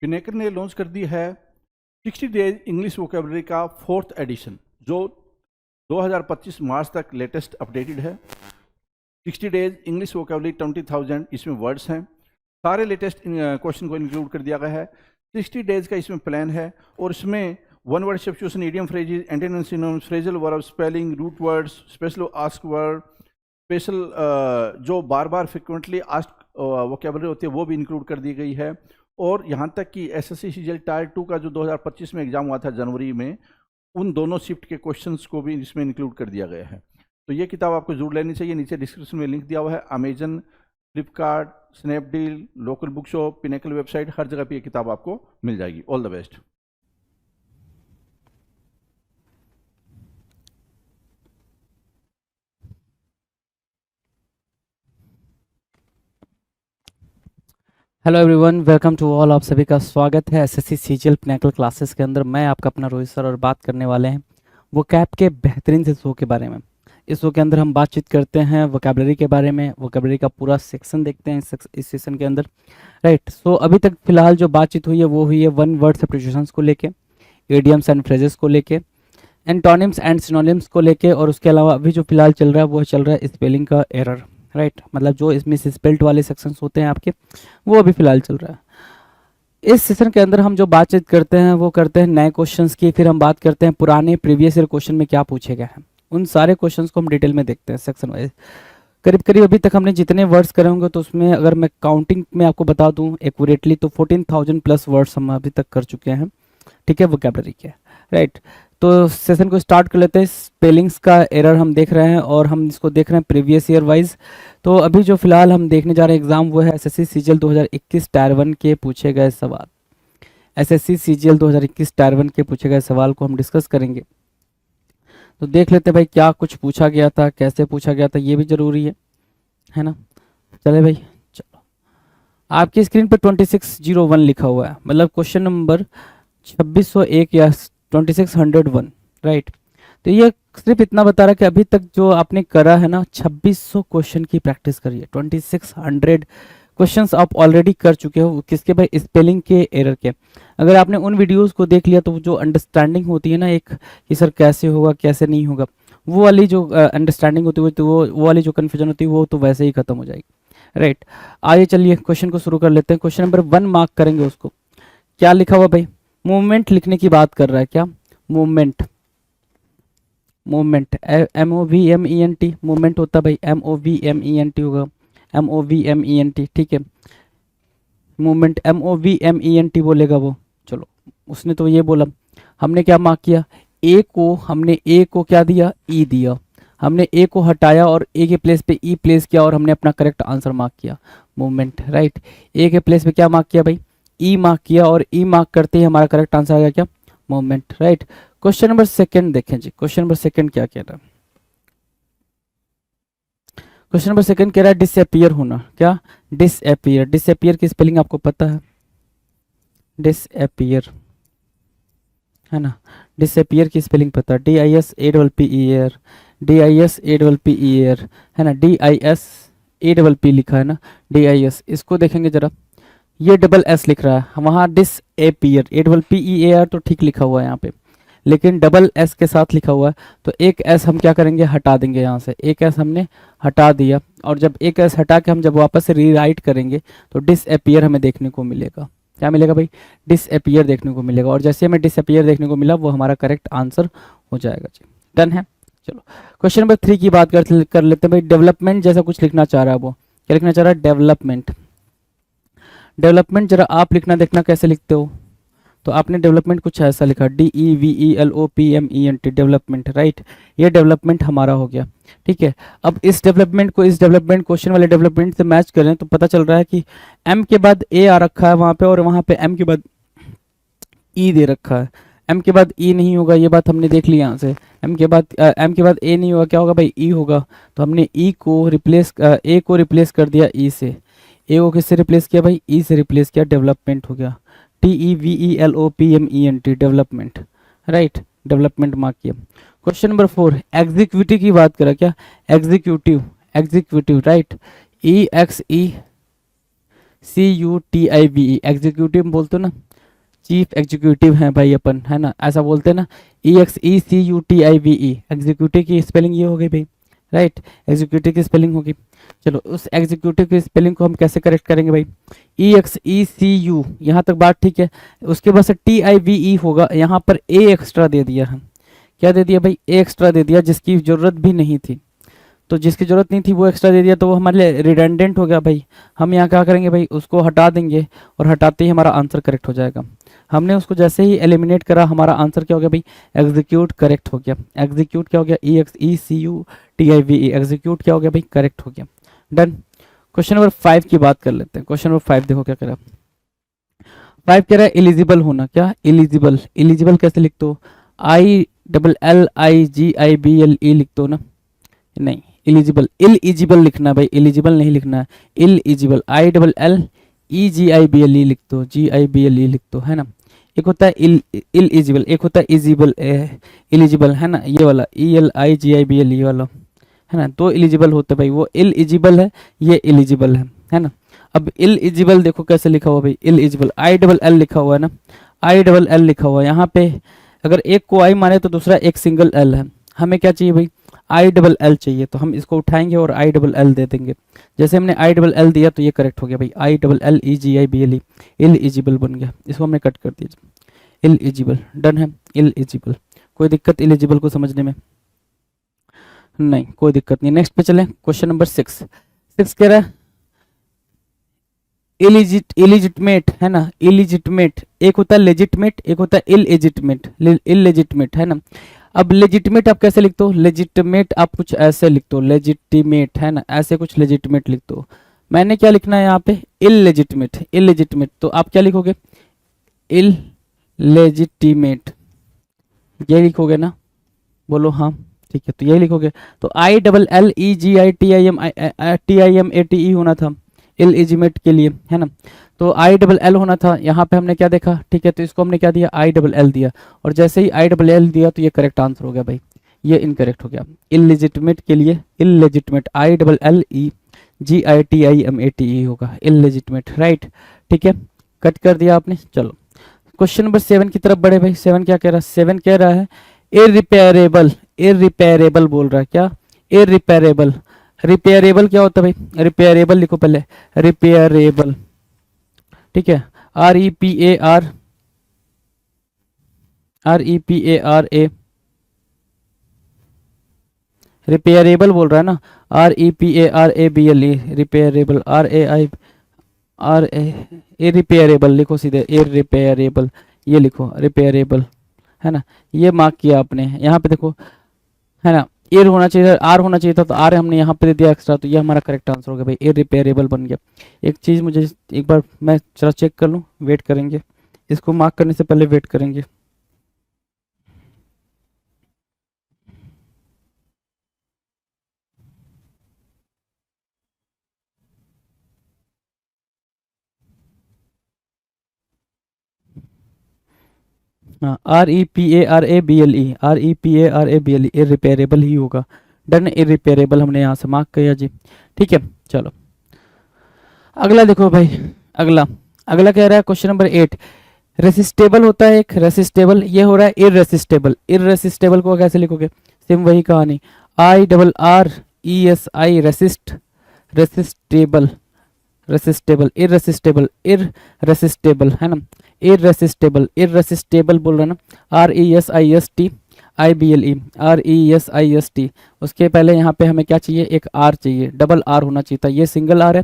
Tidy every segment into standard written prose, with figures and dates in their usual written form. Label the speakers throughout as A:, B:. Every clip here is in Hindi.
A: पिनेकर ने लॉन्च कर दी है 60 डेज इंग्लिश वोकेबलरी का 4th एडिशन, जो 2025 मार्च तक लेटेस्ट अपडेटेड है। 60 डेज इंग्लिश वोकेबलरी 20,000 इसमें वर्ड्स हैं। सारे लेटेस्ट क्वेश्चन को इंक्लूड कर दिया गया है। 60 डेज का इसमें प्लान है और इसमें one word substitution, idiom phrases, antonyms, synonyms, phrasal verb, spelling, root words, special ask word, special जो बार बार फ्रिक्वेंटली आस्क वोकेबलरी होती है वो भी इंक्लूड कर दी गई है। और यहाँ तक कि एसएससी सीजीएल टायर 2 का जो 2025 में एग्जाम हुआ था जनवरी में, उन दोनों शिफ्ट के क्वेश्चंस को भी इसमें इंक्लूड कर दिया गया है। तो ये किताब आपको जरूर लेनी चाहिए। नीचे डिस्क्रिप्शन में लिंक दिया हुआ है। Amazon, Flipkart, Snapdeal, local book shop, Pinnacle website, हर जगह पे ये किताब आपको मिल जाएगी। All the best.
B: Hello everyone, welcome to all. आप सभी का स्वागत है एसएससी सीजीएल पिनेकल क्लासेस के अंदर। मैं आपका अपना रोहित सर और बात करने वाले हैं वोकैब के बेहतरीन से शो के बारे में। इस शो के अंदर हम बातचीत करते हैं वोकैबलरी के बारे में। वोकैबलरी का पूरा सेक्शन देखते हैं इस सेशन के अंदर, राइट। सो अभी तक फिलहाल जो बातचीत हुई है वो हुई है वन वर्ड सब्स्टिट्यूशंस को लेके, इडियम्स एंड फ्रेजेस को लेके, एंटोनिम्स एंड सिनोनिम्स को लेके, और उसके अलावा अभी जो फिलहाल चल रहा है वो चल रहा है स्पेलिंग का एरर, राइट। मतलब जो इसमें स्पेल्ट वाले सेक्शंस होते हैं आपके, वो अभी फिलहाल चल रहा है। इस सेशन के अंदर हम जो बातचीत करते हैं वो करते हैं नए क्वेश्चंस की, फिर हम बात करते हैं पुराने प्रीवियस ईयर क्वेश्चन में क्या पूछे गए हैं। उन सारे क्वेश्चंस को हम डिटेल में देखते हैं सेक्शन वाइज। करीब करीब अभी तक हमने जितने वर्ड्स करे होंगे, तो उसमें अगर मैं काउंटिंग में आपको बता दूं एक्यूरेटली, तो 14,000 प्लस वर्ड्स हम अभी तक कर चुके हैं, ठीक है, वोकैबलरी के, राइट। तो सेशन को स्टार्ट कर लेते हैं। स्पेलिंग्स का एरर हम देख रहे हैं और हम इसको देख रहे हैं प्रीवियस ईयर वाइज। तो अभी जो फिलहाल हम देखने जा रहे हैं एग्जाम वो है एसएससी सीजीएल 2021 टायर 1 के पूछे गए सवाल। एसएससी सीजीएल 2021 टायर 1 के पूछे गए सवाल को हम डिस्कस करेंगे। तो देख लेते हैं भाई क्या कुछ पूछा गया था, कैसे पूछा गया था, ये भी जरूरी है ना। चले भाई, चलो। आपकी स्क्रीन पर 2601 लिखा हुआ है, मतलब क्वेश्चन नंबर 2601 या 2601, राइट। तो ये सिर्फ इतना बता रहा है कि अभी तक जो आपने करा है ना, 2600 क्वेश्चन की प्रैक्टिस करी है। 2600 क्वेश्चंस आप ऑलरेडी कर चुके हो। किसके भाई? स्पेलिंग के एरर के। अगर आपने उन वीडियोस को देख लिया तो जो अंडरस्टैंडिंग होती है ना एक, कि सर कैसे होगा कैसे नहीं होगा, वो वाली जो अंडरस्टैंडिंग होती है, तो वो वाली जो कन्फ्यूजन होती है वो तो वैसे ही खत्म हो जाएगी, राइट। आइए चलिए क्वेश्चन को शुरू कर लेते हैं। क्वेश्चन नंबर 1 मार्क करेंगे उसको। क्या लिखा हुआ भाई? मूवमेंट लिखने की बात कर रहा है। क्या? मूवमेंट, मूवमेंट, MOVMENT मूवमेंट होता है भाई, MOVMENT होगा, MOVMENT, ठीक है। मूवमेंट MOVMENT बोलेगा वो। चलो, उसने तो ये बोला। हमने क्या मार्क किया? हमने ए को क्या दिया? ई दिया। हमने ए को हटाया और ए के प्लेस पे ई प्लेस किया और हमने अपना करेक्ट आंसर मार्क किया, मूवमेंट, राइट। ए के प्लेस पे क्या मार्क किया भाई? ई मार्क किया और ई मार्क करते ही हमारा करेक्ट आंसर आ गया क्या? Movement, right. क्वेश्चन नंबर 2 देखें जी। क्वेश्चन नंबर 2 क्या कह रहा है? क्वेश्चन नंबर 2 कह रहा है डिसअपियर होना। क्या? डिसअपियर। डिसअपियर की स्पेलिंग आपको पता है? डिसअपियर, है ना। डिसअपियर की स्पेलिंग पता है? DISAPPER, DISAPPER, है ना। DISAPP लिखा है ना, DIS। इसको देखेंगे जरा, ये डबल एस लिख रहा है, वहाँ डिसअपियर, APPEAR तो ठीक लिखा हुआ है यहाँ पे, लेकिन डबल एस के साथ लिखा हुआ है। तो एक एस हम क्या करेंगे? हटा देंगे यहाँ से। एक एस हमने हटा दिया, और जब एक एस हटा के हम जब वापस से रीराइट करेंगे तो डिसअपियर हमें देखने को मिलेगा। क्या मिलेगा भाई? डिसअपियर देखने को मिलेगा। और जैसे हमें डिसअपियर देखने को मिला वो हमारा करेक्ट आंसर हो जाएगा जी। डन है। चलो क्वेश्चन नंबर 3 की बात कर लेते हैं भाई। डेवलपमेंट जैसा कुछ लिखना चाह रहा है वो। क्या लिखना चाह रहा है? डेवलपमेंट। डेवलपमेंट जरा आप लिखना, देखना कैसे लिखते हो। तो आपने डेवलपमेंट कुछ ऐसा लिखा, DEVELOPMENT, डेवलपमेंट, राइट। ये डेवलपमेंट हमारा हो गया, ठीक है। अब इस डेवलपमेंट को इस डेवलपमेंट क्वेश्चन वाले डेवलपमेंट से मैच करें तो पता चल रहा है कि M के बाद A आ रखा है वहाँ पे, और वहाँ पे M के बाद E दे रखा है। M के बाद E नहीं होगा, ये बात हमने देख ली यहाँ से। M के बाद A नहीं होगा, क्या होगा भाई? E होगा। तो हमने A को रिप्लेस कर दिया E से। A को किससे रिप्लेस किया भाई? E से रिप्लेस किया, डेवलपमेंट हो गया। DEVELOPMENT, development, right. Development mark किया। क्वेश्चन नंबर 4 एग्जीक्यूटिव की बात करा। क्या? Executive, executive, right. EXECUTIVE CUTIVE, executive बोलते हो ना, चीफ एग्जीक्यूटिव हैं भाई अपन, है ना, ऐसा बोलते हैं ना, EXECUTIVE, एग्जीक्यूटिव की स्पेलिंग ये हो गई भाई, राइट, एग्जीक्यूटिव की स्पेलिंग होगी। चलो उस एग्जीक्यूटिव की स्पेलिंग को हम कैसे करेक्ट करेंगे भाई, EXECU, यहाँ तक बात ठीक है। उसके बाद से TIVE होगा, यहाँ पर A एक्स्ट्रा दे दिया है, क्या दे दिया भाई, A एक्स्ट्रा दे दिया, जिसकी ज़रूरत भी नहीं थी। तो जिसकी ज़रूरत नहीं थी वो एक्स्ट्रा दे दिया, तो वो हमारे लिए रिडेंडेंट हो गया भाई। हम यहाँ क्या करेंगे भाई, उसको हटा देंगे और हटाते ही हमारा आंसर करेक्ट हो जाएगा। हमने उसको जैसे ही एलिमिनेट करा, हमारा आंसर क्या हो गया भाई, एग्जीक्यूट करेक्ट हो गया। एग्जीक्यूट क्या हो गया, EXECUTIVE, एग्जीक्यूट क्या हो गया भाई, करेक्ट हो गया। डन। क्वेश्चन नंबर 5 की बात कर लेते हैं। क्वेश्चन नंबर 5 देखो क्या कह रहा है, 5 कह रहा है एलिजिबल होना। क्या एलिजिबल, एलिजिबल कैसे लिखते हो, ILLIGIBLE लिखते हो ना, नहीं, एलिजिबल, इलिजिबल लिखना है भाई, एलिजिबल नहीं लिखना है, इलिजिबल, ILLEGIBLE लिख दो, GIBLE लिख दो, है ना। एक होता है इलिजिबल, एक होता है इजिबल, एलिजिबल, है ना, ये वाला ELIGIBLE ये वाला, है ना। दो एलिजिबल होते हैं भाई, वो इलिजिबल है, ये एलिजिबल है ना। अब इलिजिबल देखो कैसे लिखा हुआ भाई, इलिजिबल, ILL लिखा हुआ है ना, ILL लिखा हुआ है यहाँ पे। अगर एक को I माने तो दूसरा एक सिंगल L है, हमें क्या चाहिए भाई, ILL चाहिए, तो हम इसको उठाएंगे और ILL दे देंगे। जैसे हमने ILL दिया तो ये करेक्ट हो गया भाई, ILLEGIBLE, इलिजिबल बन गया। इसको हमने कट कर दिया, इलिजिबल, डन है, इलिजिबल। कोई दिक्कत एलिजिबल को समझने में, नहीं कोई दिक्कत नहीं। नेक्स्ट पे चलें, क्वेश्चन नंबर 6 कह रहा है इलिजिटमेट, है ना, इलिजिटमेट, एक होता है लेजिटमेट, एक होता है इलेजिटमेट, है ना। अब लेजिटमेट आप कैसे लिखते हो, लेजिटमेट आप कुछ ऐसे लिखते हो, लेजिटिमेट, है ना, ऐसे कुछ लेजिटमेट लिखते हो। मैंने क्या लिखना है यहाँ पे, इलेजिटमेट, तो आप क्या लिखोगे, इलेजिटिमेट, ये लिखोगे ना, बोलो हाँ, ठीक है, तो यही लिखोगे। तो ILLEGITIMATE होना था इलिजिमेट के लिए, है ना। तो ILL होना था, यहाँ पे हमने क्या देखा, ठीक है, तो इसको हमने क्या दिया, ILL दिया, और जैसे ही ILL दिया तो ये करेक्ट आंसर हो गया भाई, ये इनकरेक्ट हो गया। इलिजिटमेट के लिए इलेजिटमेट, ILLEGITIMATE होगा, इलेजिटमेट, राइट, ठीक है, कट कर दिया आपने। चलो क्वेश्चन नंबर 7 की तरफ बढ़े भाई। 7 क्या कह रहा है, 7 कह रहा है इरिपेयरेबल, इरिपेयरेबल बोल रहा है, क्या, इरिपेयरेबल। रिपेयरेबल क्या होता है भाई, रिपेयरेबल लिखो पहले, रिपेयरेबल, ठीक है, REPARA, रिपेयरेबल बोल रहा है ना, REPARABLE, रिपेयरेबल, रिपेयरेबल लिखो सीधे, इरिपेयरेबल, ये लिखो रिपेयरेबल, है ना। ये मार्क किया आपने, यहाँ पे देखो, है ना, एर होना चाहिए, आर होना चाहिए था, तो आर हमने यहाँ पे दे दिया एक्स्ट्रा, तो ये हमारा करेक्ट आंसर हो गया भाई, इरिपेयरेबल बन गया। एक चीज़ मुझे एक बार मैं जरा चेक कर लूँ, वेट करेंगे, इसको मार्क करने से पहले वेट करेंगे। हाँ, REPARABLE, इरिपेयरेबल ही होगा। डन, इरिपेयरेबल हमने यहाँ से मार्क किया जी, ठीक है। चलो अगला देखो भाई, अगला कह रहा है क्वेश्चन नंबर 8, रेसिस्टेबल होता है एक, रेसिस्टेबल, ये हो रहा है इररेसिस्टेबल। इररेसिस्टेबल को कैसे लिखोगे, सेम वही कहानी, IRRESI, रेसिस्ट, रेसिस्टेबल, रेसिस्टेबल, इररेसिस्टेबल, इररेसिस्टेबल, है ना, इररेसिस्टेबल, इररेसिस्टेबल बोल रहा है ना, RESISTIBLE, RESIST। उसके पहले यहाँ पे हमें क्या चाहिए, एक R चाहिए, डबल R होना चाहिए था, ये सिंगल R है,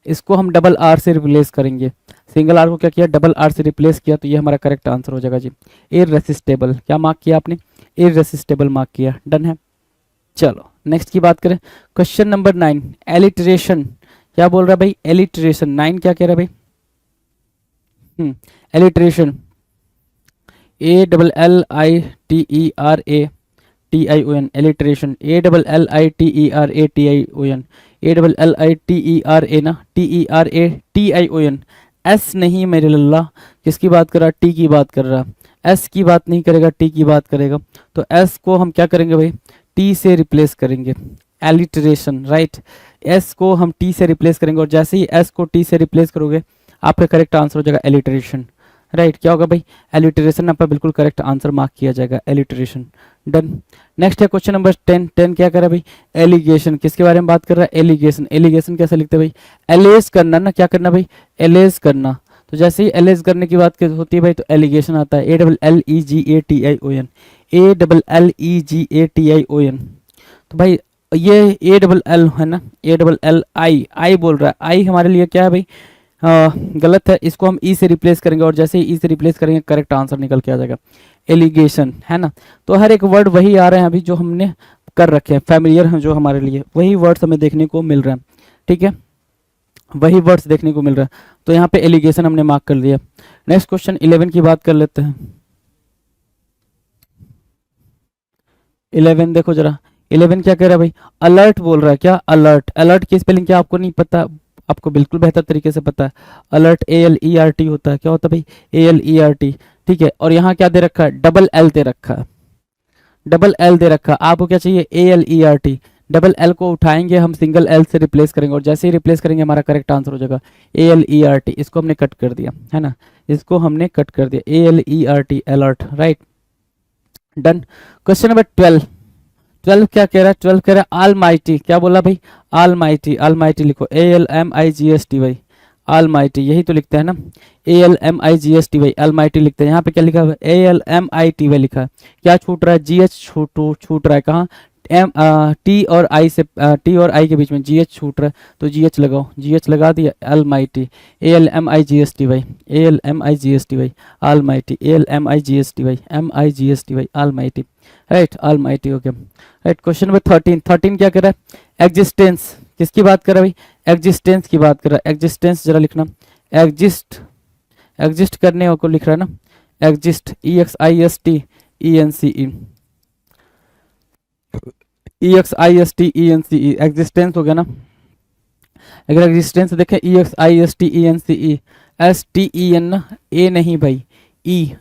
B: इसको हम डबल R से रिप्लेस करेंगे। सिंगल R को क्या किया, डबल R से रिप्लेस किया, तो ये हमारा करेक्ट आंसर हो जाएगा जी, इररेसिस्टेबल। क्या मार्क किया आपने, इररेसिस्टेबल मार्क किया, डन है। चलो नेक्स्ट की बात करें, क्वेश्चन नंबर 9, एलिट्रेशन। क्या बोल रहा है भाई, एलिट्रेशन। 9 क्या कह रहा है भाई, alliteration, ALLITERATION, alliteration, ALLITERATION, ALLITERA ना, TERATION, एस नहीं मेरे लल्ला, किसकी बात कर रहा, टी की बात कर रहा, एस की बात नहीं करेगा, टी की बात करेगा। तो एस को हम क्या करेंगे भाई, टी से रिप्लेस करेंगे, एलिट्रेशन, राइट। एस को हम टी से रिप्लेस करेंगे और जैसे ही एस को टी से रिप्लेस करोगे आपका करेक्ट आंसर हो जाएगा एलिटरेशन। राइट, क्या होगा भाई, एलिटरेशन। आपका बिल्कुल करेक्ट आंसर मार्क किया जाएगा, एलिटरेशन। डन। नेक्स्ट है क्वेश्चन नंबर 10। 10 क्या कर रहा है भाई, एलिगेशन। किसके बारे में बात कर रहा है, एलिगेशन। एलिगेशन कैसे लिखते हैं भाई, एलेज करना ना, क्या करना भाई, एलेज करना। तो जैसे ही एलेज करने की बात होती है भाई तो एलिगेशन आता है, ALLEGATION, ALLEGATION। तो भाई ये ALL है ना, ALLI बोल रहा है, आई हमारे लिए क्या है भाई, गलत है, इसको हम ई से रिप्लेस करेंगे और जैसे ही ई से रिप्लेस करेंगे करेक्ट आंसर निकल के आ जाएगा, एलिगेशन, है ना। तो हर एक वर्ड वही आ रहे हैं अभी जो हमने कर रखे हैं, फैमिलियर हैं जो हमारे लिए, वही वर्ड्स हमें देखने को मिल रहे हैं, ठीक है, वही वर्ड्स देखने को मिल रहा है। तो यहाँ पे एलिगेशन हमने मार्क कर दिया। नेक्स्ट क्वेश्चन 11 की बात कर लेते हैं। 11 देखो जरा, 11 क्या कह रहा है भाई, अलर्ट बोल रहा है, क्या अलर्ट, अलर्ट की स्पेलिंग क्या आपको नहीं पता, आपको बिल्कुल बेहतर तरीके से पता है, अलर्ट ALERT होता है, क्या होता है भाई, ALERT, ठीक है। और यहाँ क्या दे रखा है, डबल एल दे रखा है, डबल एल दे रखा है, आपको क्या चाहिए, ALERT। डबल एल को उठाएंगे हम, सिंगल एल से रिप्लेस करेंगे और जैसे ही रिप्लेस करेंगे हमारा करेक्ट आंसर हो जाएगा ALERT। इसको हमने कट कर दिया, है ना, इसको हमने कट कर दिया, ALERT, alert, right, done. Question number 12। 12 क्या कह रहा है, 12 कह रहा है ऑल माइटी, क्या बोला भाई, ऑल माइटी, ऑल माइटी लिखो, ALMIGST भाई, ऑल माइटी, यही तो लिखते हैं ना, ALMIGST भाई, ऑल माइटी लिखते हैं। यहाँ पे क्या लिखा है, ALMIT भाई लिखा है, क्या छूट रहा है, GH छूट रहा है, कहाँ, टी और आई से, टी और आई के बीच में GH छूट रहा है, तो GH लगाओ, GH लगा दिया, ALMIT, ALMIGST भाई, ALMIGST भाई, ALMIT, ALMIGST भाई, MIGST भाई, ALMIT, राइट, ALMIT हो गया। Right, question number 13। 13 क्या कर रहा है, एग्जिस्टेंस, किसकी बात कर रहा है भाई, एग्जिस्टेंस की बात कर रहा है, एग्जिस्टेंस जरा लिखना, एग्जिस्ट, एग्जिस्ट करने को लिख रहा है ना, exist, EXIST ENCE, EXISTENCE, existence हो गया ना। अगर एग्जिस्टेंस देखें, EXISTENCE, STEN ना, ए नहीं भाई, ई,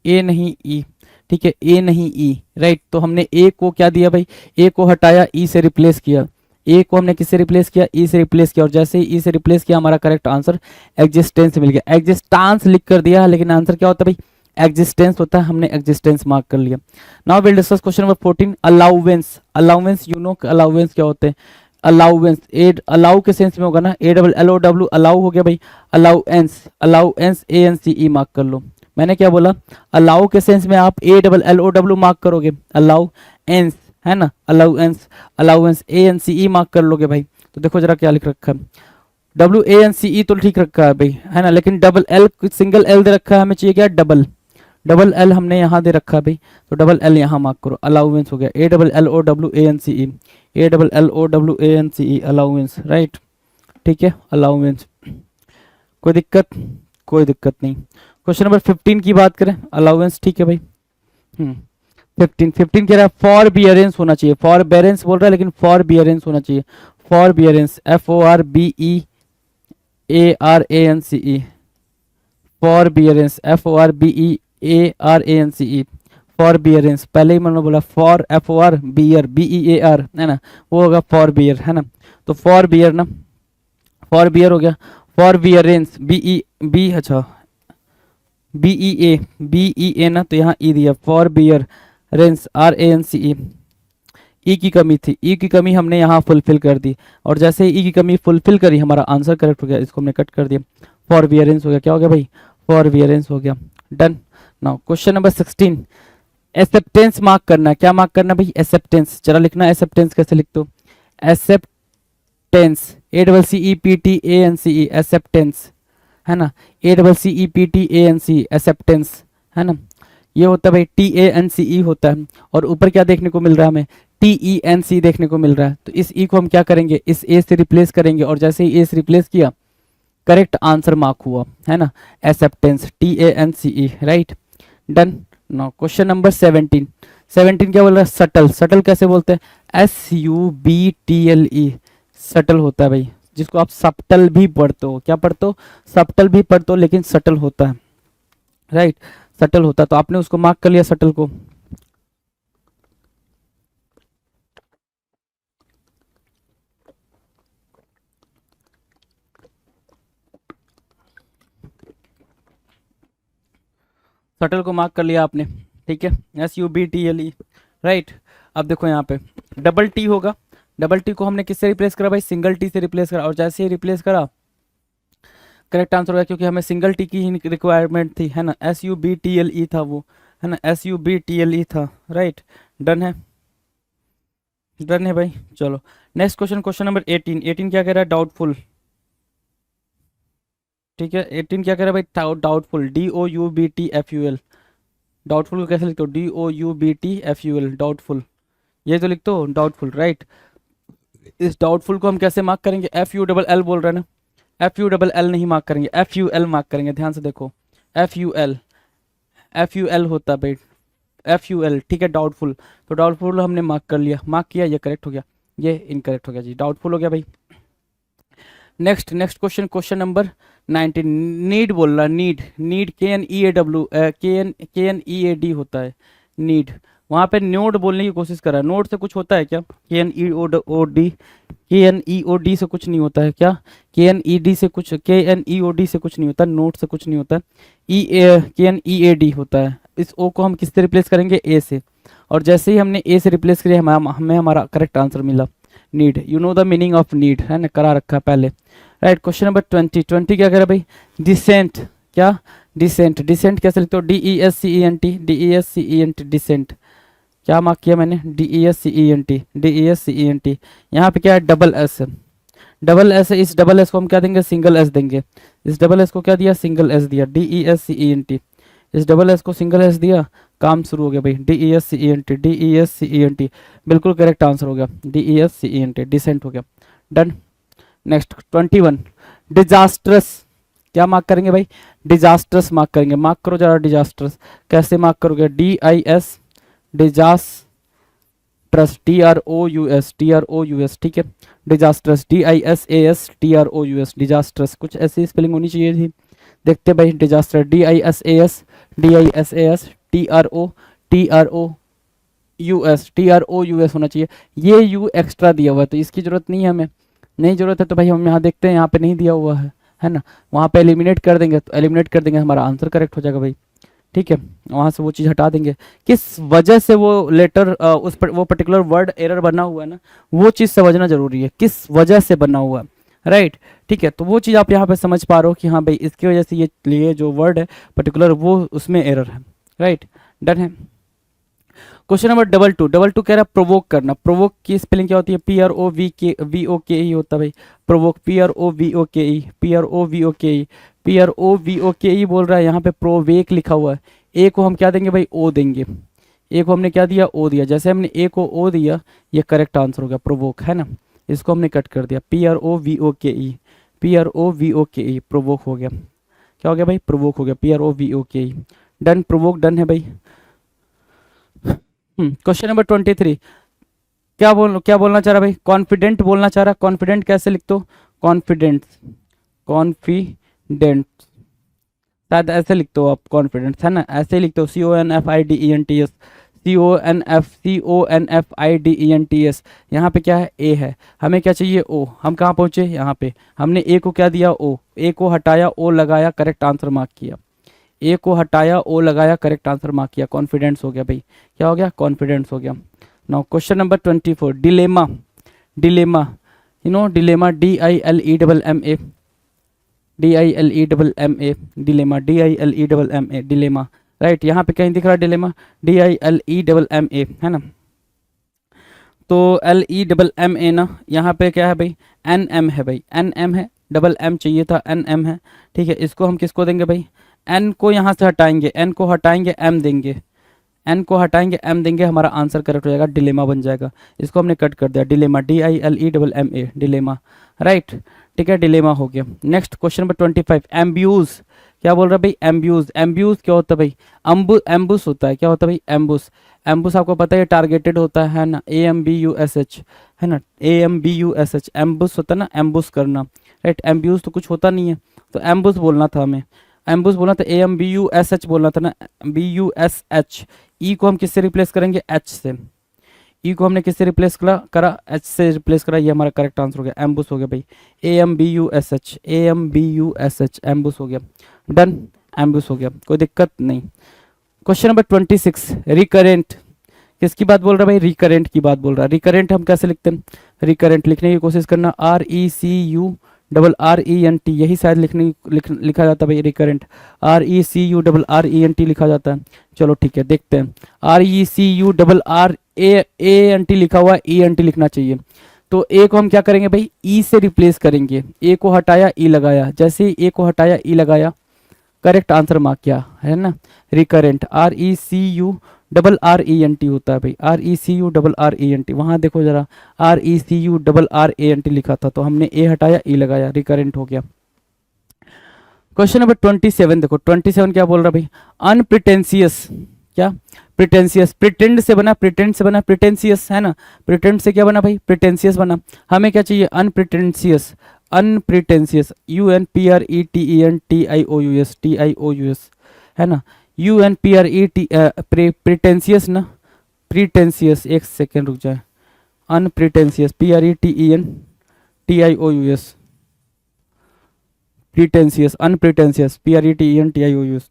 B: ए नहीं ई, ठीक है, ए नहीं ई, राइट। तो हमने ए को क्या दिया भाई, ए को हटाया, ई से रिप्लेस किया, ए को हमने किससे रिप्लेस किया, ई से रिप्लेस किया और जैसे ही ई से रिप्लेस किया हमारा करेक्ट आंसर एग्जिस्टेंस मिल गया। एग्जिस्टेंस लिख कर दिया लेकिन आंसर क्या होता है भाई, एग्जिस्टेंस होता है, हमने एग्जिस्टेंस मार्क कर लिया। Now will discuss question number 14, allowance. Allowance, you know allowance क्या होते हैं, अलाउवेंस, एड अलाउ के सेंस में होगा ना, ALLOW, अलाउ हो गया भाई, अलाउएंस, अलाउएंस ANCE मार्क कर लो। मैंने क्या बोला, अलाउ के सेंस में आप ALLOW मार्क करोगे, अलाउएंस, है ना, अलाउएंस, अलाउएंस ANCE मार्क कर लोगे भाई। तो देखो जरा क्या लिख रखा है, WANCE तो ठीक रखा है भाई, है ना, लेकिन डबल एल, सिंगल एल दे रखा है, हमें चाहिए क्या, डबल, डबल एल हमने यहाँ दे रखा है भाई, तो डबल एल यहाँ मार्क करो, अलाउवेंस हो गया, ALLOWANCE, ALLOWANCE, अलाउवेंस, राइट, ठीक है, अलाउवेंस, कोई दिक्कत, कोई दिक्कत नहीं। क्वेश्चन नंबर 15 की बात करें, अलाउवेंस, ठीक है भाई। 15 कह रहा है फॉर बियरेंस होना चाहिए, फॉर बेरेंस बोल रहा है लेकिन फॉर बियरेंस होना चाहिए, forbearance, FORBEARANCE, forbearance, FORBEARANCE, forbearance, पहले ही मैंने बोला फॉर, FOR बियर, BEAR, है ना, वो होगा फॉर बियर, है ना, तो फॉर बियर ना, फॉर बियर हो गया, फॉर बियरेंस, BE अच्छा BEA ना, तो यहाँ ई दिया, फॉर बियर रेंस, RANCE, ई की कमी थी, ई की कमी हमने यहाँ फुलफिल कर दी और जैसे ई की कमी फुलफिल करी हमारा आंसर करेक्ट हो गया, इसको हमने कट कर दिया, फॉर बियरेंस हो गया, क्या हो गया भाई, फॉर बियरेंस हो गया, done. Now question number 16, acceptance mark करना, क्या मार्क करना भाई, एक्सेप्टेंस, जरा लिखना एक्सेप्टेंस कैसे लिखते हो, एक्सेप्टेंस, ACCEPTANCE, एक्सेप्टेंस, है ना, ACCEPTANCE, एक्सेप्टेंस, है ना, ये होता है भाई TANCE होता है और ऊपर क्या देखने को मिल रहा है हमें, TENC देखने को मिल रहा है। तो इस ई को हम क्या करेंगे, इस ए से रिप्लेस करेंगे और जैसे ही ए से रिप्लेस किया करेक्ट आंसर मार्क हुआ, है ना, acceptance, TANCE, right, done. Now question number 17। 17 क्या बोल रहा है, सटल, सटल कैसे बोलते हैं, SUBTLE, सटल होता है भाई, जिसको आप सप्टल भी पढ़ते हो, क्या पढ़ते हो, सप्टल भी पढ़ते हो लेकिन सटल होता है, राइट, सटल होता है, तो आपने उसको मार्क कर लिया सटल को। शटल को मार्क कर लिया आपने, ठीक है, SUBTLE, राइट। अब देखो यहाँ पे डबल टी होगा, डबल टी को हमने किससे रिप्लेस करा भाई, सिंगल टी से रिप्लेस करा, और जैसे ही रिप्लेस करा करेक्ट आंसर होगा, क्योंकि हमें सिंगल टी की ही रिक्वायरमेंट थी, है ना, SUBTLE था वो, है ना, SUBTLE था, राइट। डन है, डन है भाई। चलो नेक्स्ट क्वेश्चन, क्वेश्चन नंबर 18। 18 क्या कह रहा है, डाउटफुल, ठीक है। 18 क्या कह रहा है भाई, डाउटफुल, DOUBTFUL। डाउटफुल को कैसे लिखते हो, DOUBTFUL, डाउटफुल, ये तो लिखते हो डाउटफुल, राइट। इस डाउटफुल को हम कैसे मार्क करेंगे, FULL बोल रहे हैं ना, FULL नहीं मार्क करेंगे, FUL मार्क करेंगे, ध्यान से देखो, FUL, FUL होता है भाई, FUL, ठीक है, डाउटफुल। तो डाउटफुल हमने मार्क कर लिया, मार्क किया, ये करेक्ट हो गया, ये इनकरेक्ट हो गया जी, डाउटफुल हो गया भाई। Next next question, question number 19। Need बोल रहा, नीड, नीड KNEAD होता है, नीड। वहाँ पे नोड बोलने की कोशिश कर रहा है, नोड से कुछ होता है क्या, KNEOD से कुछ नहीं होता है क्या, KNEOD से कुछ नहीं होता, नोड से कुछ नहीं होता, KNEAD होता है। इस O को हम किससे रिप्लेस करेंगे, A से, और जैसे ही हमने A से रिप्लेस किया हमें हमारा करेक्ट आंसर मिला, need. You know the meaning of need, है ना, करा रखा पहले, राइट। Question number 20। 20 क्या कह रहा है भाई, डिसेंट, क्या, डिसेंट, डिसेंट कैसे लिखते हो, DESCENT, DESCENT, डिसेंट, क्या मार्क किया मैंने, DESCENT, DESCENT। यहाँ पे क्या है, डबल एस, डबल एस है, इस डबल एस को हम क्या देंगे, सिंगल एस देंगे, इस डबल एस को क्या दिया, सिंगल एस दिया, DESCENT, इस डबल एस को सिंगल एस दिया, काम शुरू हो गया भाई, DESCENT, DESCENT, बिल्कुल करेक्ट आंसर हो गया, DESCENT, डिसेंट हो गया, डन। नेक्स्ट 21। डिजास्ट्रस, क्या मार्क करेंगे भाई, डिजास्ट्रस मार्क करेंगे, मार्क करो जरा, डिजास्ट्रस कैसे मार्क करोगे, DIS, डिजास्ट्रस, TROUS, ठीक है, डिजास्ट्रस, DISASTROUS, डिजास्ट्रस, कुछ ऐसी स्पेलिंग होनी चाहिए थी, देखते भाई, डिजास्टर, DISAS TROUS होना चाहिए, ये U एक्स्ट्रा दिया हुआ है तो इसकी जरूरत नहीं है हमें, नहीं जरूरत है तो भाई हम यहाँ देखते हैं, यहाँ पे नहीं दिया हुआ है ना, वहाँ पे एलिमिनेट कर देंगे, तो एलिमिनेट कर देंगे, हमारा आंसर करेक्ट हो जाएगा भाई, ठीक है, वहाँ से वो चीज़ हटा देंगे। किस वजह से वो लेटर वो पर्टिकुलर वर्ड एरर बना हुआ है ना, वो चीज़ समझना जरूरी है, किस वजह से बना हुआ है, राइट, ठीक है, तो वो चीज़ आप यहाँ पे समझ पा रहे हो कि हाँ भाई इसकी वजह से ये जो वर्ड है पर्टिकुलर वो उसमें एरर है, राइट, डन है। Question number 22। 22 कह रहा है प्रोवोक करना, प्रोवोक की स्पेलिंग क्या होती है, PROVOKE होता है भाई, प्रोवोक, PROVOKE बोल रहा है, यहाँ पे प्रोवेक लिखा हुआ है, ए को हम क्या देंगे भाई, ओ देंगे, ए को हमने क्या दिया, ओ दिया, जैसे हमने ए को ओ दिया ये करेक्ट आंसर हो गया, प्रोवोक, है ना, इसको हमने कट कर दिया, PROVOKE, प्रोवोक हो गया, क्या हो गया भाई, प्रोवोक हो गया, PROVOKE, डन, प्रोवोक डन है भाई। Question number 23। क्या बोलना चाह रहा भाई, कॉन्फिडेंट बोलना चाह रहा, कॉन्फिडेंट कैसे लिखते हो, कॉन्फिडेंट, कॉन्फिडेंट, शायद ऐसे लिखते हो आप, कॉन्फिडेंस, है ना, ऐसे लिखते हो, CONFIDENTS, CONFIDENTS। यहाँ पे क्या है, ए है, हमें क्या चाहिए, ओ, हम कहाँ पहुँचे, यहाँ पे हमने ए को क्या दिया, ओ, ए को हटाया, ओ लगाया, करेक्ट आंसर मार्क किया, ए को हटाया, ओ लगाया, करेक्ट आंसर मार्क किया, कॉन्फिडेंस हो गया भाई, क्या हो गया, कॉन्फिडेंस हो गया। Now question number 24। Dilemma, dilemma, you know dilemma, DILEMMA, DILEMMA, dilemma, DILEMMA, dilemma, right, यहाँ पे कहीं दिख रहा है डिलेमा, DILEMMA, है ना, तो LEMMA ना, यहाँ पे क्या है भाई, NM है भाई, NM है, डबल M चाहिए था, NM है, ठीक है, इसको हम किसको देंगे भाई, N को यहाँ से हटाएंगे, N को हटाएंगे, M देंगे, N को हटाएंगे, M देंगे, हमारा आंसर करेक्ट हो जाएगा, डिलेमा बन जाएगा, इसको हमने कट कर दिया, डिलेमा, DILEMMA, डिलेमा, राइट, ठीक है, डिलेमा हो गया। Next question number 25। एम्ब्यूज, क्या बोल रहा है भाई, एम्ब्यूज, एम्ब्यूज क्या होता है भाई, एम्बुस होता है, क्या होता है भाई, एम्बुस, एम्बुस आपको पता है टारगेटेड होता है ना, AMBUSH, है ना, AMBUSH, एम्बुस होता है ना, एम्बुस करना, राइट, एम्ब्यूज तो कुछ होता नहीं है, तो एम्बुस बोलना था हमें, एम्बुस बोलना था, AMBUSH बोलना था ना, BUSH, ई को हम किससे रिप्लेस करेंगे, एच से, ई को हमने किससे रिप्लेस करा, एच से रिप्लेस करा, ये हमारा करेक्ट आंसर हो गया, एम्बुस हो गया भाई, AMBUSH, एम्बुस हो गया, डन, एम्बुस हो गया, कोई दिक्कत नहीं। क्वेश्चन नंबर 26, रिकरेंट किसकी बात बोल रहा है भाई? रिकरेंट की बात बोल रहा है। रिकरेंट हम कैसे लिखते हैं? रिकरेंट लिखने की कोशिश करना, RECURRENT, यही शायद लिखा जाता है भाई रिकरेंट, RECURRENT लिखा जाता है। चलो ठीक है, देखते हैं। RECURRENT लिखा हुआ, ENT लिखना चाहिए। तो ए को हम क्या करेंगे भाई? ई से रिप्लेस करेंगे। ए को हटाया, ई लगाया, जैसे ही ए को हटाया, ई लगाया, करेक्ट आंसर मार्क किया है ना। रिकरेंट RECURRENT होता है भाई, RECURRENT। वहां देखो जरा, RECURRENT लिखा था, तो हमने ए हटाया, ई लगाया, रिकरेंट हो गया। क्वेश्चन नंबर 27 देखो, 27 क्या बोल रहा भाई? अनप्रिटेंशियस, क्या? प्रिटेंशियस, प्रिटेंड से बना, प्रिटेंड से बना, प्रिटेंशियस है ना। प्रिटेंड से क्या बना भाई? प्रिटेंशियस बना। हमें क्या चाहिए? अनप्रिटेंशियस, अनप्रिटेंशियस, UNPRETENTIOUS है ना। UNPRET प्रिटेंशियस ना, प्रिटेंशियस, एक सेकेंड रुक जाए, unpretentious, PRETENTIOUS, pretentious, unpretentious, PRETENTIOUS,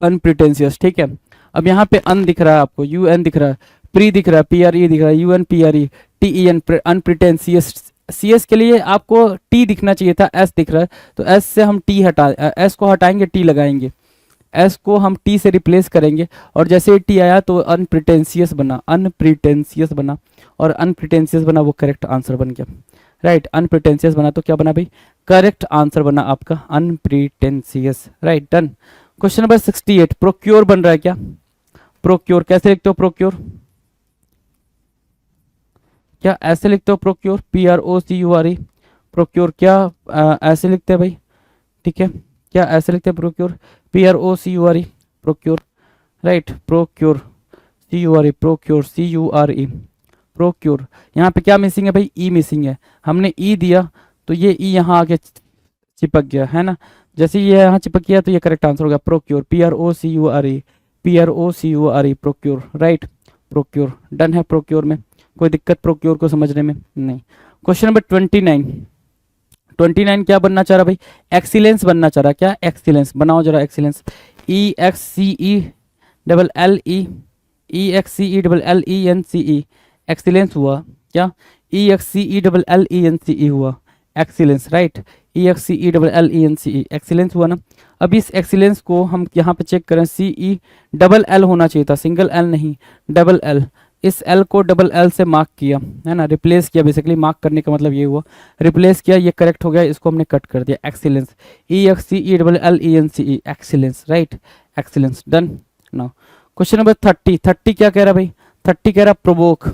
B: unpretentious. ठीक है, अब यहाँ पे अन दिख रहा है आपको, UN दिख रहा है, प्री दिख रहा है, PRE दिख रहा है, UNPRETEN, अनप्रिटेंशियस। CS के लिए आपको T दिखना चाहिए था, S दिख रहा है, तो S से हम T S को हटाएंगे, T लगाएंगे, S को हम T से रिप्लेस करेंगे, और जैसे ही T आया तो अनप्रिटेंशियस बना, अनप्रिटेंशियस बना, और अनप्रिटेंशियस बना, वो करेक्ट आंसर बन गया। राइट, अनप्रिटेंशियस बना तो क्या बना भाई? करेक्ट आंसर बना आपका unpretentious. Right, done. Question number 68, procure बन रहा है क्या? प्रोक्योर कैसे लिखते हो? प्रोक्योर क्या ऐसे लिखते हो? प्रोक्योर, PROCURE, प्रोक्योर क्या ऐसे लिखते हैं भाई? ठीक है, क्या ऐसे लिखते हैं? Procure, PROCURE, procure. Right, procure, CURE, procure, CURE, procure. यहाँ पे क्या मिसिंग है भाई? ई मिसिंग है। हमने ई दिया तो ये ई यहाँ आके चिपक गया है ना। जैसे ये यहाँ चिपक गया तो ये करेक्ट आंसर होगा, procure, PROCURE, PROCURE, procure. Right, procure done है। प्रोक्योर में कोई दिक्कत प्रोक्योर को समझने में नहीं। क्वेश्चन नंबर 29, 29 क्या बनना चाह रहा भाई? एक्सीलेंस बनना चाह रहा। क्या? एक्सीलेंस बनाओ जरा, एक्सीलेंस, EXCELLENCE, एक्सीलेंस हुआ क्या? EXCELLENCE हुआ, एक्सीलेंस। राइट, EXCELLENCE, एक्सीलेंस हुआ ना। अब इस एक्सीलेंस को हम यहाँ पे चेक करें, CELL होना चाहिए था, सिंगल एल नहीं, डबल एल। इस एल को डबल एल से मार्क किया है ना, रिप्लेस किया। बेसिकली मार्क करने का मतलब ये हुआ, रिप्लेस किया, ये करेक्ट हो गया, इसको हमने कट कर दिया। Excellence, EXCELLENCE, excellence. Right, excellence done. Now question number 30, 30 क्या कह रहा भाई? 30 कह रहा प्रोवोक।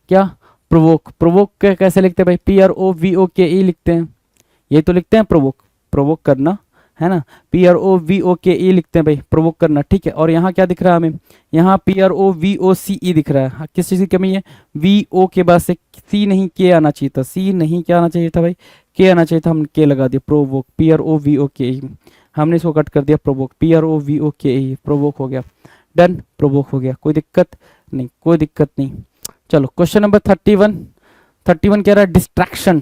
B: क्या? प्रोवोक, प्रोवोक कैसे लिखते हैं भाई? PROVOKE लिखते हैं, ये तो लिखते हैं प्रोवोक, प्रोवोक करना है ना। PROVOKE लिखते हैं भाई, प्रोवोक करना। ठीक है, और यहाँ क्या दिख रहा है हमें? यहाँ PROVOCE दिख रहा है। किस चीज़ की कमी है? VO के बाद से C नहीं, K आना चाहिए था। C नहीं, क्या आना चाहिए था भाई? K आना चाहिए था, हमने K लगा दिया। प्रोवोक, PROVOKE, हमने इसको कट कर दिया, प्रोवोक, PROVOKE, प्रोवोक हो गया। डन, प्रोवोक हो गया। कोई दिक्कत नहीं, कोई दिक्कत नहीं। चलो क्वेश्चन नंबर 31, 31 कह रहा है डिस्ट्रैक्शन।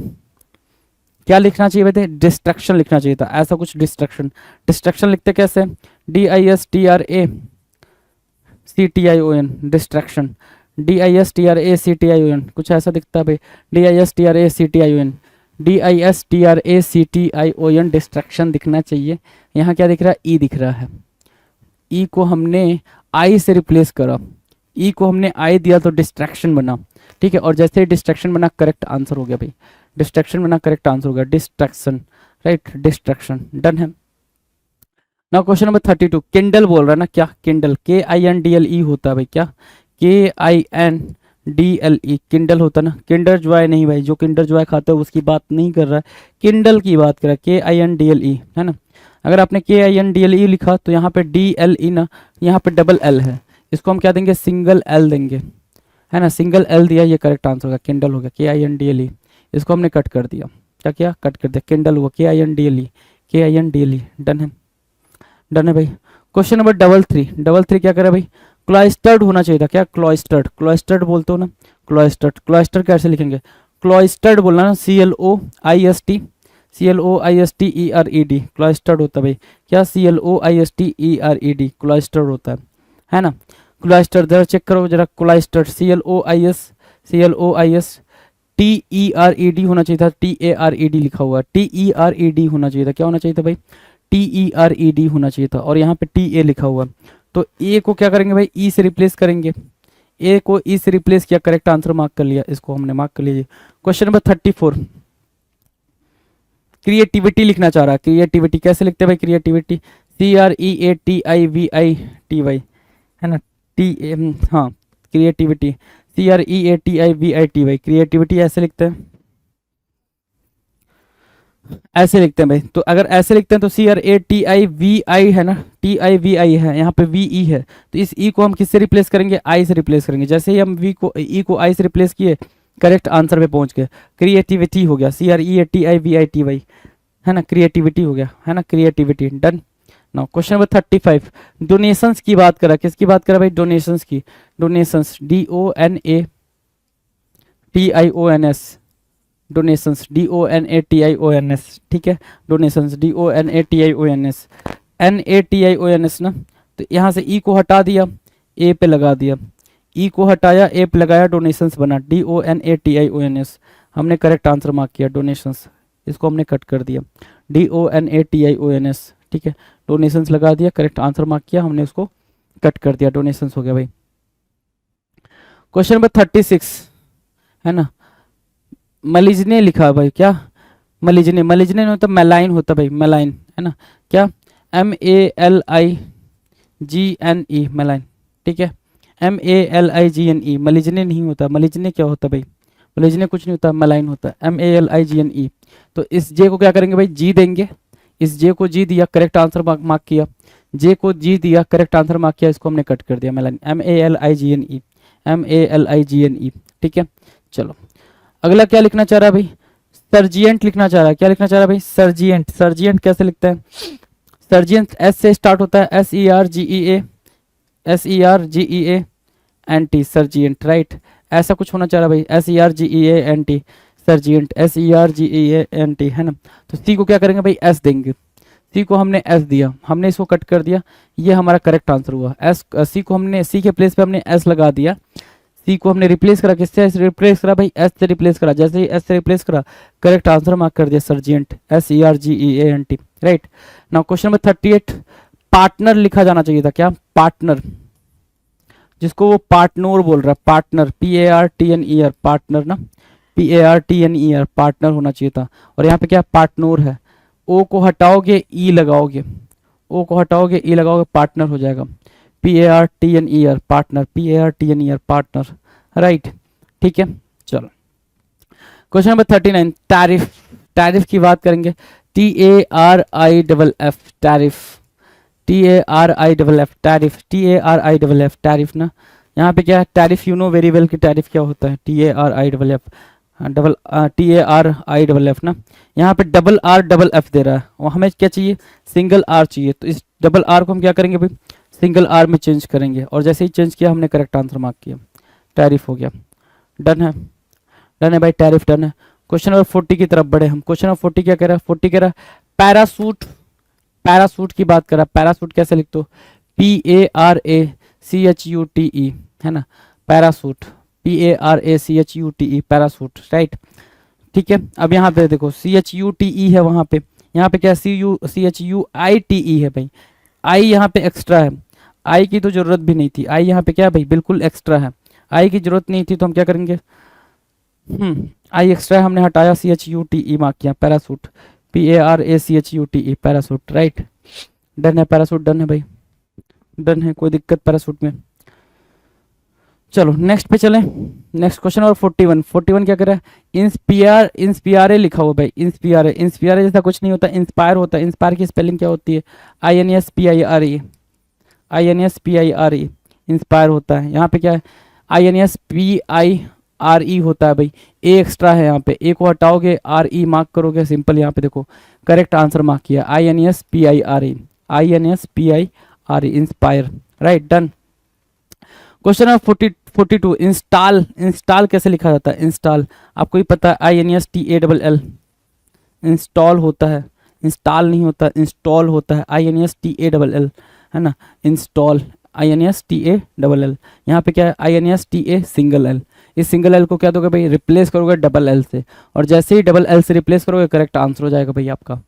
B: क्या लिखना चाहिए बेटे? डिस्ट्रैक्शन लिखना चाहिए था, ऐसा कुछ। डिस्ट्रैक्शन, डिस्ट्रैक्शन लिखते कैसे? DISTRACTION, डिस्ट्रैक्शन, DISTRACTION, कुछ ऐसा दिखता है भाई, DISTRACTION, DISTRACTION, डिस्ट्रैक्शन दिखना चाहिए। यहाँ क्या दिख रहा है? ई दिख रहा है। ई को हमने आई से रिप्लेस करा, ई को हमने आई दिया तो डिस्ट्रैक्शन बना। ठीक है, और जैसे ही डिस्ट्रैक्शन बना, करेक्ट आंसर हो गया भाई। डिस्ट्रैक्शन बना, करेक्ट आंसर हो गया, डिस्ट्रैक्शन। राइट, डिस्ट्रैक्शन डन है। नाउ क्वेश्चन नंबर 32, किंडल बोल रहा है ना। क्या? किंडल, KINDLE होता है भाई। क्या? KINDLE, किंडल होता ना। किंडर जॉय नहीं भाई, जो किंडर जॉय खाते हो उसकी बात नहीं कर रहा है, किंडल की बात कर रहा है। KINDLE है ना। अगर आपने KINDLE लिखा तो यहाँ पे DLE ना, यहाँ पे डबल एल है, इसको हम क्या देंगे? सिंगल एल देंगे, है ना। सिंगल एल दिया, ये करेक्ट आंसर होगा, किंडल हो गया। KINDLE, इसको हमने कट कर दिया। क्या किया? कट कर दिया, किंडल हुआ, KINDLE, KINDLE डन है, डन है भाई। क्वेश्चन नंबर 33, 33 क्या करे भाई? क्लॉइस्टर्ड होना चाहिए था। क्या? क्लॉइस्टर्ड, क्लॉइस्टर्ड बोलते हो ना, क्लॉइस्टर्ड। क्लॉइस्टर्ड कैसे लिखेंगे? क्लॉइस्टर्ड बोलना ना, CLOIST, CLOISTERED क्लॉइस्टर्ड होता है भाई। क्या CLOISTERED क्लॉइस्टर्ड होता है ना। क्लॉइस्टर जरा चेक करो जरा, क्लॉइस्टर्ड CLOISTERED होना चाहिए था, TARED लिखा हुआ है, TERED होना चाहिए था। क्या होना चाहिए था भाई, TERED होना चाहिए था, और यहाँ पे TA लिखा हुआ है। तो ए को क्या करेंगे भाई, ई से रिप्लेस करेंगे। ए को ई से रिप्लेस किया, करेक्ट आंसर मार्क कर लिया, इसको हमने मार्क कर लिया। क्वेश्चन नंबर 34, क्रिएटिविटी लिखना चाह रहा है। क्रिएटिविटी कैसे लिखते हैं भाई, क्रिएटिविटी CREATIVITY है ना, हाँ क्रिएटिविटी CREATIVITY, क्रिएटिविटी ऐसे लिखते हैं, ऐसे लिखते हैं भाई। तो अगर ऐसे लिखते हैं तो CRATIVI है ना, TIVI है, यहाँ पे VE है, तो इस E को हम किससे रिप्लेस करेंगे, I से रिप्लेस करेंगे। जैसे ही हम E को I से रिप्लेस किए, करेक्ट आंसर पे पहुंच गए, क्रिएटिविटी हो गया, CREATIVITY है ना, क्रिएटिविटी हो गया है ना, creativity done. Now question number 35, donations की बात करा, किसकी बात करा भाई, डोनेशंस की। डोनेशंस DONATIONS, डोनेशंस DONATIONS, ठीक है, डोनेशंस DONATIONS, NATIONS ना। तो यहाँ से ई को हटा दिया, ए पे लगा दिया, ई को हटाया, ए पे लगाया, डोनेशंस बना, DONATIONS। हमने करेक्ट आंसर मार्क किया, डोनेशंस, इसको हमने कट कर दिया, DONATIONS, ठीक है, डोनेशंस लगा दिया, करेक्ट आंसर मार्क किया, हमने उसको कट कर दिया, डोनेशंस हो गया भाई। क्वेश्चन नंबर 36 है ना, मलिजने लिखा भाई, क्या मलिजने, मलिजने नहीं होता, मेलाइन होता भाई, मेलाइन है ना, क्या MALIGNE, मेलाइन, ठीक है, MALIGNE, मलिजने नहीं होता। मलिजने क्या होता भाई, मलिजने कुछ नहीं होता, मेलाइन होता है, MALIGNE। तो इस जे को क्या करेंगे भाई, जी देंगे, इस जे को जी दिया, करेक्ट आंसर मार्क किया, जे को जी दिया, करेक्ट आंसर मार्क किया, इसको हमने कट कर दिया, मेलाइन, MALIGNE, ठीक है। चलो अगला क्या लिखना चाह रहा है भाई, सर्जिएंट लिखना चाह रहा है। क्या लिखना चाह रहा है भाई, सर्जिएंट। सर्जिएंट कैसे लिखते हैं, सर्जिएंट एस से स्टार्ट होता है, SERGEANT, सर्जिएंट, राइट, ऐसा कुछ होना चाह रहा है भाई, SERGEANT, सर्जिएंट, SERGEANT है ना। तो सी को क्या करेंगे भाई, एस देंगे, सी को हमने एस दिया, हमने इसको कट कर दिया, ये हमारा करेक्ट आंसर हुआ। एस सी को हमने, सी के प्लेस पे हमने एस लगा दिया, सी को हमने रिप्लेस करा, किससे रिप्लेस करा भाई, एस से रिप्लेस करा। जैसे ही एस से रिप्लेस करा, करेक्ट आंसर मार्क कर दिया, सर्जिएंट, SERGEANT, right. Now question number 38, partner लिखा जाना चाहिए था। क्या पार्टनर, जिसको वो पार्टनर बोल रहा है, पार्टनर, PARTNER, पार्टनर ना, PARTNER, पार्टनर होना चाहिए था। और यहाँ पे क्या पार्टनर है, ओ को हटाओगे, ई लगाओगे, ओ को हटाओगे, ई लगाओगे, पार्टनर हो जाएगा, PARTNER, partner, PARTNER, partner, right, ठीक है। चलो क्वेश्चन नंबर 39, टैरिफ। टैरिफ की बात करेंगे, TARIFF, tariff, TARIFF, tariff, TARIFF, tariff ना। यहाँ पे क्या है, tariff, you know very well कि टैरिफ क्या होता है, TARIFF, TARIFF ना। यहाँ पे RFF दे रहा है, और हमें क्या चाहिए, सिंगल आर चाहिए। तो इस डबल आर को हम क्या करेंगे भाई, सिंगल आर में चेंज करेंगे, और जैसे ही चेंज किया, हमने करेक्ट आंसर मार्क किया, टैरिफ हो गया, डन है, डन है भाई, टैरिफ डन है। क्वेश्चन नंबर 40 की तरफ बढ़े हम। क्वेश्चन नंबर 40 क्या कह रहा है, 40 कह रहा है पैरासूट। पैरासूट की बात कर रहा है, पैरासूट कैसे लिखते हो, PARACHUTE है ना, पैरासूट, PARACHUTE, पैरासूट, राइट, ठीक है। अब यहाँ पे देखो CHUTE है, वहां पे, यहाँ पे क्या CHUITE है भाई, आई यहाँ पे एक्स्ट्रा है, आई की तो जरूरत भी नहीं थी, आई यहाँ पे क्या है भाई, बिल्कुल एक्स्ट्रा है, आई की जरूरत नहीं थी, तो हम क्या करेंगे, आई एक्स्ट्रा है, हमने हटाया, CHUTE मार्क किया, parachute, PARACHUTE, parachute, right, done है, पैरासूट डन है भाई, डन है, कोई दिक्कत पैरासूट में। चलो नेक्स्ट पे चलें, नेक्स्ट क्वेश्चन और 41। 41 क्या कर रहा है, इंस्पियारे लिखा हुआ भाई, इंस्पियारे, इंस्पियारे जैसा कुछ नहीं होता, इंस्पायर होता है। इंस्पायर की स्पेलिंग क्या होती है, INSPIRE, INSPIRE, इंस्पायर होता है। यहाँ पे क्या है, INSPIRE होता है भाई, ए एक्स्ट्रा है, यहाँ पे ए को हटाओगे, RE मार्क करोगे, सिंपल, यहाँ पे देखो करेक्ट आंसर मार्क किया, INSPIRE, INSPIRE, inspire, right, done. Question number 42, install. Install कैसे लिखा जाता है, इंस्टॉल आपको ही पता है, INSTALL, इंस्टॉल होता है, इंस्टॉल नहीं होता, इंस्टॉल होता है, INSTALL, है ना, इंस्टॉल, INSTALL। यहाँ पे क्या है, INSTA सिंगल एल। इस सिंगल एल को क्या दोगे भाई, रिप्लेस करोगे डबल एल से, और जैसे ही डबल एल से रिप्लेस करोगे करेक्ट आंसर हो जाएगा भाई आपका।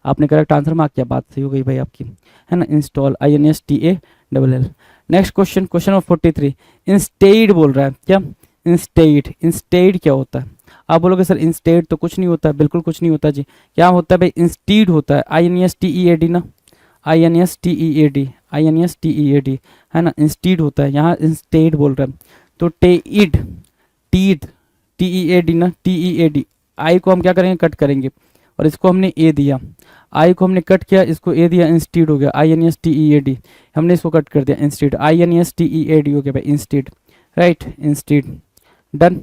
B: आपने करेक्ट आंसर मार्क किया, बात सही हो गई भाई आपकी, है ना, install, INSTALL। Next question, question number 43, instead बोल रहा है, क्या, इंस्टेड, इंस्टेड क्या होता है? आप बोलोगे सर इंस्टेड तो कुछ नहीं होता है, बिल्कुल कुछ नहीं होता जी। क्या होता है भाई, इंस्टीड होता है, INSTEAD ना, INSTEAD, INSTEAD, है ना, इंस्टीड होता है, यहाँ इंस्टेड बोल रहा है। तो टेइड, टीड, TEAD ना, TEAD, आई को हम क्या करेंगे, कट करेंगे, और इसको हमने ए दिया, आई को हमने कट किया, इसको ए दिया, इंस्टीड हो गया, INSTEAD, हमने इसको कट कर दिया, इंस्टीड, INSTEAD हो गया भाई, instead, right, instead, done.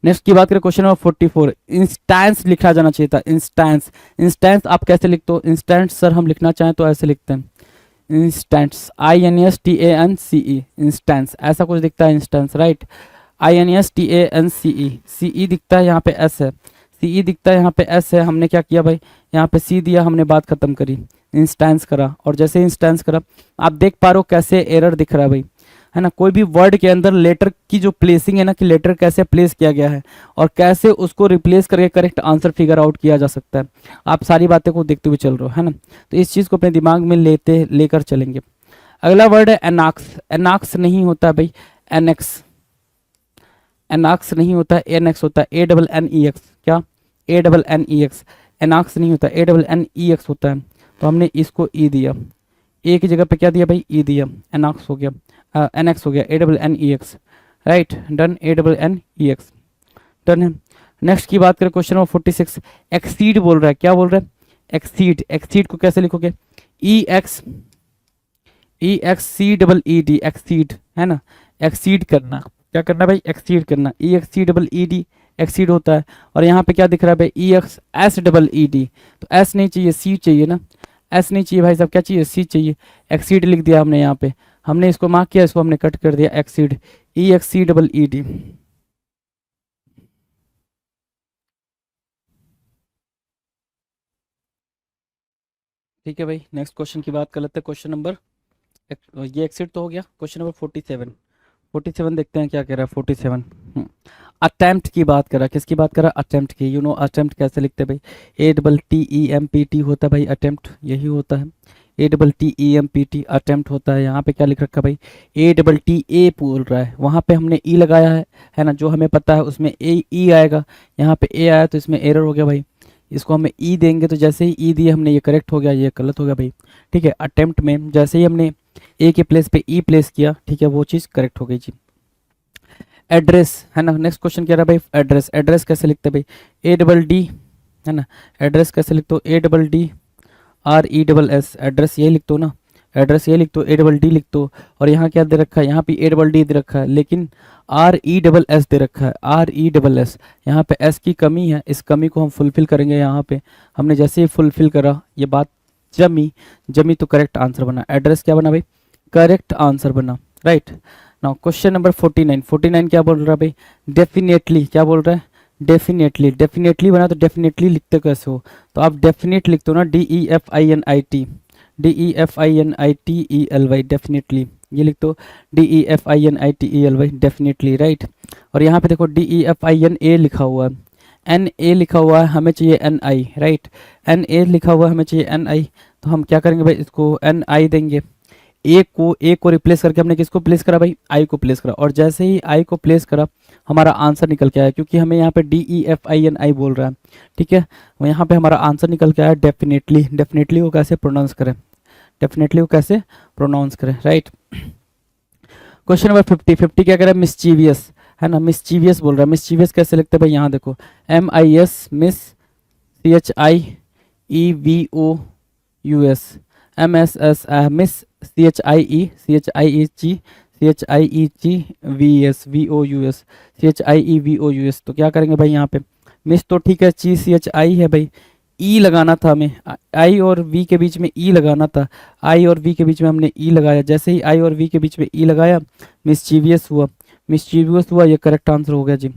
B: Next की बात करें, क्वेश्चन नंबर 44, इंस्टेंस लिखा जाना चाहिए था, इंस्टेंस। इंस्टेंस आप कैसे लिखते हो, इंस्टेंस सर हम लिखना चाहें तो ऐसे लिखते हैं, इंस्टेंस, INSTANCE, इंस्टेंस, ऐसा कुछ दिखता है इंस्टेंस, राइट, INSTANCE, CE दिखता है, यहाँ पे S है, CE दिखता है, यहाँ पे S है, हमने क्या किया भाई, यहाँ पे C दिया, हमने बात खत्म करी, इंस्टेंस करा, और जैसे इंस्टेंस करा आप देख पा रहे हो कैसे एरर दिख रहा है भाई, है ना, कोई भी वर्ड के अंदर लेटर की जो प्लेसिंग है ना, कि लेटर कैसे प्लेस किया गया है और कैसे उसको रिप्लेस करके करेक्ट आंसर फिगर आउट किया जा सकता है, आप सारी बातें को देखते हुए चल रहे हो, है ना, तो इस चीज़ को अपने दिमाग में लेकर चलेंगे। अगला वर्ड है एनाक्स, एनाक्स नहीं होता भाई, एनेक्स, एनाक्स नहीं होता, एनेक्स होता है, ANNEX, क्या, ANNEX, एनाक्स नहीं होता, ANNEX होता है, तो हमने इसको ई दिया, ए की जगह पे क्या दिया भाई, ई दिया, एनाक्स हो गया, NX हो गया, ANNEX, right, done, ANNEX, done है। नेक्स्ट की बात करें, क्वेश्चन नंबर 46, एक्सीड बोल रहा है, क्या बोल रहा है, एक्सीड, एक्सीड को कैसे लिखोगे, EXCEED, एक्सीड, है ना, एक्सीड करना, क्या करना भाई, एक्सीड करना, EXCEED, एक्सीड होता है, और यहाँ पे क्या दिख रहा है भाई, EXSEED, तो S नहीं चाहिए, C चाहिए ना, S नहीं चाहिए भाई साहब, क्या चाहिए, C चाहिए, एक्सीड लिख दिया हमने, यहाँ पे हमने इसको मार्क किया, इसको हमने कट कर दिया, एक्सीड, EXCEED, ठीक है भाई। नेक्स्ट क्वेश्चन की बात कर लेते हैं, क्वेश्चन नंबर, ये एक्सीड तो हो गया, क्वेश्चन नंबर 47, 47 देखते हैं क्या कह रहा है, 47, अटेम्प्ट की बात कर रहा है, किसकी बात कर रहा है, अटेम्प्ट की, यू नो अटेम्प्ट कैसे लिखते हैं भाई, ATTEMPT होता है भाई, अटेम्प्ट यही होता है, ATTEMPT अटेम्प्ट होता है। यहाँ पे क्या लिख रखा है भाई, ATTA बोल रहा है, वहाँ पे हमने ई लगाया है ना, जो हमें पता है उसमें ई आएगा, यहाँ पे ए आया तो इसमें एरर हो गया भाई, इसको हमें ई देंगे, तो जैसे ही ई दिए हमने, ये करेक्ट हो गया, ये गलत हो गया भाई, ठीक है, अटेम्प्ट में जैसे ही हमने ए के प्लेस पे ई प्लेस किया, ठीक है, वो चीज़ करेक्ट हो गई जी। एड्रेस, है ना, नेक्स्ट क्वेश्चन कह रहा है भाई, एड्रेस, एड्रेस कैसे लिखते हैं भाई, ADD, है ना, एड्रेस कैसे लिखते हो, ADDRESS, एड्रेस यही लिखते हो ना, एड्रेस ये लिख दो, ADD लिख दो, और यहाँ क्या दे रखा है, यहाँ पे ADD दे रखा है, लेकिन RESS दे रखा है, RESS, यहाँ पे S की कमी है, इस कमी को हम फुलफिल करेंगे, यहाँ पे हमने जैसे ही फुलफिल करा, ये बात जमी, जमी तो करेक्ट आंसर बना, एड्रेस क्या बना भाई, करेक्ट आंसर बना, राइट। नाउ क्वेश्चन नंबर 49, 49 क्या बोल रहा है भाई, डेफिनेटली, क्या बोल रहा है, डेफिनेटली, डेफिनेटली बना, तो डेफिनेटली लिखते कैसे हो, तो आप डेफिनेट लिखते हो ना, DEFINIT, DEFINITELY, डेफिनेटली, ये लिख दो, DEFINITELY, डेफिनेटली, राइट। और यहाँ पे देखो DEFINA लिखा हुआ है, NA लिखा हुआ है, हमें चाहिए NI, राइट, NA लिखा हुआ है, हमें चाहिए NI, तो हम क्या करेंगे भाई, इसको NI देंगे, ए को रिप्लेस करके हमने किसको प्लेस करा भाई, आई को प्लेस करा, और जैसे ही आई को प्लेस करा हमारा आंसर निकल के आया, क्योंकि हमें यहाँ पे DEFINI बोल रहा है, ठीक है, वो यहाँ पे हमारा आंसर निकल के आया डेफिनेटली, डेफिनेटली वो कैसे प्रोनाउंस करें, डेफिनेटली वो कैसे प्रोनाउंस करें, राइट। क्वेश्चन नंबर 50, 50 क्या कह रहा है, मिस्चीवियस, है ना, मिस्चीवियस बोल रहा है, मिस्चीवियस कैसे लिखते हैं भाई, यहाँ देखो, MIS, miss, CHIEVOUS, MSS, miss, CHIEVOUS, तो क्या करेंगे भाई, यहाँ पे मिस तो ठीक है, CHI है भाई, ई लगाना था हमें, आई और वी के बीच में ई लगाना था, आई और वी के बीच में हमने ई लगाया, जैसे ही आई और वी के बीच में ई लगाया, मिस्चीवियस हुआ, मिस्चीवियस हुआ, ये करेक्ट आंसर हो गया जी,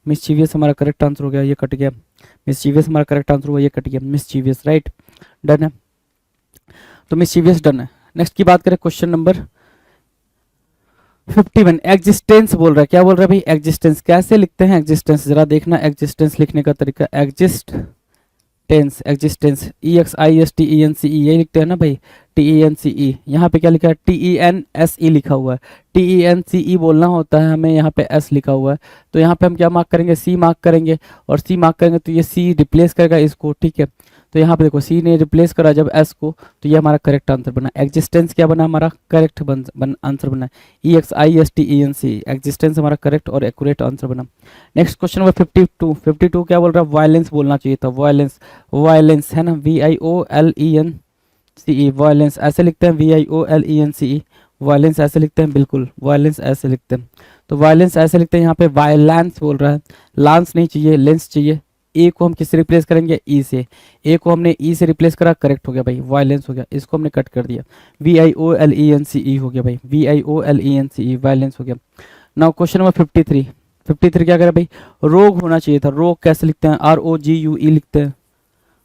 B: मिस्चीवियस हमारा करेक्ट आंसर हो गया, ये कट गया, मिस्चीवियस हमारा करेक्ट आंसर हुआ, ये कट गया मिस्चीवियस, राइट, डन है, तो मिस्चीवियस डन है। नेक्स्ट की बात करें क्वेश्चन नंबर 51, एग्जिस्टेंस बोल रहा है, क्या बोल रहा है भाई, एग्जिस्टेंस कैसे लिखते हैं, एग्जिस्टेंस जरा देखना, एग्जिस्टेंस लिखने का तरीका, एग्जिस्टेंस, एग्जिस्टेंस EXISTENCE यही लिखते हैं ना भाई, TENCE, यहाँ पे क्या लिखा है, TENSE लिखा हुआ है, TENCE बोलना होता है हमें, यहाँ पे S लिखा हुआ है, तो यहाँ पे हम क्या मार्क करेंगे, C मार्क करेंगे, और C मार्क करेंगे तो ये C रिप्लेस करेगा इसको, ठीक है, तो यहाँ पे देखो C ने रिप्लेस करा जब S को, तो ये हमारा करेक्ट आंसर बना, एग्जिस्टेंस क्या बना हमारा, करेक्ट आंसर बना, EXISTENCE, एग्जिस्टेंस हमारा करेक्ट और एक्यूरेट आंसर बना। नेक्स्ट क्वेश्चन नंबर 52 क्या बोल रहा है, वायलेंस बोलना चाहिए था, वायलेंस, वायलेंस है ना, VIOLENCE, वायलेंस ऐसे लिखते हैं, VIOLENCE, वायलेंस ऐसे लिखते हैं, बिल्कुल वायलेंस ऐसे लिखते हैं, तो वायलेंस ऐसे लिखते हैं, यहाँ पे वायलेंस बोल रहा है, लांस नहीं चाहिए, लेंस चाहिए, ए को हम किससे रिप्लेस करेंगे, ई से, ए को हमने ई से रिप्लेस करा, करेक्ट हो गया भाई, वायलेंस हो गया, इसको हमने कट कर दिया, VIOLENCE हो गया भाई, VIOLENCE, वायलेंस हो गया। नाउ क्वेश्चन नंबर 53 क्या करें भाई, रोग होना चाहिए था, रोग कैसे लिखते हैं, ROGUE लिखते हैं,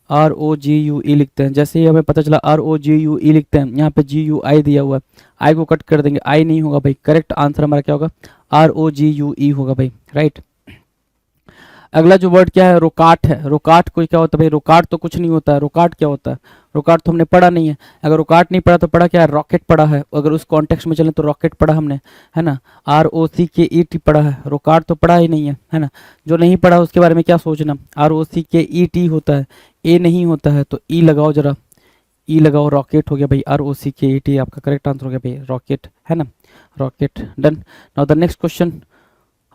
B: ROGUE लिखते हैं, जैसे ही हमें पता चला ROGUE लिखते हैं, यहाँ पे GUI दिया हुआ है, आई को कट कर देंगे, आई नहीं होगा भाई, करेक्ट आंसर हमारा क्या होगा, ROGUE होगा भाई, राइट। अगला जो वर्ड क्या है, रोकाट है, रोकाट कोई क्या होता है भाई, रोकाट तो कुछ नहीं होता है, रोकाट क्या होता है, रोकाट तो हमने पढ़ा नहीं है, अगर रोकाट नहीं पढ़ा तो पढ़ा क्या है, रॉकेट पढ़ा है, अगर उस कॉन्टेक्स्ट में चले तो रॉकेट पढ़ा हमने, है ना, ROCKET पढ़ा है, रोकाट तो पढ़ा ही नहीं है ना, जो नहीं पढ़ा उसके बारे में क्या सोचना, ROCKET होता है, ए नहीं होता है, तो ई लगाओ जरा, ई लगाओ, रॉकेट हो गया भाई, ROCKET आपका करेक्ट आंसर हो गया भाई, रॉकेट है ना, rocket, done. Now the next question,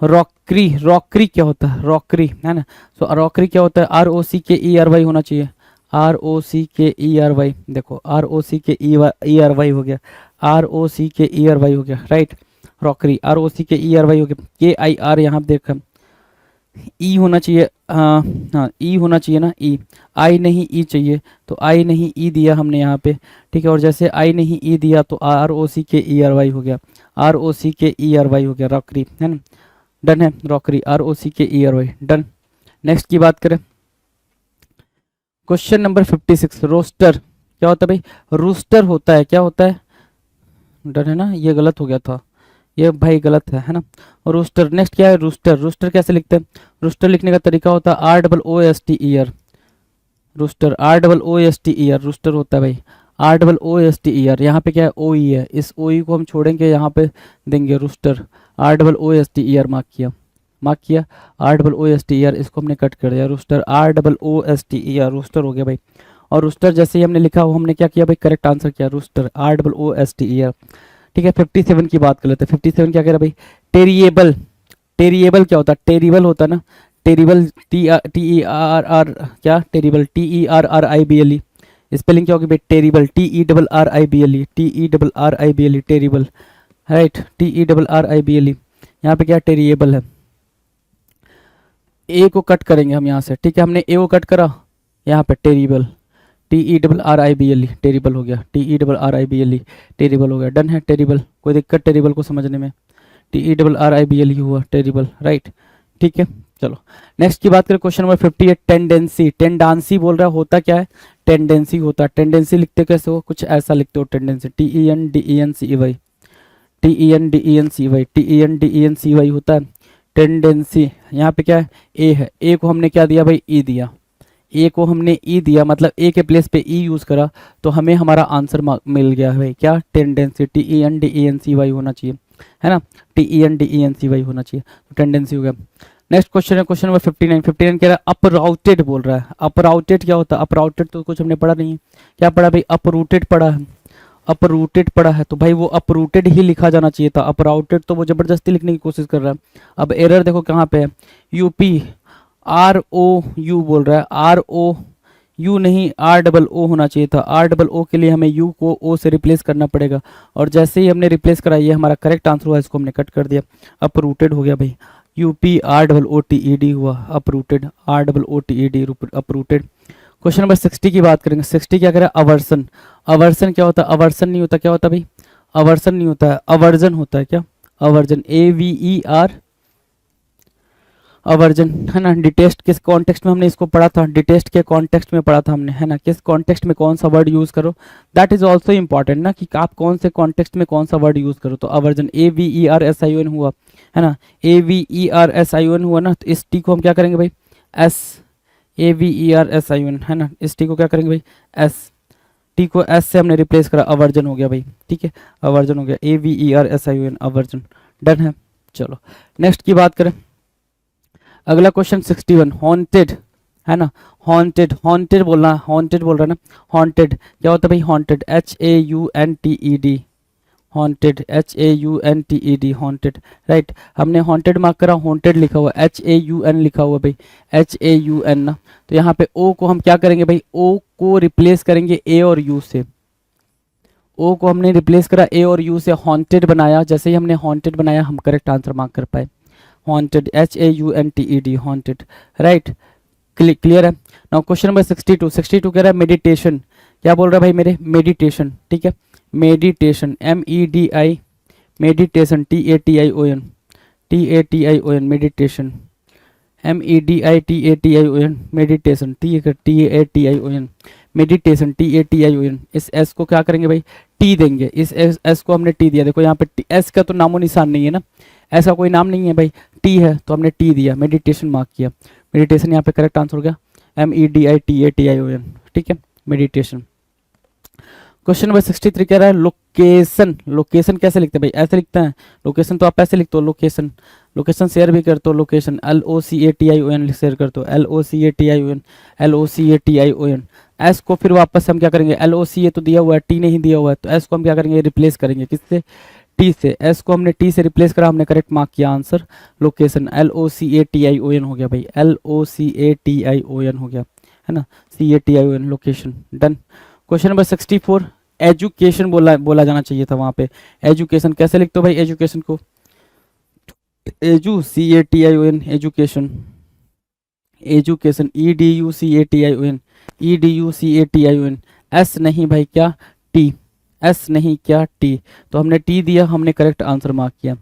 B: rockery, rockery क्या होता है, रॉकरी है ना, सो रॉकरी क्या होता है, ROCKERY होना चाहिए, ROCKERY, देखो ROCKERY हो गया, ROCKERY हो गया, राइट, रॉकरी ROCKERY हो गया, KIR यहाँ पे देखा, ई होना चाहिए, हाँ ई होना चाहिए ना, ई, आई नहीं ई चाहिए, तो आई नहीं ई दिया हमने यहाँ पे, ठीक है, और जैसे आई नहीं ई दिया तो ROCKERY हो गया, ROCKERY हो गया, रॉकरी है ना, डन है, रॉकरी ROCKERY, डन। नेक्स्ट की बात करें क्वेश्चन नंबर 56, रोस्टर क्या होता है भाई, रूस्टर होता है, क्या होता है, डन है ना, ये गलत हो गया था, ये भाई गलत है ना, रूस्टर। नेक्स्ट क्या है, रूस्टर, रूस्टर कैसे लिखते हैं, रूस्टर लिखने का तरीका होता है ROOSTER, रूस्टर ROOSTER, रूस्टर होता है भाई, ROOSTER, यहाँ पे क्या है, OE है, इस OE को हम छोड़ेंगे, यहाँ पे देंगे रूस्टर, ROOSTER मार्क किया, ROOSTER, इसको हमने कट कर दिया, रूस्टर ROOSTER, रूस्टर हो गया भाई, और रूस्टर जैसे ही हमने लिखा वो हमने क्या किया भाई, करेक्ट आंसर किया, रूस्टर ROOSTER, ठीक है। 57 की बात कर लेते हैं, 57 क्या कह रहा है भाई, टेरिएबल, टेरिएबल क्या होता है, टेरिबल होता है ना, टेरिबल, TERR क्या, टेरिबल TERRIBLE, स्पेलिंग क्या होगी भाई, terrible TERRIBLE, TERRIBLE, terrible, right, TERRIBLE, यहाँ पे क्या टेरिएबल है, ए को कट करेंगे हम यहाँ से, ठीक है, हमने ए को कट करा, यहाँ पे टेरिबल, TERRIBLE, टेरिबल हो गया, TERRIBLE, टेरिबल हो गया, डन है, टेरिबल, कोई दिक्कत टेरिबल को समझने में, TERRIBLE हुआ, टेरिबल, राइट, ठीक है। चलो नेक्स्ट की बात करें क्वेश्चन नंबर 58, टेंडेंसी, टेंडांसी बोल रहा है, होता क्या है, टेंडेंसी होता है, टेंडेंसी लिखते कैसे हो, कुछ ऐसा लिखते हो, टेंडेंसी TENDENCY, TENDENCY होता है टेंडेंसी, यहाँ पे क्या है, ए है, ए को हमने क्या दिया भाई, ई दिया, ए को हमने ई दिया, मतलब ए के प्लेस पे ई यूज करा, तो हमें हमारा आंसर मिल गया है क्या, टेंडेंसी, TENDENCY होना चाहिए, है ना, TENDENCY होना चाहिए, तो टेंडेंसी हो गया। नेक्स्ट क्वेश्चन है क्वेश्चन नंबर 59, 59 कह रहा है अपराउटेड बोल रहा है, अपराउटेड क्या होता है, अपराउटेड तो कुछ हमने पढ़ा नहीं है, क्या पढ़ा भाई, अपरूटेड पढ़ा है, अपरूटेड पढ़ा है, तो भाई वो अपरूटेड ही लिखा जाना चाहिए था, अपराउटेड तो वो जबरदस्ती लिखने की कोशिश कर रहा है। अब एरर देखो कहाँ पे है, UP ROU बोल रहा है, ROU नहीं ROO होना चाहिए था, ROO के लिए हमें U को O से रिप्लेस करना पड़ेगा, और जैसे ही हमने रिप्लेस करा ये हमारा करेक्ट आंसर हुआ, इसको हमने कट कर दिया, अपरूटेड हो गया भाई, UP ROOTED हुआ, uprooted, ROOTED, uprooted. Question number 60 की बात करेंगे, 60 क्या करें, अवर्सन, अवर्सन क्या होता है, अवर्सन नहीं होता, क्या होता भाई, अवर्सन नहीं होता है, अवर्जन होता है, क्या, अवर्जन, AVER, अवर्जन, है ना। डिटेस्ट किस कॉन्टेक्स्ट में हमने इसको पढ़ा था, डिटेस्ट के कॉन्टेक्स्ट में पढ़ा था हमने, है ना। किस कॉन्टेक्स्ट में कौन सा वर्ड यूज़ करो, दैट इज ऑल्सो इंपॉर्टेंट ना, कि आप कौन से कॉन्टेक्स्ट में कौन सा वर्ड यूज़ करो। तो अवर्जन AVERSION हुआ, है ना, AVERSION हुआ ना, तो इस टी को हम क्या करेंगे भाई, एस, AVERSION, है ना, इस टी को क्या करेंगे भाई, एस, टी को एस से हमने रिप्लेस करा, अवर्जन हो गया भाई, ठीक है, अवर्जन हो गया, AVERSION, अवर्जन, डन है। चलो नेक्स्ट की बात करें, अगला क्वेश्चन 61, हॉन्टेड, है ना, हॉन्टेड, हॉन्टेड बोलना, हॉन्टेड बोल रहा है ना, हॉन्टेड क्या होता है भाई, haunted, HAUNTED, haunted, HAUNTED, haunted, right. हमने हॉन्टेड मार्क करा, हॉन्टेड लिखा हुआ, HAUN लिखा हुआ भाई, HAUN ना, तो यहाँ पे ओ को हम क्या करेंगे भाई, ओ को रिप्लेस करेंगे ए और यू से, ओ को हमने रिप्लेस करा ए और यू से, हॉन्टेड बनाया, जैसे ही हमने हॉन्टेड बनाया हम करेक्ट आंसर मार्क कर पाए, haunted, HAUNTED, haunted, right, clear है। नाउ क्वेश्चन नंबर 62, 62 कह रहा है मेडिटेशन, क्या बोल रहा है भाई मेरे, मेडिटेशन, ठीक है, meditation, MEDI, meditation, TATION, meditation, MEDITATION, meditation, TATION, meditation, TATION, इस एस को क्या करेंगे भाई, टी देंगे, इस एस को हमने टी दिया, देखो यहाँ पे एस का तो नामो निशान नहीं है ना, ऐसा कोई नाम नहीं है भाई, टी है तो हमने टी दिया, मेडिटेशन मार्क किया, मेडिटेशन यहाँ पे करेक्ट आंसर हो गया, MEDITATION, ठीक है, मेडिटेशन। क्वेश्चन नंबर 63 कह रहा है लोकेशन, लोकेशन कैसे लिखते हैं भाई, ऐसे लिखते हैं, लोकेशन तो आप ऐसे लिखते हो, लोकेशन, लोकेशन शेयर भी करते हो, लोकेशन, LOCATION शेयर करते हो, LOCATION, LOCATION, एस को फिर वापस हम क्या करेंगे, LOCA तो दिया हुआ है, टी नहीं दिया हुआ है, तो एस को हम क्या करेंगे, रिप्लेस करेंगे, किससे, टी से, एस को हमने टी से रिप्लेस करा, हमने करेक्ट मार्क किया आंसर, लोकेशन, LOCATION हो गया भाई, LOCATION हो गया, है ना, CATION, location, done. Question number 64, education बोला जाना चाहिए था वहां पे, एजुकेशन कैसे लिखते हो भाई, एजुकेशन को, edu, CATION, education, education, EDUCATION, S नहीं भाई क्या, टी, एस नहीं क्या, टी, तो हमने टी दिया, हमने करेक्ट आंसर मार्क किया,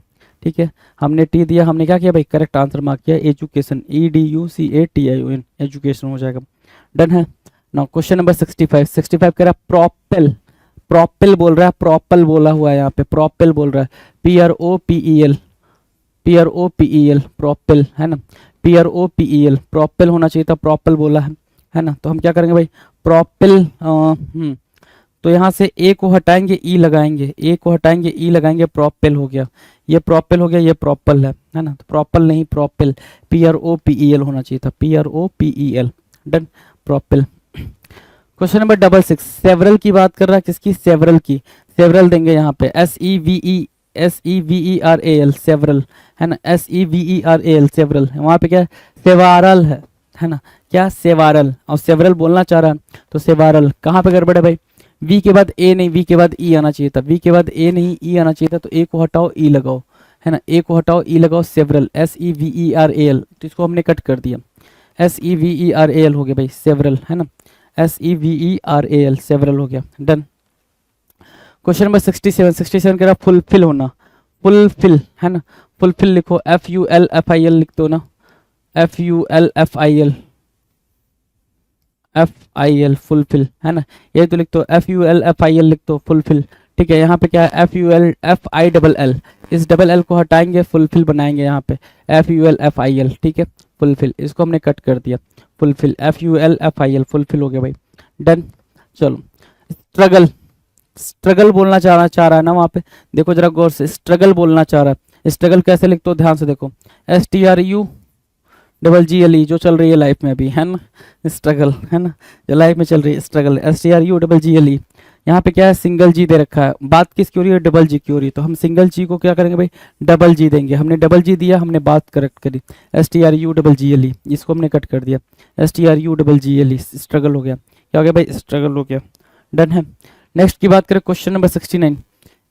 B: ठीक है, हमने टी दिया, हमने क्या किया भाई, करेक्ट आंसर मार्क किया, एजुकेशन, EDUCATION, एजुकेशन हो जाएगा, डन है। नाउ क्वेश्चन नंबर 65, 65 कह रहा है प्रोपेल, प्रोपेल बोल रहा है, प्रोपेल बोला हुआ है यहाँ पे, प्रोपेल बोल रहा है, PROPEL, PROPEL, प्रोपेल, है ना, PROPEL, प्रोपेल होना चाहिए था, प्रोपेल बोला है ना, तो हम क्या करेंगे भाई, प्रोपेल, तो यहाँ से ए को हटाएंगे, ई लगाएंगे, ए को हटाएंगे, ई लगाएंगे, प्रोपेल हो गया, ये प्रोपेल हो गया, ये प्रोपेल है ना, तो प्रोपेल नहीं प्रोपेल, PROPEL होना चाहिए था, PROPEL, done, propel. Question number 66, several की बात कर रहा है, किसकी, सेवरल की, सेवरल देंगे यहाँ पे, SEVERAL, सेवरल, है ना, SEVERAL, सेवरल, वहाँ पे क्या है, सेवारल है ना, क्या, सेवारल, और सेवरल बोलना चाह रहा है तो सेवारल, कहाँ पे गड़बड़ है भाई, वी के बाद ए नहीं, वी के बाद ई आना चाहिए था, वी के बाद ए नहीं, ई आना चाहिए था, तो ए को हटाओ, ई लगाओ, है ना, ए को हटाओ, ई लगाओ, सेवरल, SEVERAL, तो इसको हमने कट कर दिया, SEVERAL हो गया भाई, सेवरल, है ना, SEVERAL, सेवरल हो गया, डन। क्वेश्चन नंबर 67, 67 कह रहा फुलफिल होना, फुलफिल, है ना, फुलफिल लिखो, FULFIL लिख दो ना, FULFIL, फुलफिल, है ना, ये तो लिख दो, FULFIL लिख दो, फुलफिल, ठीक है। यहाँ पे क्या है, FULFILL, इस डबल एल को हटाएंगे, फुलफिल बनाएंगे यहाँ पे, FULFIL, ठीक है, फुलफिल, इसको हमने कट कर दिया, फुलफिल, FULFIL, फुलफिल हो गया भाई, डन। चलो स्ट्रगल, स्ट्रगल बोलना चाह रहा है ना वहाँ पे, देखो जरा गौर से, स्ट्रगल बोलना चाह रहा है, स्ट्रगल कैसे लिखते हो, ध्यान से देखो, STRUGGLE, जो चल रही है लाइफ में अभी, है ना, स्ट्रगल, है ना, जो लाइफ में चल रही है, स्ट्रगल, STRUGGLE, यहाँ पे क्या है, सिंगल जी दे रखा है, बात किसकी हो रही है, डबल जी की हो रही है, तो हम सिंगल जी को क्या करेंगे भाई, डबल जी देंगे, हमने डबल जी दिया, हमने बात करेक्ट करी, STRUGGLE, इसको हमने कट कर दिया, STRUGGLE, स्ट्रगल हो गया, क्या हो गया भाई, स्ट्रगल हो गया, डन है। नेक्स्ट की बात करें, क्वेश्चन नंबर 69,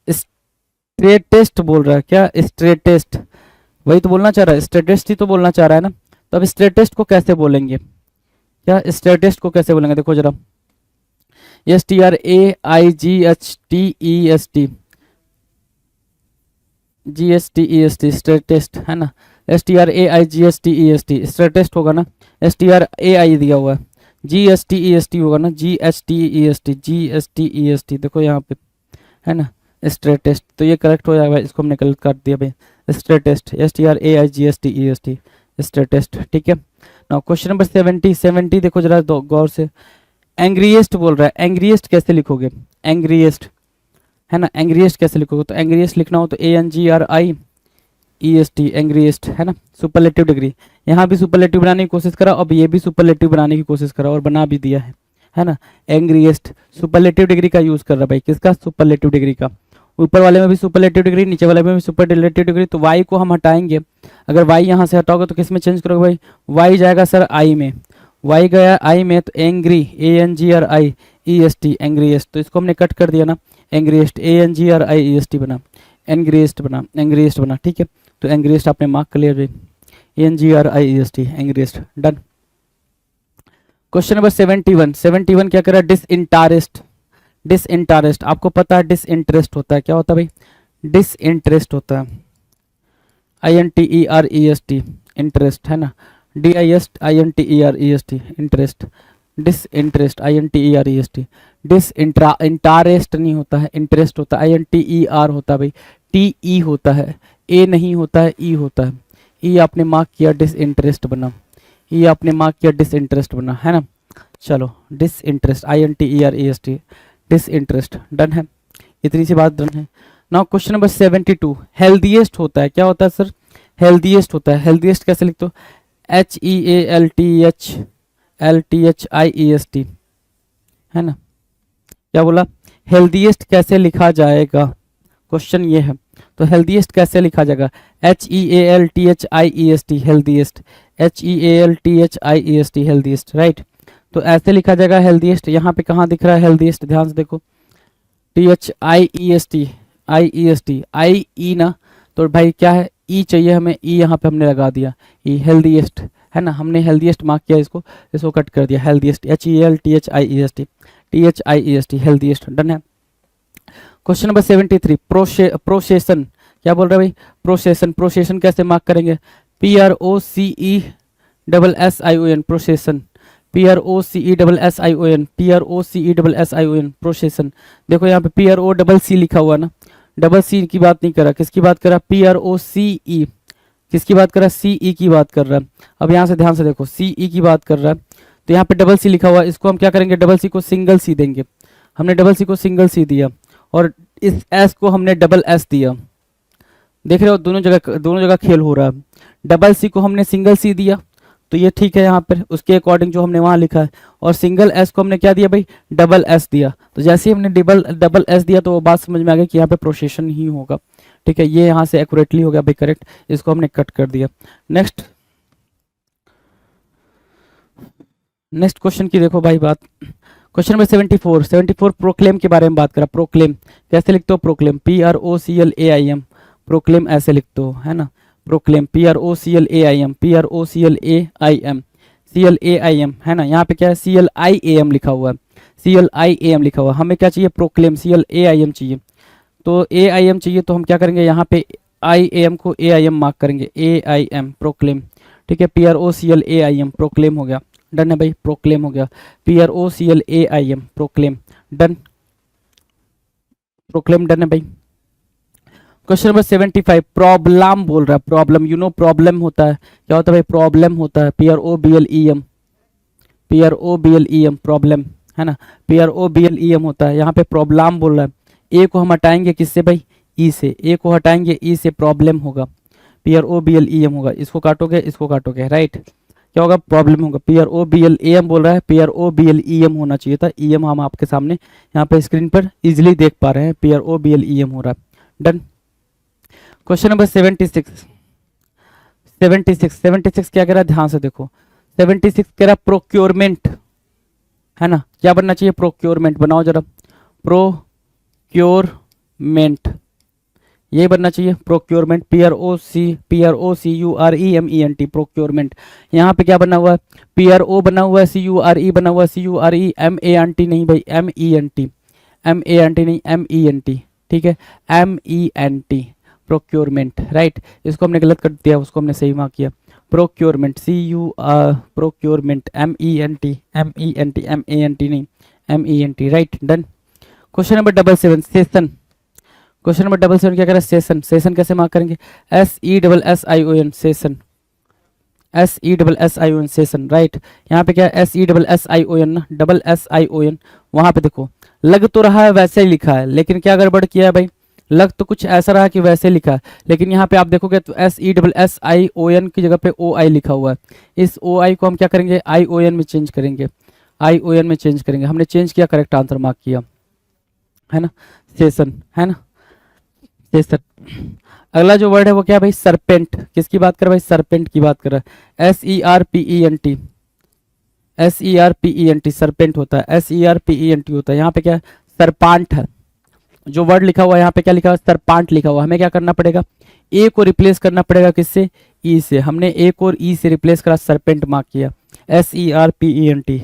B: स्ट्रेटेस्ट बोल रहा है, क्या, स्ट्रेटेस्ट, वही तो बोलना चाह रहा है, स्ट्रेटेस्ट ही तो बोलना चाह रहा है ना, तो अब स्ट्रेटेस्ट को कैसे बोलेंगे, क्या, स्ट्रेटेस्ट को कैसे बोलेंगे, देखो जरा, STRAIGHTEST, स्ट्रेटेस्ट, है ना, STRAIGSTEST स्ट्रेटेस्ट होगा ना, STRAI दिया हुआ है, GSTEST होगा ना, GSTEST देखो यहाँ पे है ना स्ट्रेटेस्ट, तो ये करेक्ट हो जाएगा, इसको हमने करेक्ट कर दिया भाई, स्ट्रेटेस्ट STRAIGSTEST स्ट्रेटेस्ट। ठीक है ना, क्वेश्चन नंबर 70 देखो जरा गौर से, एंग्रीएस्ट बोल रहा है, एंग्रीएस्ट कैसे लिखोगे, एंग्रीएस्ट है ना, एंग्रीएस्ट कैसे लिखोगे, तो एंग्रीएस्ट लिखना हो तो ANGRIEST एंग्रीएस्ट है ना, सुपरलेटिव डिग्री, यहाँ भी सुपरलेटिव बनाने की कोशिश करा, अब ये भी सुपरलेटिव बनाने की कोशिश करा और बना भी दिया है ना, एंग्रीएस्ट सुपरलेटिव डिग्री का यूज कर रहा है भाई, किसका, सुपरलेटिव डिग्री का, ऊपर वाले में भी सुपरलेटिव डिग्री, नीचे वाले में भी सुपरलेटिव डिग्री, तो y को हम हटाएंगे, अगर y यहाँ से हटाओगे तो किस में चेंज करोगे भाई, y जाएगा सर i में, y गया i में, तो एंग्री ANGRIEST एंग्रीएस्ट, तो इसको हमने कट कर दिया ना, एंग्रीएस्ट ANGRIEST बना, एंग्रीएस्ट बना, ठीक है, तो एंग्रीएस्ट आपने मार्क कर लिया भाई, ANGRIEST एंग्रीएस्ट, डन। क्वेश्चन नंबर 71 क्या करा, डिसइंटरेस्ट, आपको पता है डिसइंटरेस्ट होता है, क्या होता है भाई, डिसइंटरेस्ट होता है, INTEREST इंटरेस्ट है ना, DISINTEREST interest, disinterest INTEREST, interest नहीं होता है, इंटरेस्ट होता है, INTER होता है भाई, TE होता है, A नहीं होता है, E होता है, E आपने मार्क किया, डिसइंटरेस्ट बना, E आपने मार्क किया, डिसइंटरेस्ट बना, है ना, चलो डिसइंटरेस्ट INTEREST डिसइंटरेस्ट, डन है, इतनी सी बात डन है। नाउ क्वेश्चन नंबर 72, हेल्दीएस्ट होता है, क्या होता है सर, हेल्दीएस्ट होता है, हेल्दीएस्ट कैसे लिखते हो, HEALTHIEST है ना, क्या बोला, हेल्दीएस्ट कैसे लिखा जाएगा, क्वेश्चन ये है, तो हेल्दीएस्ट कैसे लिखा जाएगा, HEALTHIEST healthiest, HEALTHIEST healthiest, right, तो ऐसे लिखा जाएगा हेल्दीएस्ट, यहाँ पे कहाँ दिख रहा है हेल्दीएस्ट, ध्यान से देखो, THIEST IE ना, तो भाई क्या है, E चाहिए हमें, E यहाँ पे हमने लगा दिया, E हेल्दीएस्ट है ना, हमने हेल्दीएस्ट मार्क किया, इसको कट कर दिया, हेल्दीएस्ट HELTHIEST हेल्दीएस्ट, डन है। क्वेश्चन नंबर 73, प्रोसेशन, क्या बोल रहे हैं भाई, प्रोसेशन कैसे मार्क करेंगे, PROCESSION प्रोसेशन, PROCESSION प्रोसेशन, देखो यहाँ पे PROCC लिखा हुआ ना, डबल सी की बात नहीं करा, किसकी बात करा, PROCE, किसकी बात कर रहा है, CE की बात कर रहा है, अब यहाँ से ध्यान से देखो, CE की बात कर रहा है, तो यहाँ पे डबल सी लिखा हुआ है, इसको हम क्या करेंगे, डबल सी को सिंगल सी देंगे, हमने डबल सी को सिंगल सी दिया, और इस S को हमने डबल S दिया, देख रहे हो दोनों जगह खेल हो रहा है, डबल सी को हमने सिंगल सी दिया, तो ये ठीक है यहाँ पर उसके अकॉर्डिंग जो हमने वहाँ लिखा है, और सिंगल S को हमने क्या दिया भाई, डबल S दिया, तो जैसे ही हमने डबल S दिया तो वो बात समझ में आ गई कि यहाँ पे प्रोसेशन ही होगा, ठीक है, ये यहाँ से एक्यूरेटली हो गया भाई करेक्ट, इसको हमने कट कर दिया। नेक्स्ट क्वेश्चन की देखो भाई बात, क्वेश्चन नंबर 74 प्रोक्लेम के बारे में बात करा, प्रोक्लेम कैसे लिखते हो, प्रोक्लेम PROCLAIM, प्रोक्लेम ऐसे लिखते हो है ना, प्रोक्लेम PROCLAIM CLAIM है ना, यहाँ पे क्या है, CLIAM लिखा हुआ है, CLIAM लिखा हुआ है, हमें क्या चाहिए, प्रोक्लेम CLAIM चाहिए, तो AIM चाहिए, तो हम क्या करेंगे, यहाँ पे IAM को AIM मार्क करेंगे, AIM प्रोक्लेम, ठीक है, PROCLAIM प्रोक्लेम हो गया, डन है भाई, प्रोक्लेम हो गया, PROCLAIM proclaim, done, proclaim done है भाई। क्वेश्चन नंबर 75, प्रॉब्लम बोल रहा है, प्रॉब्लम, यू नो प्रॉब्लम होता है, क्या होता है भाई, प्रॉब्लम होता है, PROBLEM प्रॉब्लम है ना, PROBLEM होता है, यहाँ पे प्रॉब्लम बोल रहा है, ए को हम हटाएंगे किससे भाई, ई से, ए को हटाएंगे ई से, प्रॉब्लम होगा, PROBLEM होगा, इसको काटोगे राइट, क्या होगा, प्रॉब्लम होगा, PROBLEM बोल रहा है, PROBLEM होना चाहिए था, EM हम आपके सामने यहाँ पे स्क्रीन पर इजिली देख पा रहे हैं, PROBLEM हो रहा है, डन। क्वेश्चन नंबर 76 क्या कह रहा है, ध्यान से देखो, 76 कह रहा है प्रोक्योरमेंट है ना, क्या बनना चाहिए, प्रोक्योरमेंट बनाओ जरा, प्रोक्योरमेंट, ये बनना चाहिए, प्रोक्योरमेंट, PROCUREMENT प्रोक्योरमेंट, यहाँ पे क्या बना हुआ है, PRO बना हुआ है, CURE बना हुआ है, CUREMANT नहीं भाई, MENT नहीं, MENT, ठीक है, MENT प्रोक्योरमेंट, राइट। इसको हमने गलत कर दिया, उसको हमने सही मार्क किया। प्रोक्योरमेंट, प्रोक्योरमेंट, MENT नहीं, MENT, right, done. Question number 77, session. Question number 77 क्या कह रहा है? सेशन। सेशन कैसे मार्क करेंगे? SESSION, session, SESSION, session, right. यहाँ पे क्या है? SESSION ना, SSION। वहां पे देखो लग तो रहा है वैसे ही लिखा है, लेकिन क्या गड़बड़ किया है भाई? लग तो कुछ ऐसा रहा कि वैसे लिखा है, लेकिन यहाँ पे आप देखोगे तो SESSION की जगह पे OI लिखा हुआ है। इस OI को हम क्या करेंगे? ION में चेंज करेंगे, ION में चेंज करेंगे। हमने चेंज किया, करेक्ट आंसर मार्क किया, है ना, सेशन, है ना, सेशन। अगला जो वर्ड है वो क्या है भाई? सरपेंट। किसकी बात कर रहा है भाई? सरपेंट की बात कर रहा है। SERPENT, SERPENT, सरपेंट होता है, SERPENT होता है। यहाँ पे क्या है? सरपांट है। जो वर्ड लिखा हुआ है यहाँ पे क्या लिखा हुआ है? सरपांट लिखा हुआ है। हमें क्या करना पड़ेगा? ए को रिप्लेस करना पड़ेगा, किससे? ई से। हमने ए को और ई से रिप्लेस करा, सरपेंट मार्क किया, SERPENT,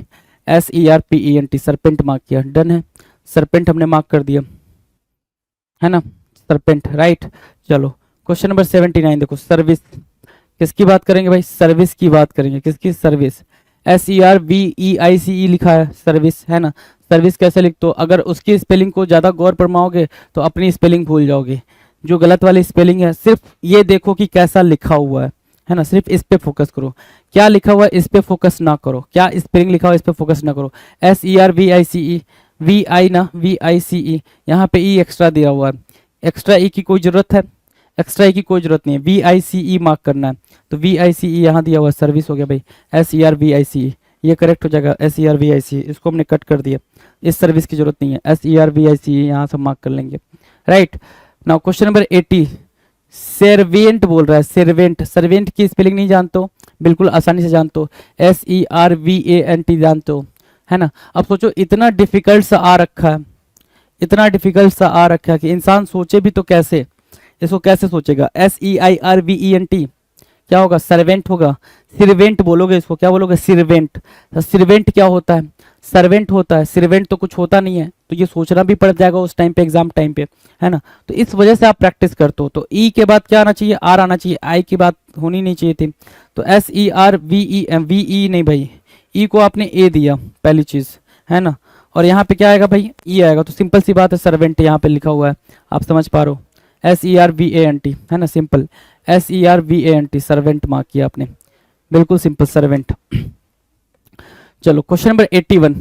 B: SERPENT, सरपेंट मार्क किया, डन है। सरपेंट हमने मार्क कर दिया, है ना, सरपेंट, राइट। चलो क्वेश्चन नंबर 79 देखो, सर्विस। किसकी बात करेंगे भाई? सर्विस की बात करेंगे। किसकी? सर्विस। SERVEICE लिखा है, सर्विस, है ना। सर्विस कैसे लिख? तो अगर उसकी स्पेलिंग को ज़्यादा गौर फरमाओगे तो अपनी स्पेलिंग भूल जाओगे। जो गलत वाली स्पेलिंग है, सिर्फ ये देखो कि कैसा लिखा हुआ है ना, सिर्फ इस पे फोकस करो। क्या लिखा हुआ है इस पे फोकस ना करो, क्या स्पेलिंग लिखा हुआ है इस पे फोकस ना करो। SERVICE, VI ना, VICE, यहाँ पे ई एक्स्ट्रा दिया हुआ है। एक्स्ट्रा ई की कोई ज़रूरत है? एक्स्ट्रा ई की कोई ज़रूरत नहीं है, VICE मार्क करना है। तो VICE यहाँ दिया हुआ है, सर्विस हो गया भाई, SERVICE, ये करेक्ट हो जाएगा, SERVICE। इसको हमने कट कर दिया, इस सर्विस की जरूरत नहीं है, SERVICE यहाँ से मार्क कर लेंगे, right. Now question number 80, servant बोल रहा है, सर्वेंट। सर्वेंट की स्पेलिंग नहीं जानते हो? बिल्कुल आसानी से जानते हो, SERVANT जानते हो, है ना। अब सोचो इतना डिफिकल्ट सा आ रखा है, इतना डिफिकल्ट सा आ रखा है कि इंसान सोचे भी तो कैसे, इसको कैसे सोचेगा? SEIRVENT क्या होगा? सर्वेंट होगा। सिर्वेंट बोलोगे इसको, क्या बोलोगे? सिर्वेंट। सिर्वेंट क्या होता है? सर्वेंट होता है, सिर्वेंट तो कुछ होता नहीं है। तो ये सोचना भी पड़ जाएगा उस टाइम पे, एग्जाम टाइम पे, है ना। तो इस वजह से आप प्रैक्टिस करते हो। तो ई के बाद क्या आना चाहिए? आर आना चाहिए, आई की बात होनी नहीं चाहिए थी। तो SERVEM, नहीं भाई, ई को आपने ए दिया, पहली चीज, है ना। और यहाँ पे क्या आएगा भाई? ई आएगा। तो सिंपल सी बात है, सर्वेंट यहाँ पे लिखा हुआ है, आप समझ पा रहे हो, SERVANT, है ना, सिंपल, SERVANT, सर्वेंट मार्क किया आपने, बिल्कुल सिंपल, सर्वेंट। चलो क्वेश्चन नंबर 81,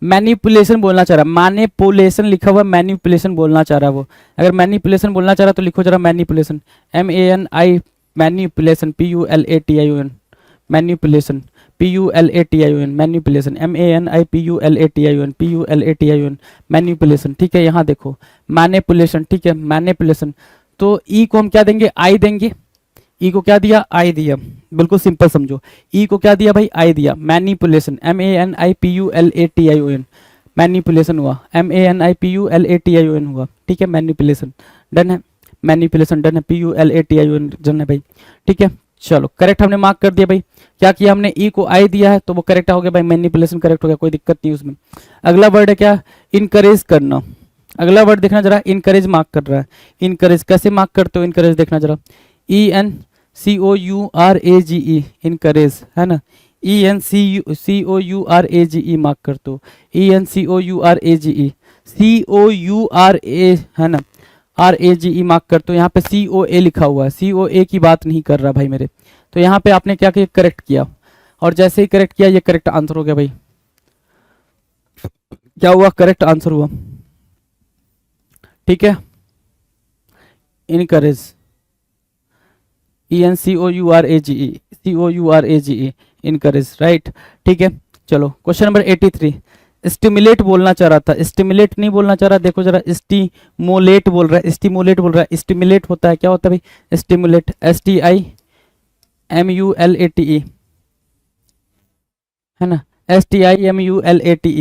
B: मैनिपुलेशन बोलना चाह रहा है, मैनिपुलेशन लिखा हुआ, मैनिपुलेशन बोलना चाह रहा है वो। अगर मैनिपुलेशन बोलना चाह रहा है तो लिखो जरा manipulation, MANI, manipulation, PULATION, manipulation, PULATION, manipulation, MANIPULATION, PULATION, manipulation, ठीक है। यहाँ देखो मैनिपुलेशन, ठीक है, मैनिपुलेशन। तो ई को हम क्या देंगे? आई देंगे। ई को क्या दिया? आई दिया, बिल्कुल सिंपल समझो। ई को क्या दिया भाई? आई दिया। मैनिपुलेशन, MANIPULATION, मैनिपुलेशन हुआ, MANIPULATION हुआ, ठीक है, मैनिपुलेशन, डन है, मैनिपुलेशन डन है, PULATION डन है भाई, ठीक है। चलो करेक्ट हमने मार्क कर दिया भाई। क्या किया हमने? ई को आई दिया है तो वो करेक्ट हो गया भाई, मैनिपुलेशन करेक्ट हो गया, कोई दिक्कत नहीं उसमें। अगला वर्ड है क्या? इनकरेज करना। अगला वर्ड देखना जरा, इनकरेज मार्क कर रहा है। इनकरेज कैसे मार्क करते हो? इनकरेज देखना जरा, ENCOURAGE, इनकरेज, है ना, ENCOURAGE मार्क करते हो, ENCOURAGE, COURA, है ना, RAGE मार्क करते हो। यहाँ पे COA लिखा हुआ है, COA की बात नहीं कर रहा भाई मेरे। तो यहाँ पे आपने क्या किया? करेक्ट किया, और जैसे ही करेक्ट किया ये करेक्ट आंसर हो गया भाई। क्या हुआ? करेक्ट आंसर हुआ, ठीक है, इनकरेज, ENCOURAGE, इनकरेज, राइट, ठीक है। चलो क्वेश्चन नंबर 83, स्टिमुलेट बोलना चाह रहा था, स्टिमुलेट नहीं बोलना चाह रहा, देखो जरा, स्टिमुलेट बोल रहा है, स्टिमुलेट बोल रहा है। स्टिमुलेट होता है, क्या होता है भाई? स्टिमुलेट, STIMULATE, है ना, STIMULATE,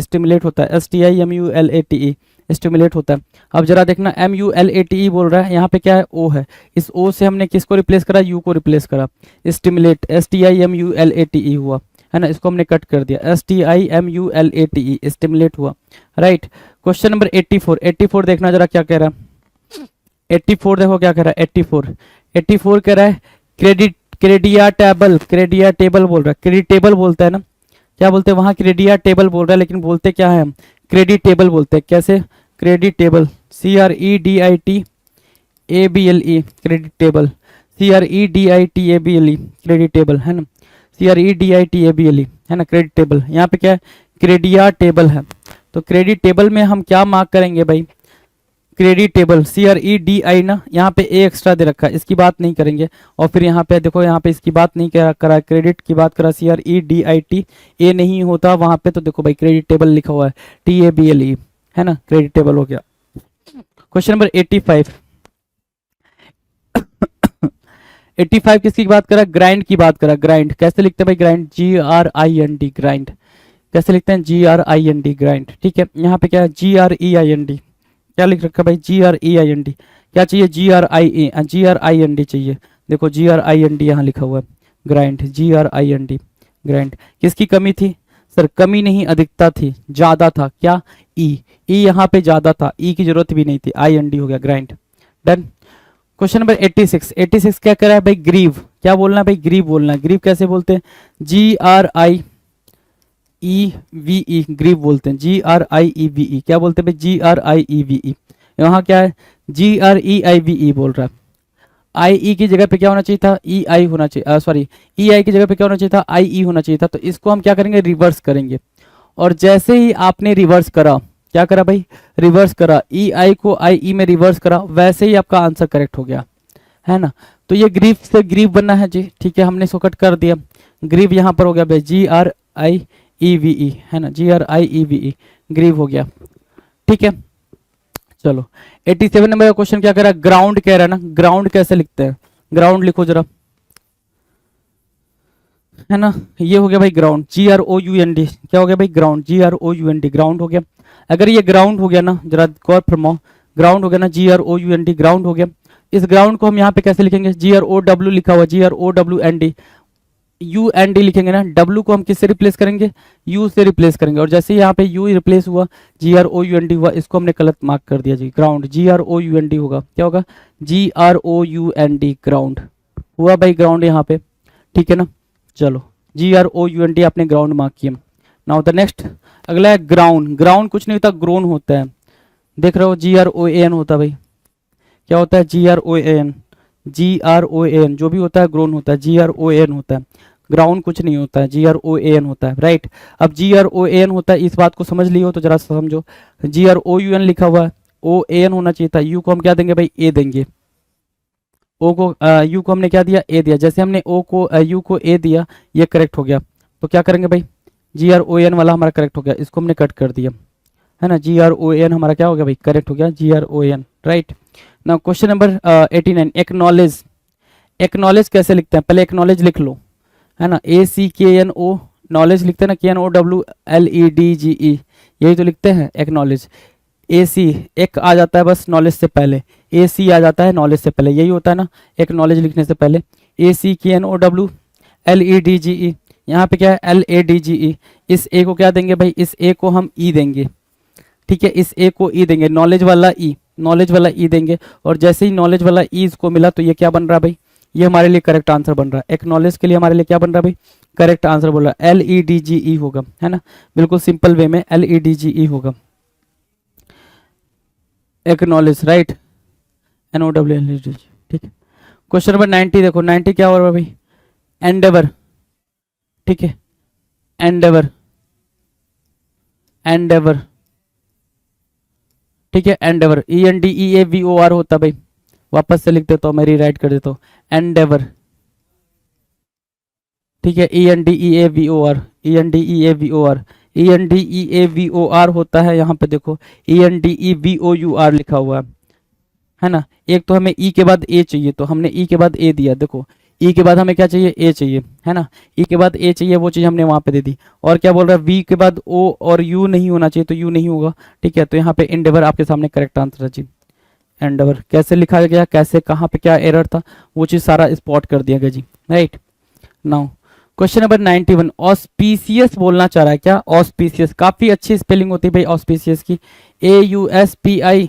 B: स्टिमुलेट होता है, STIMULATE, स्टिमुलेट होता है। अब जरा देखना, MULATE बोल रहा है, यहाँ पे क्या है? O है, इस O से हमने किसको रिप्लेस करा? U को रिप्लेस करा, स्टिमुलेट, STIMULATE हुआ, है ना। इसको हमने कट कर दिया, STIMULATE, स्टिमुलेट हुआ, राइट। क्वेश्चन नंबर 84, 84 देखना जरा क्या कह रहा है, 84 देखो क्या कह रहा है, 84 कह रहा है क्रेडिया टेबल बोल रहा है, क्रेडिटेबल बोलता है ना, क्या बोलते हैं वहाँ, क्रेडिया टेबल बोल रहा है, लेकिन बोलते क्या है हम, क्रेडिटेबल बोलते हैं। कैसे, creditable, CREDITABLE, creditable, CREDITABLE, creditable है ना, CREDITABLE है ना, क्रेडिटेबल। यहाँ पे क्या है, क्रेडिया टेबल है, तो क्रेडिट टेबल में हम क्या मार्क करेंगे भाई, क्रेडिट टेबल, CREDI ना, यहाँ पे ए एक्स्ट्रा दे रखा है, इसकी बात नहीं करेंगे। और फिर यहाँ पे देखो, यहाँ पे इसकी बात नहीं करा, क्रेडिट की बात करा, CREDIT, ए नहीं होता वहाँ पे, तो देखो भाई क्रेडिट टेबल लिखा हुआ है, TABLE है ना, क्रेडिट टेबल हो गया। क्वेश्चन नंबर 85 85 किसकी बात करा, ग्राइंड की बात करा। ग्राइंड कैसे लिखते हैं भाई, ग्राइंड, GRIND, ग्राइंड कैसे लिखते हैं, GRIND, ग्राइंड। ठीक है, यहाँ पे क्या है, GREIND, क्या लिख रखा है भाई, GREIND, क्या चाहिए, GRIND चाहिए। देखो GRIND यहाँ लिखा हुआ है, ग्राइंड, GRIND, ग्राइंड। किसकी कमी थी सर, कमी नहीं अधिकता थी, ज्यादा था, क्या, ई यहाँ पे ज्यादा था, ई की जरूरत भी नहीं थी, IND हो गया, ग्राइंड। डन। क्वेश्चन नंबर 86 क्या कर रहा है भाई, ग्रीव, क्या बोलना है भाई, ग्रीव बोलना है। ग्रीव कैसे बोलते हैं, GRIEVE, ग्रीव बोलते हैं, GRIEVE, क्या बोलते हैं भाई, GRIEVE। यहाँ क्या है, GREIVE बोल रहा है। IE की जगह पे क्या होना चाहिए था, EI होना चाहिए, सॉरी, EI की जगह पे क्या होना चाहिए था, IE होना चाहिए था। तो इसको हम क्या करेंगे, रिवर्स करेंगे। और जैसे ही आपने रिवर्स करा, क्या करा भाई, रिवर्स करा, EI को IE में रिवर्स करा, वैसे ही आपका आंसर करेक्ट हो गया, है ना। तो ये ग्रीव से ग्रीव बनना है जी, ठीक है, हमने इसको कट कर दिया, ग्रीव यहाँ पर हो गया भाई, GRIEVE है ना, GRIEVE, ग्रीव हो गया। ठीक है, चलो 87 नंबर का क्वेश्चन क्या कह रहा है, ग्राउंड कह रहा है ना। ग्राउंड कैसे लिखते हैं, ग्राउंड लिखो जरा, है ना, ये हो गया भाई ग्राउंड, GROUND, क्या हो गया भाई, ग्राउंड, GROUND, ग्राउंड हो गया। अगर ये ग्राउंड हो गया ना, जरा गौर फरमाओ, ग्राउंड हो गया ना, GROUND, ग्राउंड हो गया। इस ग्राउंड को हम यहाँ पे कैसे लिखेंगे, GROW लिखा हुआ, GROWND, UND लिखेंगे ना, W को हम किससे रिप्लेस करेंगे, U से रिप्लेस करेंगे। और जैसे यहाँ पे U रिप्लेस हुआ, GROUND हुआ, इसको हमने गलत मार्क कर दिया जी, ग्राउंड, GROUND होगा, क्या होगा, GROUND, ग्राउंड हुआ भाई, ग्राउंड यहाँ पे। ठीक है ना, चलो GROUND आपने ग्राउंड मार्क किया। नाउ द नेक्स्ट, अगला है ग्राउंड। ग्राउंड कुछ नहीं होता, ग्रोन होता है, देख रहे हो, GROAN होता है भाई, क्या होता है, GROAN, जो भी होता है ग्रोन होता है, GROAN होता है, ग्राउंड कुछ नहीं होता है, GROAN होता है, राइट। अब GROAN होता है, इस बात को समझ लियो तो जरा समझो, GROUN लिखा हुआ है, OAN होना चाहिए था, U को हम क्या देंगे भाई, A देंगे, O को U को हमने क्या दिया, A दिया। जैसे हमने O को U को A दिया, ये करेक्ट हो गया। तो क्या करेंगे भाई, GROAN वाला हमारा करेक्ट हो गया, इसको हमने कट कर दिया, है ना, GROAN हमारा क्या हो गया भाई, करेक्ट हो गया, GROAN, right. Now question number 89, acknowledge. Acknowledge कैसे लिखते हैं, पहले एक्नॉलेज लिख लो, है ना, ACKNO, नॉलेज लिखते हैं ना, KNOWLEDGE, यही तो लिखते हैं एक्नॉलेज। AC एक आ जाता है बस नॉलेज से पहले, AC आ जाता है नॉलेज से पहले, यही होता है ना एक्नॉलेज लिखने से पहले, ACKNOWLEDGE। यहाँ पे क्या है, LADGE, इस A को क्या देंगे भाई, इस A को हम E देंगे, ठीक है, इस A को E देंगे, नॉलेज वाला E, नॉलेज वाला E देंगे। और जैसे ही नॉलेज वाला E इसको मिला, तो ये क्या बन रहा है भाई, ये हमारे लिए करेक्ट आंसर बन रहा है। एक्नॉलेज के लिए हमारे लिए क्या बन रहा है भाई, करेक्ट आंसर बोल रहा है, LEDGE होगा, है ना, बिल्कुल सिंपल वे में LEDGE होगा, एक्नॉलेज, राइट, NOWLEDGE। ठीक है, क्वेश्चन नंबर 90 देखो, 90 क्या हो रहा है भाई, एंडेवर, ठीक है, एंडेवर, एंडेवर, ठीक है, एंडेवर, ENDEAVOR होता भाई, वापस से लिख देता हूँ, मैं रीराइट कर देता हूँ, एंडेवर, ठीक है, ENDEAVOR, ENDEAVOR, ENDEAVOR होता है, यहाँ पे देखो ENDEVOUR लिखा हुआ है ना। एक तो हमें E के बाद A चाहिए, तो हमने E के बाद A दिया, देखो E के बाद हमें क्या चाहिए, A चाहिए, है ना, E के बाद A चाहिए, वो चीज़ हमने वहाँ पे दे दी। और क्या बोल रहा है, V के बाद O और U नहीं होना चाहिए, तो U नहीं होगा, ठीक है। तो यहाँ पे एंडेवर आपके सामने करेक्ट आंसर है जी, एंडेवर। कैसे लिखा गया, कैसे, कहाँ पे क्या एरर था, वो चीज़ सारा स्पॉट कर दिया गया जी, राइट। नाउ क्वेश्चन नंबर 91, ऑस्पीसियस बोलना चाह रहा है, क्या, ऑस्पीसियस, काफ़ी अच्छी स्पेलिंग होती है भाई ऑस्पीसियस की, AUSPI,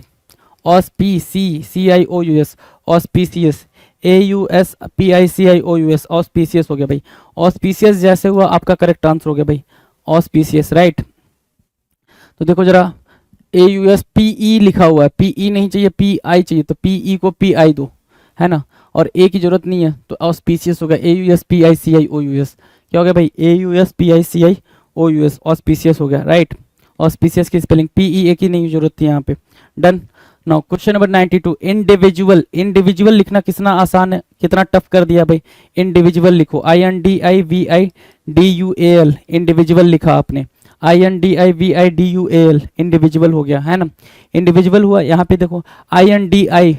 B: ऑस्पीसीआईओयूएस, ऑस्पीसियस, AUSPICIOUS, ऑस्पीसियस हो गया भाई। ऑस्पीसियस जैसे हुआ आपका करेक्ट आंसर हो गया भाई, ऑस्पीसियस, राइट। तो देखो जरा, AUSPE लिखा हुआ है, PE नहीं चाहिए, PI चाहिए, तो PE को PI दो, है ना, और A की जरूरत नहीं है, तो ऑस्पीसियस हो गया, AUSPICIOUS। क्या हो गया भाई, AUSPICIOUS, ऑस्पीसियस हो गया, राइट। ऑस्पीसियस की स्पेलिंग PEA की नहीं जरूरत थी यहाँ पे, done. Now question number 92, individual, individual लिखना कितना आसान है, कितना टफ कर दिया भाई। इंडिविजुअल लिखो, INDIVIDUAL, इंडिविजुअल लिखा आपने, INDIVIDUAL, इंडिविजुअल हो गया, है ना। इंडिविजुअल हुआ, यहाँ पे देखो INDIVI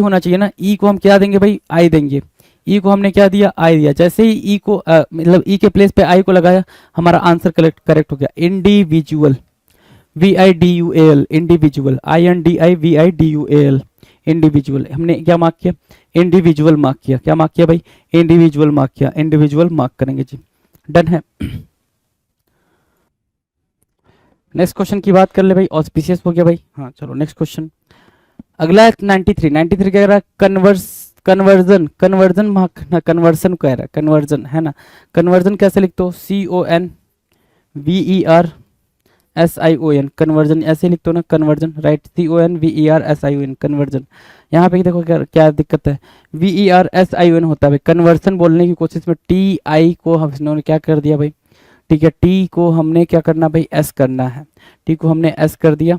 B: होना चाहिए ना, ई को हम क्या देंगे भाई, आई देंगे, ई को हमने क्या दिया, आई दिया। जैसे ही ई को मतलब ई के प्लेस पे आई को लगाया, हमारा आंसर करेक्ट हो गया, individual, VIDUAL, individual, INDIVIDUAL, individual. हमने क्या मार्क किया, इंडिविजुअल मार्क किया, क्या मार्क किया भाई, इंडिविजुअल मार्क किया, इंडिविजुअल मार्क करेंगे जी, डन है। नेक्स्ट क्वेश्चन की बात कर ले भाई, ऑस्पिशियस हो गया भाई, हाँ चलो नेक्स्ट क्वेश्चन। अगला है 93 कह रहा है कन्वर्जन, कन्वर्जन मार्क ना, कन्वर्सन कह रहा है, कन्वर्जन है ना। कन्वर्जन कैसे लिखते हो, CONVERSION, कन्वर्जन ऐसे लिखते हो ना, कन्वर्जन, राइट, CONVERSION, कन्वर्जन। यहाँ पे देखो क्या दिक्कत है, VERSION होता है भाई, कन्वर्सन बोलने की कोशिश में TI को हमने क्या कर दिया भाई, ठीक है, T को हमने क्या करना भाई, S करना है, T को हमने S कर दिया,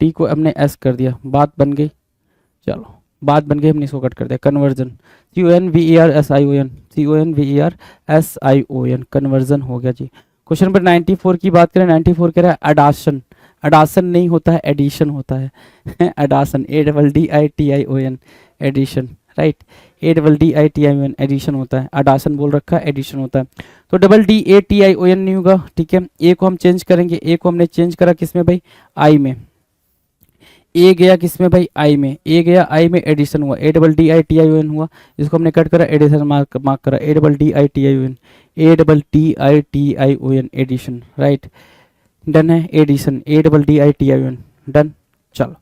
B: T को हमने S कर दिया, बात बन गई, चलो बात बन गई, हमने इसको कट कर दिया, कन्वर्जन, CONVERSION, CONVERSION, कन्वर्जन हो गया जी। क्वेश्चन नंबर 94 की बात करें, 94 कह रहा है अडासन, अडासन नहीं होता है, एडिशन होता है अडासन, ADDITION, addition, right, ADDITION, addition होता है, अडासन बोल रखा है, एडिशन होता है। तो DATION नहीं होगा, ठीक है। ए को हम चेंज करेंगे, ए को हमने चेंज करा किसमें भाई, आई में, ए गया किसमें भाई, आई में, ए गया आई में, एडिशन हुआ, ADDITION हुआ, इसको हमने कट करा, एडिशन मार्क करा, ADDITION, एडिशन, राइट, डन है, एडिशन, ADDITION, डन। चलो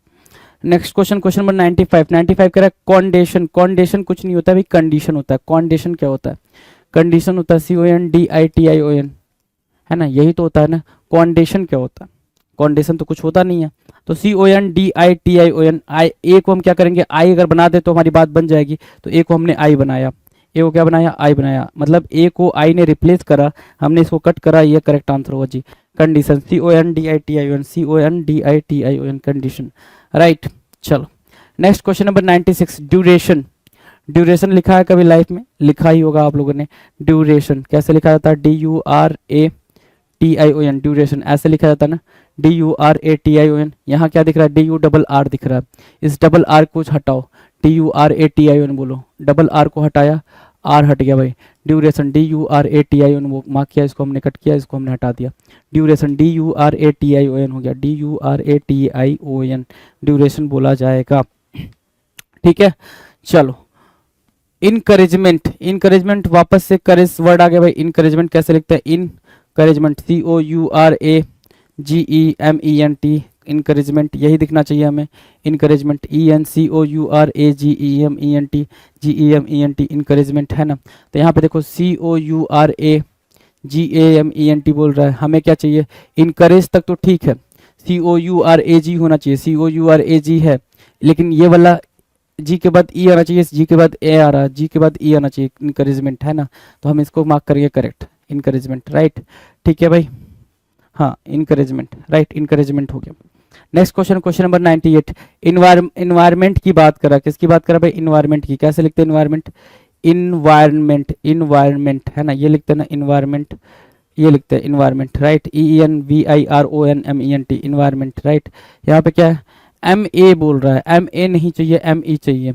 B: नेक्स्ट क्वेश्चन, क्वेश्चन नंबर 95 कह रहा है कॉन्डेशन, कॉन्डेशन कुछ नहीं होता है भाई, कंडीशन होता है। कॉन्डेशन क्या होता है, कंडीशन होता है CONDITION, है ना, यही तो होता है ना। कॉन्डेशन क्या होता है, कॉन्डेशन तो कुछ होता नहीं है, तो CONDITION, आई, ए को हम क्या करेंगे, आई अगर बना दे तो हमारी बात बन जाएगी, तो ए को हमने आई बनाया, ए को क्या बनाया, आई बनाया, मतलब ए को आई ने रिप्लेस करा, हमने इसको कट करा, ये करेक्ट आंसर होगा जी, कंडीशन, CONDITION, कंडीशन, राइट। चलो next question number 96, duration, duration लिखा है कभी लाइफ में, लिखा ही होगा आप लोगों ने, ड्यूरेशन कैसे लिखा जाता है, DURATION, ड्यूरेशन ऐसे लिखा जाता है ना, DURATION। यहाँ क्या दिख रहा है, DURR दिख रहा है, इस डबल आर को हटाओ, DURATION बोलो, डबल आर को हटाया, आर हट गया भाई, ड्यूरेशन, DURATION वो मार्क किया, इसको हमने कट किया, इसको हमने हटा दिया, ड्यूरेशन, DURATION हो गया, DURATION, ड्यूरेशन बोला जाएगा, ठीक है। चलो इनकरेजमेंट, इनकरेजमेंट वापस से करेज वर्ड आ गया भाई, इनकरेजमेंट कैसे लिखते हैं, इनकरेजमेंट, COURAGEMENT, इनकरेजमेंट यही दिखना चाहिए हमें, इनकरेजमेंट, ENCOURAGEMENT, इनकरेजमेंट, है ना। तो यहाँ पे देखो COURAGEMENT बोल रहा है, हमें क्या चाहिए, इनकरेज तक तो ठीक है, COURAG होना चाहिए, COURAG है, लेकिन ये वाला जी के बाद ई आना चाहिए, जी के बाद ए आ रहा है, जी के बाद ई आना चाहिए, इनकरेजमेंट, है ना। तो हम इसको मार्क करेंगे करेक्ट, इनकरेजमेंट, राइट, ठीक है भाई, हाँ इनकरेजमेंट, राइट, इनकरेजमेंट हो गया। Next question, question number 98, environment की बात करा, किसकी बात करा भाई, इन्वायरमेंट की, कैसे लिखते हैं इन्वायरमेंट, इन्वायरमेंट, इन्वायरमेंट, है ना, ये लिखते हैं ना इन्वायरमेंट, ये लिखते हैं environment, right, ENVIRONMENT, environment, right. यहाँ पे क्या है, MA बोल रहा है, MA नहीं चाहिए, ME चाहिए,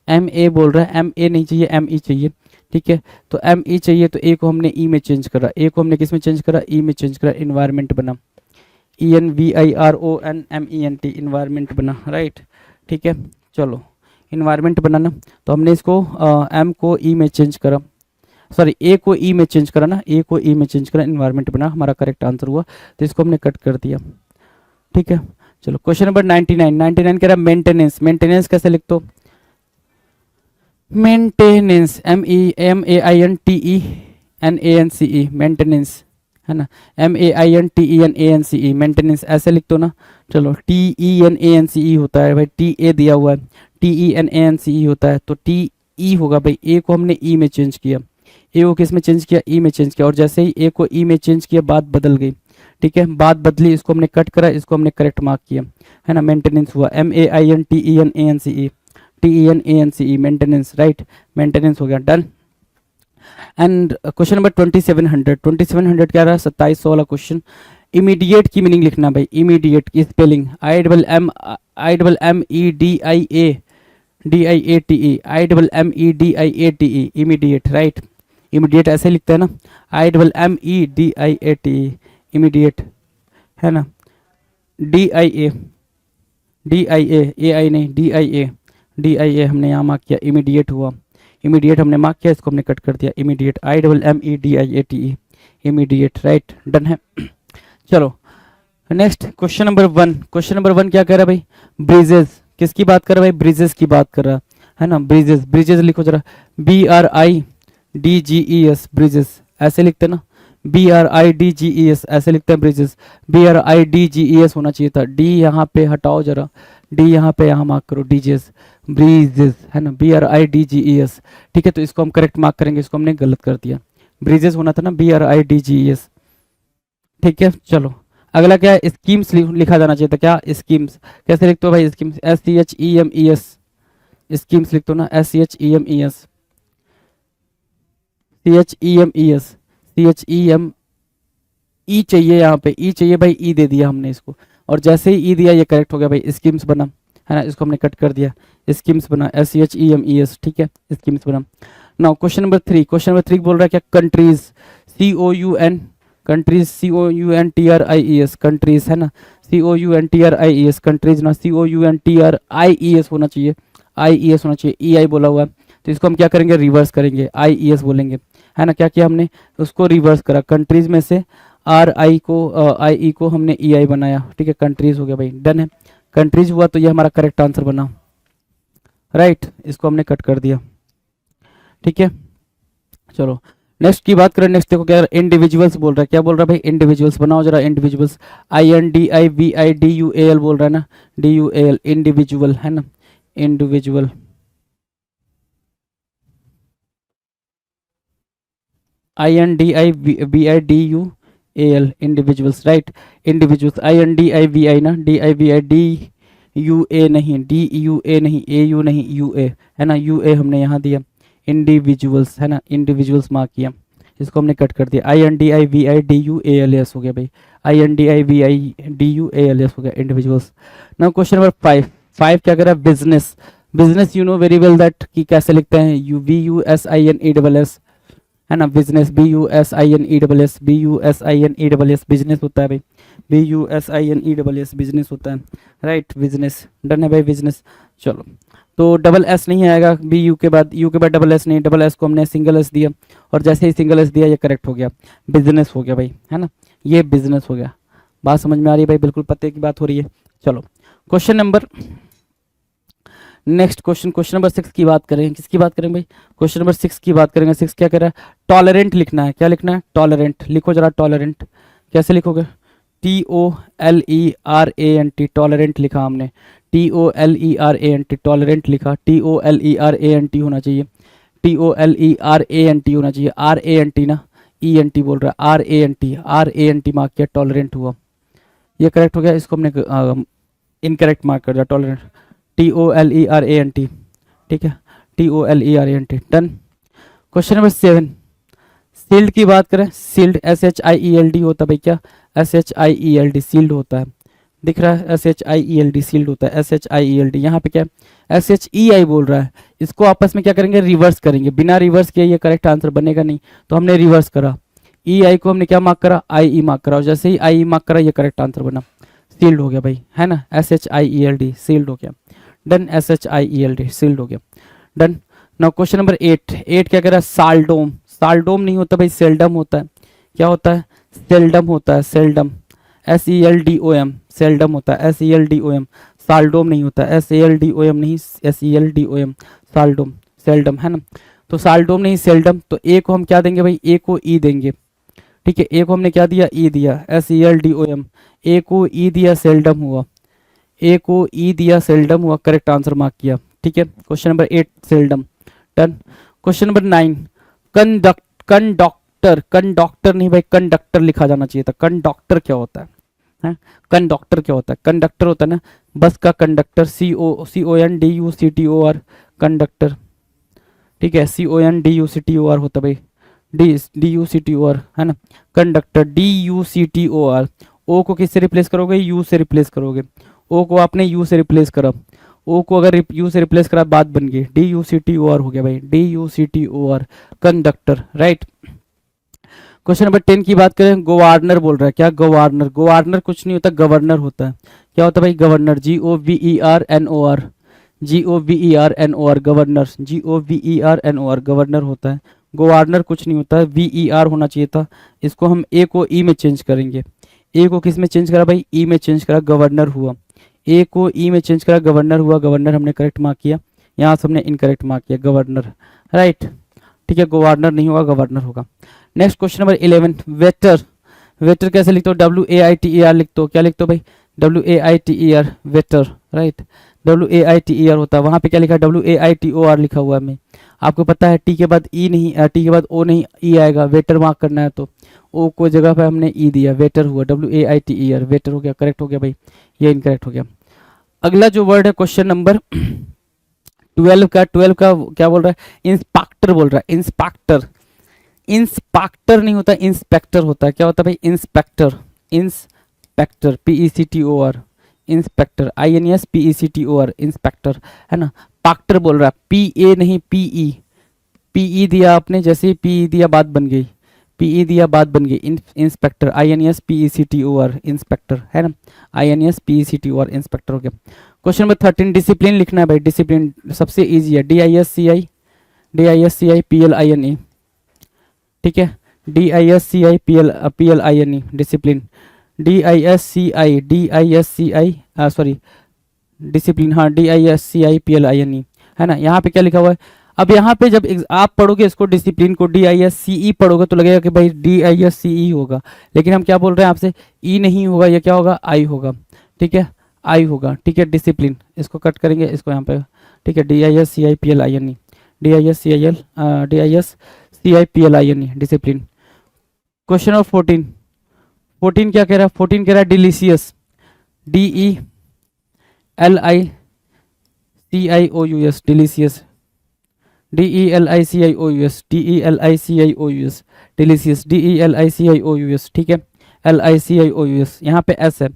B: MA बोल रहा है, MA नहीं चाहिए, ME चाहिए, ठीक है। तो ME चाहिए, तो ए को हमने ई में चेंज करा, ए को हमने किस में चेंज करा, ई में चेंज करा, इन्वायरमेंट बना, ENVIRONMENT, इन्वायरमेंट बना, राइट, ठीक है। चलो इन्वायरमेंट बनाना, तो हमने इसको M को ई में चेंज करा, सॉरी ए को ई में चेंज करा ना, ए को ई में चेंज करा, इन्वायरमेंट बना, हमारा करेक्ट आंसर हुआ, तो इसको हमने कट कर दिया, ठीक है। चलो क्वेश्चन नंबर 99 99 कह रहा है मेंटेनेंस। मेंटेनेंस कैसे लिखते हो? मेंटेनेंस MEAINTENANCE मेंटेनेंस है ना, MEAINTENANCE मेंटेनेंस ऐसे लिख दो ना। चलो TENANCE होता है भाई, TA दिया हुआ है, TENANCE होता है तो TE होगा भाई। ए को हमने ई में चेंज किया, ए को किस में चेंज किया? ई में चेंज किया, और जैसे ही ए को ई में चेंज किया बात बदल गई। ठीक है, बात बदली, इसको हमने कट करा, इसको हमने करेक्ट मार्क किया, है ना। मेंटेनेंस हुआ MEAINTENANCE मेंटेनेंस, राइट, मेंटेनेंस हो गया, डन। एंड क्वेश्चन नंबर 2700 क्या रहा है? 2700 वाला क्वेश्चन। इमीडिएट की मीनिंग लिखना भाई, इमीडिएट की spelling IMMEDIATE immediate, right. Immediate ऐसे लिखते हैं ना, IMMEDIATE इमीडिएट, है ना। DIA AI नहीं, DIA हमने यहाँ मार्क किया, इमीडिएट हुआ, इमीडिएट हमने मार्क किया, इसको हमने कट कर दिया, immediate IMMEDIATE immediate, right, done है। चलो next question number 1। Question number 1 क्या कह रहा है भाई? ब्रिजेस, किसकी बात कर रहा है भाई? ब्रिजेस की बात कर रहा है ना। ब्रिजेस, ब्रिजेस लिखो जरा, BRIDGES ब्रिजेस ऐसे लिखते हैं ना, BRIDGES ऐसे लिखते हैं ब्रिजेस, BRIDGES होना चाहिए था, डी यहाँ पे हटाओ जरा, डी यहाँ पे यहाँ मार्क करो, डीजेस, ब्रिजेस, है ना, BRIDGES। ठीक है, तो इसको हम करेक्ट मार्क करेंगे, इसको हमने गलत कर दिया, ब्रिजेस होना था ना, BRIDGES। ठीक है, चलो अगला क्या है? स्कीम्स लिखा जाना चाहिए था, क्या स्कीम्स? कैसे लिखते हो भाई स्कीम्स? SCHEMES स्कीम्स लिखते हो ना, SCHEMES ई चाहिए, यहाँ पे ई चाहिए भाई, ई दे दिया हमने इसको, और जैसे ही ई दिया ये करेक्ट हो गया भाई, स्कीम्स बना, है ना, इसको हमने कट कर दिया, स्कीम्स बना, SCHEMES, ठीक है, स्कीम्स बना। Now question number 3, question number 3 बोल रहा है क्या? Countries, COUN, countries, COUNTRIES countries, है ना, COUNTRIES कंट्रीज ना, COUNTRIES होना चाहिए, IES होना चाहिए, EI बोला हुआ है, तो इसको हम क्या करेंगे? रिवर्स करेंगे, IES बोलेंगे, है ना। क्या किया हमने? उसको रिवर्स करा, कंट्रीज में से RI को IE को हमने EI बनाया, ठीक है, कंट्रीज हो गया भाई, डन है। कंट्रीज हुआ तो ये हमारा करेक्ट आंसर बना, राइट, इसको हमने कट कर दिया, ठीक है। चलो नेक्स्ट की बात करें, नेक्स्ट देखो क्या इंडिविजुअल्स बोल रहा है, क्या बोल रहा है भाई? इंडिविजुअल्स बनाओ जरा, इंडिविजुअल्स, INDIVIDUAL बोल रहा है ना, DUAL इंडिविजुअल, है ना, individual, INDIVIDUAL individuals, right, individuals, INDIVI ना, DIVIDUA नहीं, DUA नहीं, AU नहीं, UA, है ना, UA हमने यहाँ दिया, इंडिविजुअल्स, है ना, इंडिविजुअल्स मार्क किया, इसको हमने कट कर दिया, INDIVIDUALS हो गया भाई, INDIVIDUALS हो गया, इंडिविजुअल्स। नाउ क्वेश्चन नंबर 5 क्या कर रहा है? Business, business you know very well that कि कैसे लिखते हैं? BUSINESS, है ना, बिजनेस, BUSINESS, BUSINESS बिजनेस होता है भाई, BUSINESS बिजनेस होता है, राइट, बिजनेस, डन है भाई, बिजनेस। चलो तो डबल एस नहीं आएगा, यू के बाद डबल एस नहीं, डबल एस को हमने सिंगल एस दिया, और जैसे ही सिंगल एस दिया ये करेक्ट हो गया, बिजनेस हो गया भाई, है ना, ये बिजनेस हो गया। बात समझ में आ रही है भाई? बिल्कुल पते की बात हो रही है। चलो question number next question number 6 की बात करें, किसकी बात करें भाई? क्वेश्चन नंबर 6 की बात करेंगे। 6 क्या कह रहा है? टॉलरेंट लिखना है, क्या लिखना है? टॉलरेंट, लिखो जरा, टॉलरेंट कैसे लिखोगे? TOLERANT, टॉलरेंट लिखा हमने, TOLERANT, टॉलरेंट लिखा, TOLERANT होना चाहिए, TOLERANT होना चाहिए, RANT ना, ENT बोल रहा है, RANT मार्क किया, टॉलरेंट हुआ, ये करेक्ट हो गया, इसको हमने इनकरेक्ट मार्क कर दिया, टॉलरेंट, TOLERANT, ठीक है, TOLERANT, done. Question number 7, sealed की बात करें, सील्ड, SHIELD होता है भाई, क्या? SHIELD सील्ड होता है, दिख रहा है, SHIELD सील्ड होता है, SHIELD। यहाँ पे क्या SHEI बोल रहा है, इसको आपस में क्या करेंगे? रिवर्स करेंगे, बिना रिवर्स किए ये करेक्ट आंसर बनेगा नहीं, तो हमने रिवर्स करा, EI को हमने क्या मार्क करा? IE मार्क करा, और जैसे ही IE मार्क करा ये करेक्ट आंसर बना, सील्ड हो गया भाई, है ना, SHIELD सील्ड हो गया, डन, SHIELD सील्ड हो गया, डन। नाउ क्वेश्चन नंबर 8 क्या कह रहा है? साल्डोम, साल्डोम नहीं होता भाई, सेल्डम होता है, क्या होता है? सेल्डम होता है, सेल्डम, SELDOM सेल्डम होता है, SELDOM साल्डोम नहीं होता, SELDOM नहीं, SELDOM साल्डोम सेल्डम है ना। तो साल्डोम नहीं सेल्डम, तो ए को हम क्या देंगे भाई, ए को ई देंगे, ठीक है। ए को हमने क्या दिया, ई दिया, SELDOM, ए को ई दिया सेल्डम हुआ, ए को ई दिया सेल्डम हुआ, करेक्ट आंसर मार्क किया, ठीक है। Question number 8 seldom done. Question number 9 conductor, conductor नहीं भाई, कंडक्टर लिखा जाना चाहिए था। कंडक्टर क्या होता है, कंडक्टर क्या होता है, कंडक्टर होता है ना बस का कंडक्टर, CONDUCTOR कंडक्टर, ठीक है। CONDUCTOR होता है भाई, DUCTOR है ना, कंडक्टर DUCTOR। ओ को किससे रिप्लेस करोगे, यू से रिप्लेस करोगे, ओ को आपने यू से रिप्लेस करा, ओ को अगर यू से रिप्लेस करा बात बन गई, DUCTOR हो गया भाई, DUCTOR conductor, right. Question number 10 की बात करें, गवर्नर बोल रहा है, क्या गवर्नर, गवर्नर कुछ नहीं होता, गवर्नर होता है। क्या होता है भाई, governor, GOVERNOR, GOVERNOR governor, GOVERNOR governor होता है। गवर्नर कुछ नहीं होता है, VER होना चाहिए था, इसको हम ए को ई में चेंज करेंगे। ए को किस में चेंज करा भाई, ई में चेंज करा, गवर्नर हुआ। ए को ई में चेंज करा, गवर्नर हुआ, गवर्नर हमने करेक्ट मार्क किया, यहाँ से हमने इनकरेक्ट मार्क किया, गवर्नर, राइट, ठीक है। गवर्नर नहीं होगा, गवर्नर होगा। Next question number 11 waiter, waiter कैसे लिखते हो, WAITER लिखते हो, क्या लिखते हो भाई, WAITER वेटर, राइट, WAITER होता है। वहाँ पे क्या लिखा है, WAITOR लिखा हुआ है, मैं आपको पता है टी के बाद ई नहीं, टी के बाद ओ नहीं, ई आएगा, वेटर मार्क करना है तो ओ को जगह पे हमने ई दिया, वेटर हुआ, WAITER वेटर हो गया, करेक्ट हो गया भाई, ये इनकरेक्ट हो गया। अगला जो वर्ड है क्वेश्चन नंबर 12 का, 12 का क्या बोल रहा है, इंस्पेक्टर बोल रहा है, इंस्पेक्टर, इंस्पेक्टर नहीं होता, इंस्पेक्टर होता है। क्या होता है भाई, inspector, inspector, PECTOR, inspector, INSPECTOR inspector है ना। पाक्टर बोल रहा है, PA नहीं, PE दिया आपने, जैसे ही PE दिया बात बन गई, PE दिया बात बन गई, इंस्पेक्टर, INSPECTOR इंस्पेक्टर है ना, INSPECTOR इंस्पेक्टर हो गया। क्वेश्चन नंबर 13 डिसिप्लिन लिखना है भाई, डिसिप्लिन सबसे इजी है, DISCIPLINE, ठीक है, DISCIPLINE discipline, DISCI sorry discipline, हाँ DISCIPLINE है ना। यहाँ पे क्या लिखा हुआ है, अब यहाँ पे जब आप पढ़ोगे इसको डिसिप्लिन को DISCE पढ़ोगे तो लगेगा कि भाई DISCE होगा, लेकिन हम क्या बोल रहे हैं आपसे, ई नहीं होगा, ये क्या होगा, आई होगा, ठीक है, आई होगा, ठीक है। डिसिप्लिन इसको कट करेंगे, इसको यहाँ पे, ठीक है, DISCIPLINE, DISCIPLINE discipline. Question number 14, 14 क्या कह रहा है, 14 कह रहा है delicious, DELICIOUS delicious, DELICIOUS, DELICIOUS delicious, DELICIOUS, ठीक है, LICIOUS। यहाँ पे एस है,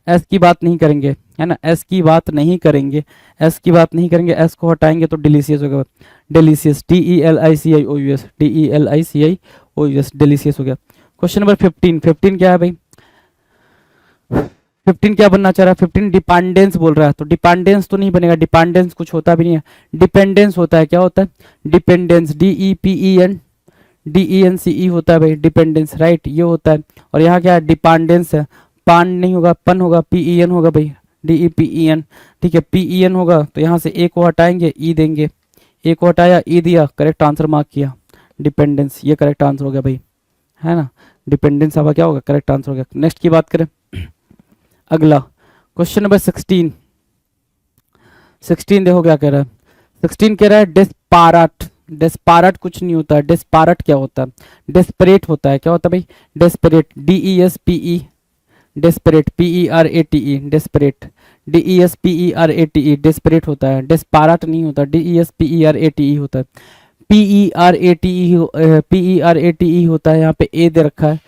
B: एस की बात नहीं करेंगे है ना, एस की बात नहीं करेंगे, एस की बात नहीं करेंगे, एस को हटाएंगे तो डिलीशियस होगा, डिलीशियस, DELICIOUS, DELICIOUS डिलीशियस हो गया। क्वेश्चन नंबर 15, 15 क्या है भाई, 15 क्या बनना चाह रहा है, 15 डिपेंडेंस बोल रहा है, तो डिपेंडेंस तो नहीं बनेगा, डिपेंडेंस कुछ होता भी नहीं है, डिपेंडेंस होता है, क्या होता है, डिपेंडेंस, DEPENDENCE होता है भाई, डिपेंडेंस, राइट, ये होता है। और यहाँ क्या है, डिपेंडेंस है, पान नहीं होगा, पन होगा, PEN होगा भाई, DEPEN, ठीक है, PEN होगा, तो यहाँ से ए को हटाएंगे, ई देंगे, ए को हटाया, ई दिया, करेक्ट आंसर मार्क किया, डिपेंडेंस, ये करेक्ट आंसर हो गया भाई, है ना, डिपेंडेंस अब क्या होगा, करेक्ट आंसर हो गया। नेक्स्ट की बात करें, अगला क्वेश्चन नंबर 16, 16 देखो क्या कह रहा है, 16 कह रहा है डेस्पाराट, डेस्पाराट कुछ नहीं होता है, डेस्पाराट क्या होता है, डेस्परेट होता है, क्या होता है भाई, desperate, DESPE desperate, PERATE desperate, DESPERATE desperate होता है, डेस्पाराट नहीं होता, DESPERATE होता है, PERATE होता है, यहाँ पे ए दे रखा है,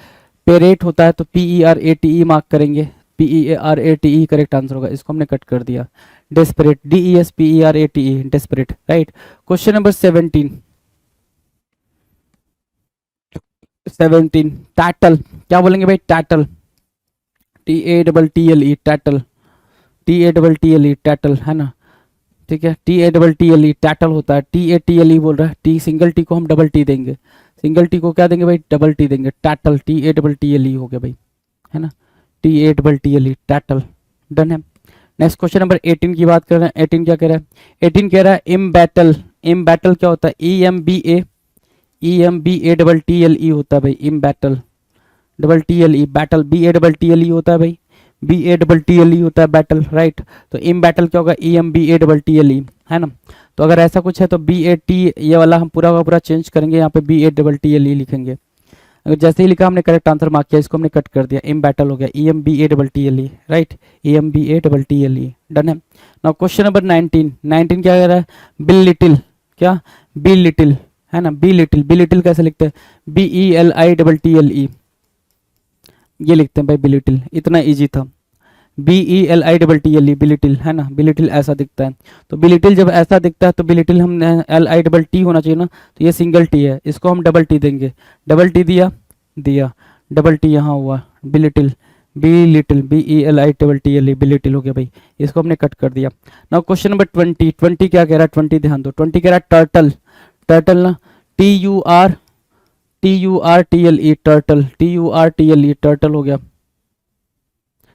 B: पेरेट होता है तो PERATE मार्क करेंगे, PERATE करेक्ट आंसर होगा, इसको हमने कट कर दिया, desperate, DESPERATE desperate, right. Question number 17, 17 tattle, क्या बोलेंगे भाई, tattle, TATTLE tattle, TATTLE tattle है ना, ठीक है, TATTLE टैटल होता है, TATLE बोल रहा है, टी सिंगल टी को हम डबल टी देंगे, सिंगल टी को क्या देंगे भाई, डबल टी देंगे, टैटल, TATTLE हो गया भाई, है ना, TATTLE टैटल। डन है। नेक्स्ट क्वेश्चन नंबर 18 की बात कर रहे हैं। 18 क्या कह रहा है? 18 कह रहा है इम बैटल। इम बैटल क्या होता है? EMBATTLE होता है भाई, इम battle double TLE battle, BATTLE होता है भाई, BATTLE होता है बैटल, राइट। तो इम बैटल क्या होगा? EMBATTLE, है ना। तो अगर ऐसा कुछ है तो BAT ये वाला हम पूरा का पूरा चेंज करेंगे, यहाँ पे BATTLE लिखेंगे। अगर जैसे ही लिखा हमने करेक्ट आंसर मार्क किया, इसको हमने कट कर दिया, इम बैटल हो गया EMBATTLE, राइट, EMBATTLE। डन है। Now question number 19। 19 क्या कह रहा है? Bill little. क्या? बी लिटिल, है ना। बी लिटिल, बी लिटिल कैसे लिखते हैं? BELITTLE, ये लिखते हैं भाई, बी लिटिल। इतना इजी था। BELITTLE, बिलिटिल, है ना। बिलिटिल ऐसा दिखता है। तो बिलिटिल जब ऐसा दिखता है तो बिलिटिल हम LITT होना चाहिए ना, तो ये सिंगल टी है, इसको हम डबल टी देंगे। डबल टी दिया, डबल टी यहाँ हुआ, बिलिटिल, बिलिटिल, BELITTLE, बिलिटिल हो गया भाई। इसको हमने कट कर दिया। Now question number 20। 20 क्या कह रहा है? 20 ध्यान दो। 20 कह रहा है टर्टल। टर्टल ना, TURTLE, टर्टल, TURTLE, टर्टल हो गया,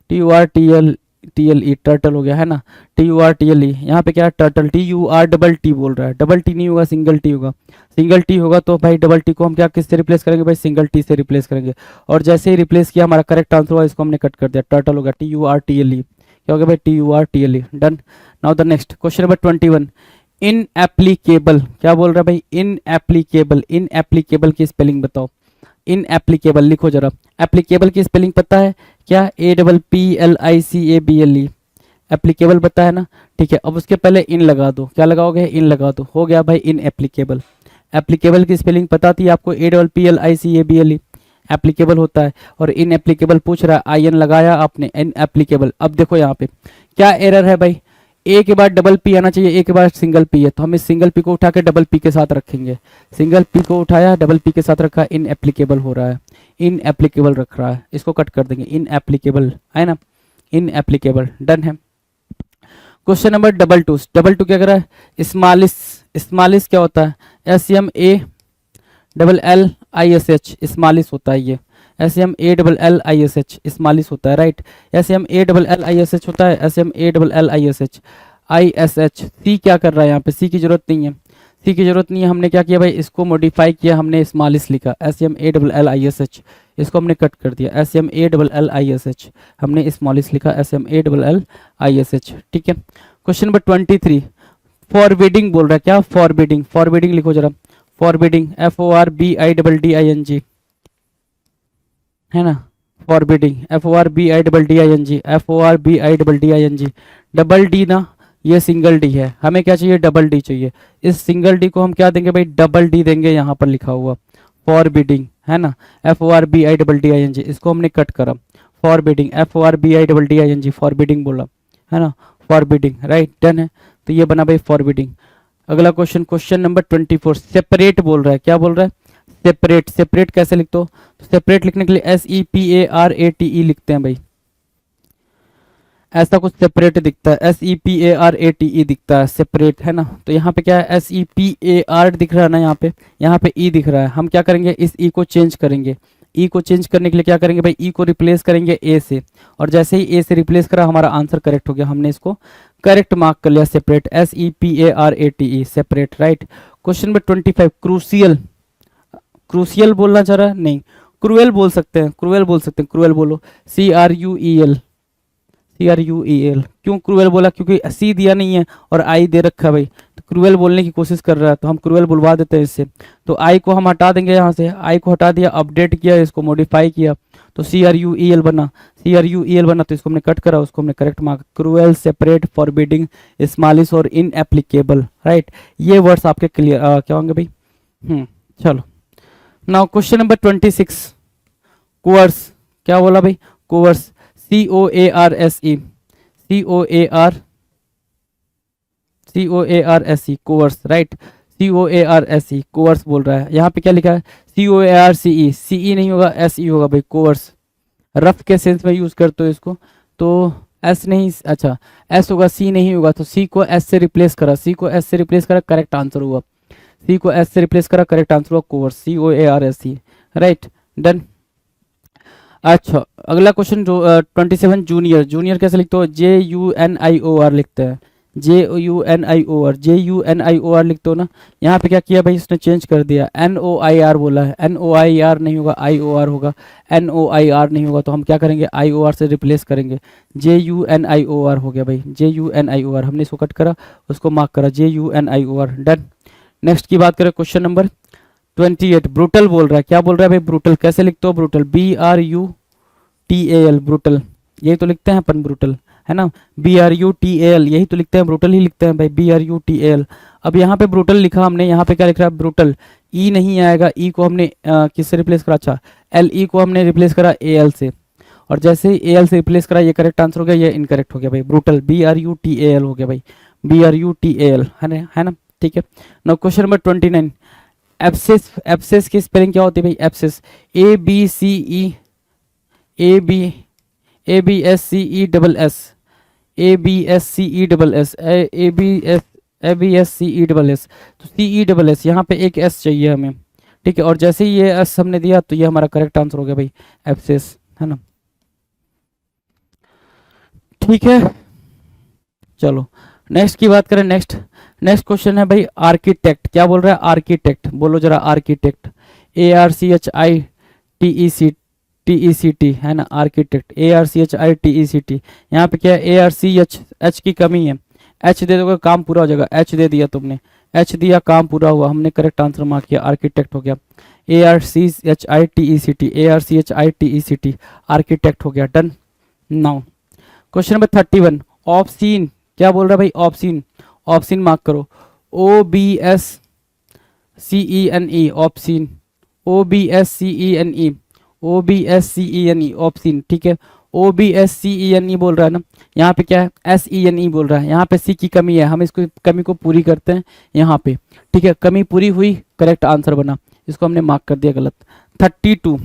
B: TURTLE, टर्टल हो गया, है ना। TURTLE, यहाँ पे क्या है? टर्टल, TUR बोल रहा है, डबल टी नहीं होगा, सिंगल टी होगा। सिंगल टी होगा तो भाई डबल टी को हम क्या किससे रिप्लेस करेंगे भाई? सिंगल टी से रिप्लेस करेंगे। और जैसे ही रिप्लेस किया हमारा करेक्ट आंसर हुआ, इसको हमने कट कर दिया, टर्टल हो गया, TURTLE। क्या हो गया भाई? TURTLE। Done. Now the next question number 21। In applicable, क्या बोल रहा है भाई? इन एप्लीकेबल, इन एप्लीकेबल की स्पेलिंग बताओ। इन एप्लीकेबल लिखो जरा। एप्लीकेबल की स्पेलिंग पता है क्या? APPLICABLE, एप्लीकेबल पता है ना। ठीक है, अब उसके पहले इन लगा दो। क्या लगाओगे? इन लगा दो, हो गया भाई इन एप्लीकेबल। एप्लीकेबल की स्पेलिंग पता थी आपको? APPLICABLE, एप्लीकेबल होता है। और इन एप्लीकेबल पूछ रहा है, IN लगाया आपने, इन एप्लीकेबल। अब देखो यहाँ पे क्या एरर है भाई? ए के बाद डबल पी आना चाहिए, ए के बाद सिंगल पी है, तो हम इस सिंगल पी को उठा के डबल पी के साथ रखेंगे। सिंगल पी को उठाया, डबल पी के साथ रखा, इन एप्लीकेबल हो रहा है, इन एप्लीकेबल रख रहा है, इसको कट कर देंगे, इन एप्लीकेबल, है ना, इन एप्लीकेबल। डन है। Question number 22। डबल टू क्या कर रहा है? स्मॉलिस। स्मॉलिस क्या होता है? SMALLISH, स्मॉलिस होता है ये, SMALLISH, स्मॉलिस होता है, राइट। SMALLISH होता है, SMALLISH, ISH। सी क्या कर रहा है यहाँ पे? सी की जरूरत नहीं है, सी की जरूरत नहीं है। हमने क्या किया भाई? इसको मॉडिफाई किया, हमने स्मॉलिस लिखा, SMALLISH, इसको हमने कट कर दिया, SMALLISH, हमने स्मॉलिस लिखा, SMALLISH। ठीक है। Question number 23। फॉरबिडिंग बोल रहा है। क्या? फॉरबिडिंग, फॉरबिडिंग लिखो जरा। फॉरबिडिंग, FORBIDDING, है ना। Forbidding, FORBIDDING, FORBIDDING। Double D ना, ये सिंगल डी है, हमें क्या चाहिए? डबल डी चाहिए। इस सिंगल डी को हम क्या देंगे भाई? डबल डी देंगे, यहाँ पर लिखा हुआ फॉरबिडिंग, है ना, FORBIDDING, इसको हमने कट करा, फॉरबिडिंग, FORBIDDING, फॉरबिडिंग बोला, है ना, फॉरबिडिंग, राइट। डन है। तो ये बना भाई फॉरबिडिंग। अगला क्वेश्चन, क्वेश्चन नंबर 24। सेपरेट बोल रहा है। क्या बोल रहा है? सेपरेट। सेपरेट कैसे लिखते हो? तो सेपरेट लिखने के लिए SEPARATE लिखते हैं भाई, ऐसा कुछ सेपरेट दिखता है, SEPARATE दिखता है, सेपरेट, है ना। तो यहाँ पे क्या है? SEPAR दिख रहा है ना, यहाँ पे E दिख रहा है। हम क्या करेंगे? इस E को चेंज करेंगे। E को चेंज करने के लिए क्या करेंगे भाई? E को रिप्लेस करेंगे A से, और जैसे ही A से रिप्लेस करा हमारा आंसर करेक्ट हो गया, हमने इसको करेक्ट मार्क कर लिया, separate, SEPARATE, separate, right. Question number 25। Crucial, crucial बोलना चाह रहा है? नहीं, क्रूएल बोल सकते हैं, क्रूएल बोल सकते हैं, क्रूएल बोलो, CRUEL, CRUEL। क्यों क्रूएल बोला? क्योंकि सी दिया नहीं है और आई दे रखा है भाई, तो क्रूएल बोलने की कोशिश कर रहा है, तो हम क्रूएल बुलवा देते हैं इससे। तो आई को हम हटा देंगे, यहाँ से आई को हटा दिया, अपडेट किया, इसको मॉडिफाई किया, तो CRUEL बना, CRUEL बना, तो इसको हमने कट करा, उसको हमने correct mark, cruel, separate, forbidding, smallish और इनएप्लीकेबल, राइट। ये वर्ड्स आपके क्लियर क्या होंगे भाई? चलो। Now question number 26। कोअर्स, क्या बोला भाई? Cores, COARSE, COARSE, cores, right, COARSE, cores बोल रहा है। यहाँ पे क्या लिखा है? COARCE, CE नहीं होगा, SE होगा भाई, कोअर्स। रफ के सेंस में यूज करते हो इसको, तो S नहीं, अच्छा S होगा, C नहीं होगा, तो C को S से रिप्लेस करा, C को S से रिप्लेस करा, करेक्ट आंसर हुआ, C को S से रिप्लेस करा, करेक्ट आंसर हुआ कोअर्स, COARSE, राइट। डन। अच्छा, अगला क्वेश्चन जो 27 जूनियर, जूनियर कैसे लिखते हो? JUNIOR लिखते हैं, JUNIOR, JUNIOR लिखते हो ना। यहाँ पे क्या किया भाई, इसने चेंज कर दिया, NOIR बोला है, NOIR नहीं होगा, IOR होगा, NOIR नहीं होगा, तो हम क्या करेंगे, IOR से रिप्लेस करेंगे, JUNIOR हो गया भाई, JUNIOR, हमने इसको कट करा, उसको मार्क करा, JUNIOR, डन। नेक्स्ट की बात करें, क्वेश्चन नंबर 28, ब्रूटल बोल रहा है, क्या बोल रहा है भाई, ब्रूटल कैसे लिखते हो? ब्रूटल, BRUTAL, ब्रूटल, यही तो लिखते हैं अपन, ब्रूटल है ना, BRUTAL, यही तो लिखते हैं, ब्रूटल ही लिखते हैं भाई, BRUTAL। अब यहाँ पे ब्रूटल लिखा हमने, यहाँ पे क्या लिख रहा है, ब्रूटल, ई नहीं आएगा, ई को हमने किससे रिप्लेस करा, अच्छा LE को हमने रिप्लेस करा AL से, और जैसे ही AL से रिप्लेस करा, ये करेक्ट आंसर हो गया, ये इनकरेक्ट हो गया भाई, ब्रूटल BRUTAL हो गया भाई, BRUTAL है ना, ठीक है। Now question number 29, abscess, abscess की स्पेलिंग क्या होती है भाई, abscess, ABCE, ABSCE double S, ABSCE double S, ABSCE double S, तो CE डबल एस, यहाँ पे एक S चाहिए हमें, ठीक है, और जैसे ही ये S हमने दिया तो ये हमारा करेक्ट आंसर हो गया भाई, एब्सेस, है ना, ठीक है। चलो नेक्स्ट की बात करें, नेक्स्ट क्वेश्चन है भाई, आर्किटेक्ट, क्या बोल रहा है, आर्किटेक्ट, बोलो जरा, आर्किटेक्ट, ARCHITECT है ना, आर्किटेक्ट, ARCHITECT, यहाँ पे क्या है, ARCH की कमी है, H दे दोगे काम पूरा हो जाएगा, H दे दिया तुमने, H दिया काम पूरा हुआ, हमने करेक्ट आंसर मार्क किया, आर्किटेक्ट हो गया, ARCHITECT, आर्किटेक्ट हो गया, done. Now question number 31, option, क्या बोल रहा है भाई, ऑप्शन, ऑप्शन मार्क करो, OBSCENE, option, OBSCENE, OBSCENE, option, ठीक है, OBSCENE बोल रहा है ना, यहाँ पे क्या है, SENE बोल रहा है, यहाँ पे C की कमी है, हम इसको कमी को पूरी करते हैं यहाँ पे, ठीक है, कमी पूरी हुई, करेक्ट आंसर बना, इसको हमने मार्क कर दिया गलत। 32,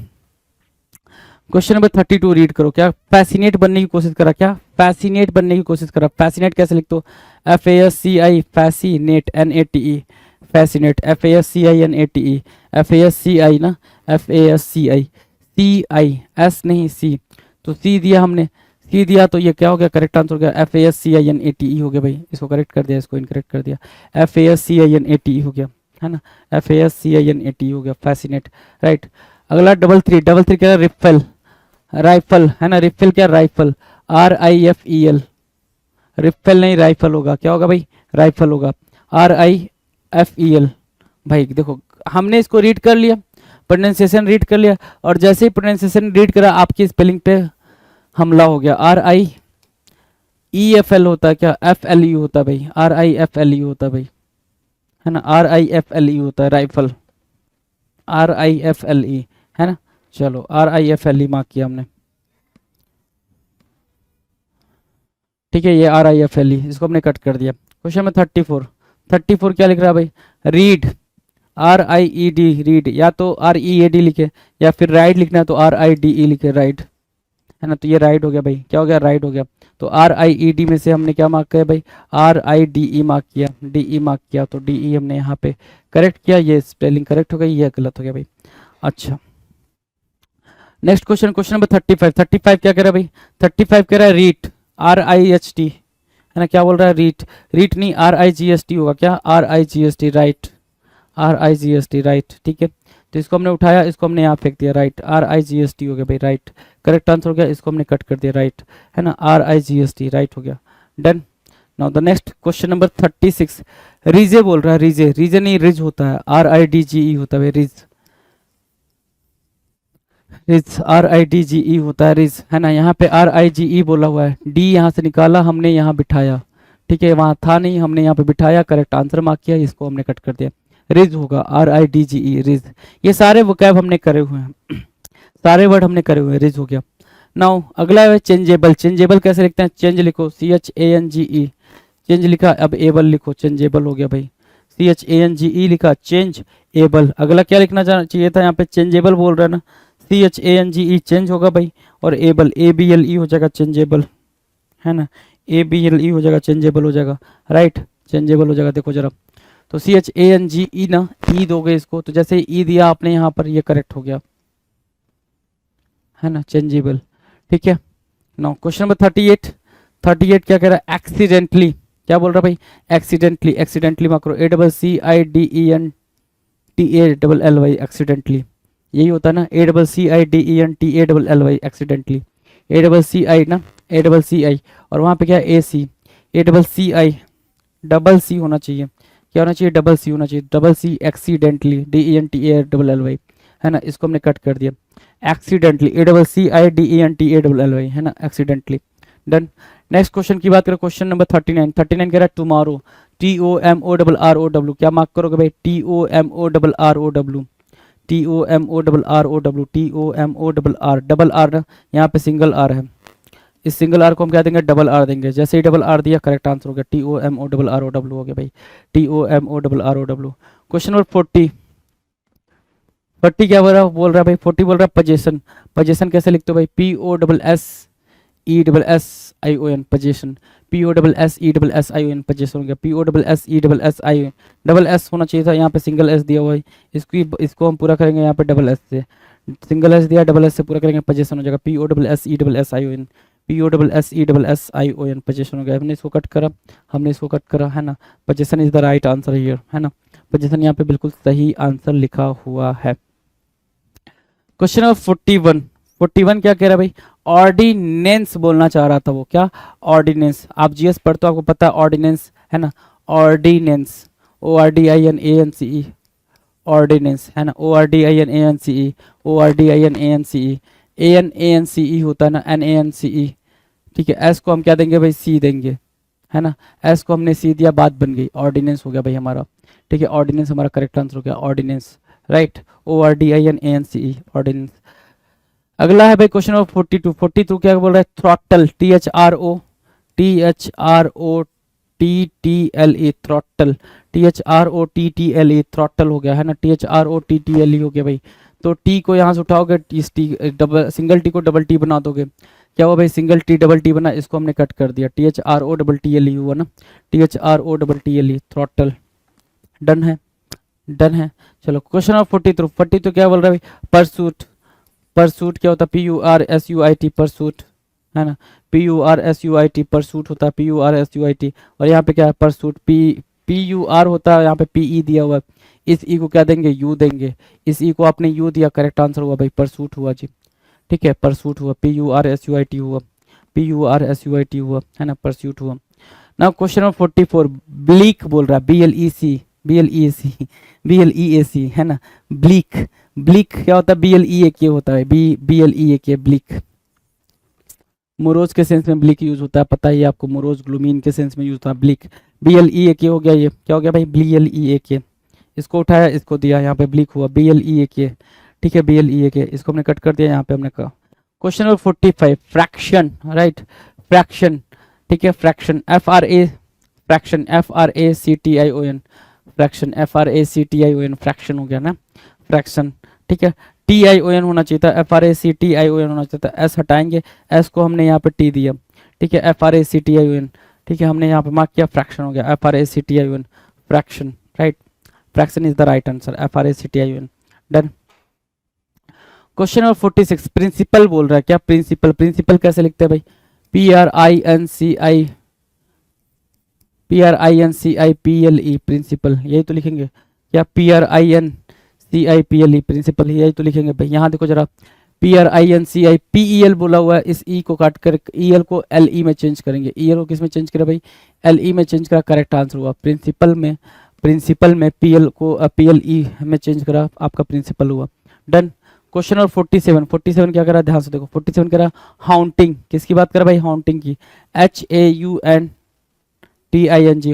B: क्वेश्चन नंबर 32 रीड करो, क्या फैसिनेट बनने की कोशिश करा, क्या फैसिनेट बनने की कोशिश करा, फैसिनेट कैसे लिखते हो, FASCI, fascinate, NATE, fascinate, FASCINATE, FASCI ना, FASCI, CI, S नहीं C, तो C दिया हमने, C दिया तो ये क्या हो गया, करेक्ट आंसर हो गया, FASCINATE हो गया भाई, इसको करेक्ट कर दिया, इसको इनकरेक्ट कर दिया, FASCINATE हो गया, है ना, FASCINATE हो गया, फैसिनेट, राइट। अगला डबल थ्री क्या, रिफल, राइफल है ना, रिफिल क्या, राइफल, RIFEL, रिफिल नहीं राइफल होगा, क्या होगा भाई, राइफल होगा, RIFEL। भाई देखो हमने इसको रीड कर लिया, प्रोनाउंसिएशन रीड कर लिया, और जैसे ही प्रोनाउंसिएशन रीड करा आपकी स्पेलिंग पे हमला हो गया, RIEFL होता है क्या, FLE होता है भाई, RIFLE होता है भाई, है ना, RIFLE होता है, राइफल, RIFLE, है ना, चलो RIFLE मार्क किया हमने, ठीक है, ये RIFLE, इसको हमने कट कर दिया। क्वेश्चन में 34 क्या लिख रहा है भाई, रीड, RIED, रीड, या तो READ लिखे, या फिर राइड लिखना है तो RIDE लिखे, राइड, है ना, तो ये राइड हो गया भाई, क्या हो गया, राइड हो गया, तो RIED में से हमने क्या मार्क किया भाई, RIDE मार्क किया, DE मार्क किया, तो DE हमने यहाँ पे करेक्ट किया, ये स्पेलिंग करेक्ट हो गई, ये गलत हो गया भाई। अच्छा नेक्स्ट क्वेश्चन, क्वेश्चन नंबर 35 क्या कह रहा है भाई, 35 कह रहा है रीट, RIHT, है ना, क्या बोल रहा है, रीट, रीट नहीं RIGST होगा, क्या RIGST, राइट, RIGST, राइट, ठीक है, तो इसको हमने उठाया, इसको हमने यहाँ फेंक दिया, राइट, RIGST हो गया भाई, राइट, करेक्ट आंसर हो गया, इसको हमने कट कर दिया, राइट, है ना, RIGST, राइट हो गया, done. Now the next question number 36, रीजे बोल रहा है, रीजे, रीजे नहीं रिज होता है, RIDGE होता है, रिज, रिज, RIDGE होता है, रिज, है ना, यहाँ पे RIGE बोला हुआ है, D यहाँ से निकाला हमने, यहाँ बिठाया, ठीक है, वहाँ था नहीं, हमने यहाँ पे बिठाया, करेक्ट आंसर मार्क किया, इसको हमने कट कर दिया, रिज होगा, RIDGE, रिज, ये सारे वोकैब हमने करे हुए हैं, सारे वर्ड हमने करे हुए हैं, रिज हो गया। नाउ अगला है चेंजेबल, चेंजेबल कैसे लिखते हैं, चेंज लिखो, CHANGE, चेंज लिखा, अब एबल लिखो, चेंजेबल हो गया भाई, CHANGE लिखा, चेंज एबल। अगला क्या लिखना चाहिए था, यहाँ पे चेंजेबल बोल रहा है ना, CHANGE चेंज होगा भाई, और एबल ABLE हो जाएगा, चेंजेबल, है ना, ABLE हो जाएगा, चेंजेबल हो जाएगा, राइट, चेंजेबल हो जाएगा। देखो जरा, तो CHANGE ना, ई दोगे इसको, तो जैसे ई दिया आपने यहाँ पर, ये करेक्ट हो गया, है ना, चेंजेबल, ठीक है। नाउ क्वेश्चन नंबर 38 क्या कह रहा है, एक्सीडेंटली, क्या बोल रहा है भाई, एक्सीडेंटली, एक्सीडेंटली मार्क करो, ACCIDENTALLY, एक्सीडेंटली, यही होता है ना, ACCIDENTALLY, एक्सीडेंटली, ACCI ना, ACCI, और वहाँ पे क्या है, AC, ACCI, डबल सी होना चाहिए, क्या होना चाहिए, डबल सी होना चाहिए, डबल सी, एक्सीडेंटली, DENTALLY, है ना, इसको हमने कट कर दिया, एक्सीडेंटली, ACCIDENTALLY, है ना, एक्सीडेंटली, डन। नेक्स्ट क्वेश्चन की बात करें, क्वेश्चन नंबर 39 कह रहा है टुमारो, TOMORROW, क्या मार्क करोगे भाई, TOMORROW, TOMORROW, यहाँ पे सिंगल आर है, इस सिंगल आर को हम क्या देंगे, डबल आर देंगे, जैसे ही डबल आर दिया करेक्ट आंसर हो गया, TOMORROW हो गया भाई, TOMORROW। क्वेश्चन नंबर 40 क्या बोल रहा है भाई, 40 बोल रहा है पोजीशन, पोजीशन कैसे लिखते हो भाई, POSSESSION, पोजीशन, POSSESSION, पोजीशन हो गया, POSSESSION, डबल एस होना चाहिए था, यहाँ पे सिंगल एस दिया हुआ है, इसको हम पूरा करेंगे यहाँ पे डबल एस से, सिंगल एस दिया, डबल एस से पूरा करेंगे, पोजीशन हो जाएगा, POSSESSION, POSSESSION, पोजीशन हो गया, हमने इसको कट करा, है ना, position is the right answer here, है ना, पोजीशन यहाँ पे बिल्कुल सही आंसर लिखा हुआ है। क्वेश्चन नंबर 41 क्या कह रहा है भाई, ऑर्डिनेंस बोलना चाह रहा था वो, क्या, ऑर्डिनेंस, आप जीएस पढ़ते हो आपको पता है ऑर्डिनेंस, है ना, ऑर्डिनेंस, ORDINANCE, ऑर्डिनेंस, है ना, ORDINANCE, ORDINANCE, ANANCE होता है ना, NANCE, ठीक है, एस को हम क्या देंगे भाई, सी देंगे, है ना, एस को हमने सी दिया, बात बन गई, ऑर्डिनेंस हो गया भाई हमारा, ठीक है, ऑर्डिनेंस हमारा करेक्ट आंसर हो गया, ऑर्डिनेंस, राइट, ORDINANCE, ऑर्डिनेंस। अगला है भाई क्वेश्चन नंबर 42 क्या बोल रहा है, throttle, THROTTLE, throttle, THROTTLE, throttle हो गया, है ना, THROTTLE हो गया भाई, तो टी को यहाँ से उठाओगे, सिंगल टी को डबल टी बना दोगे, क्या हुआ भाई, सिंगल टी डबल टी बना, इसको हमने कट कर दिया, THROTTLE हुआ ना, THROTTLE, थ्रॉटल, डन है, चलो क्वेश्चन नंबर 42 क्या बोल रहा है भाई, परसूट, परसूट क्या होता है, PURSUIT, परसूट, है ना, PURSUIT, परसूट होता है, PURSUIT, और यहाँ पे क्या है, परसूट, PUR होता है, यहाँ पे PE दिया हुआ है, इस ई को क्या देंगे, यू देंगे, इस ई को आपने यू दिया, करेक्ट आंसर हुआ भाई, परसूट हुआ जी, ठीक है, परसूट हुआ, PURSUIT हुआ, PURSUIT हुआ, है ना, परसूट हुआ। नाउ क्वेश्चन नंबर 44, ब्लीक बोल रहा है, BLEAC, है ना, ब्लीक, ब्लीक क्या होता है, BLEAK होता है, BLEAK, ब्लीक, मोरोज के सेंस में ब्लीक यूज होता है, पता ही है आपको, मोरोज ग्लूमीन के सेंस में यूज होता है ब्लीक, BLEAK हो गया, ये क्या हो गया भाई, BLEAK, इसको उठाया, इसको दिया, यहाँ पे ब्लीक हुआ, BLEAK, ठीक है, BLEAK, इसको हमने कट कर दिया, यहाँ पे हमने कहा। Question number 45, fraction, right, fraction, ठीक है, fraction, fraction, FRACTION, fraction, FRACTION, fraction हो गया ना, फ्रैक्शन, ठीक है, TION होना चाहिए था, FRACTION होना चाहिए था, एस हटाएंगे, एस को हमने यहाँ पे टी दिया, ठीक है, FRACTION, ठीक है, हमने यहाँ पे मार्क किया, फ्रैक्शन हो गया, FRACTION, fraction, right, fraction is the right answer, FRACTION, done. Question number 46, principal बोल रहा है, क्या, प्रिंसिपल, प्रिंसिपल कैसे लिखते हैं भाई, PRINCIPLE, प्रिंसिपल, यही तो लिखेंगे, क्या, PRINCIPLE, प्रिंसिपल, यही तो लिखेंगे भाई, यहाँ देखो जरा, PRINCIPEL बोला हुआ है, इस ई को काट कर EL को LE में चेंज करेंगे, EL को किस में चेंज करा भाई, LE में चेंज करा, करेक्ट आंसर हुआ, प्रिंसिपल में PL को PLE में चेंज करा, आपका प्रिंसिपल हुआ, डन। क्वेश्चन नंबर 47 क्या करा, ध्यान से देखो, 47 कह रहा हाउंटिंग, किसकी बात करा भाई, हाउंटिंग की, HAUNTING,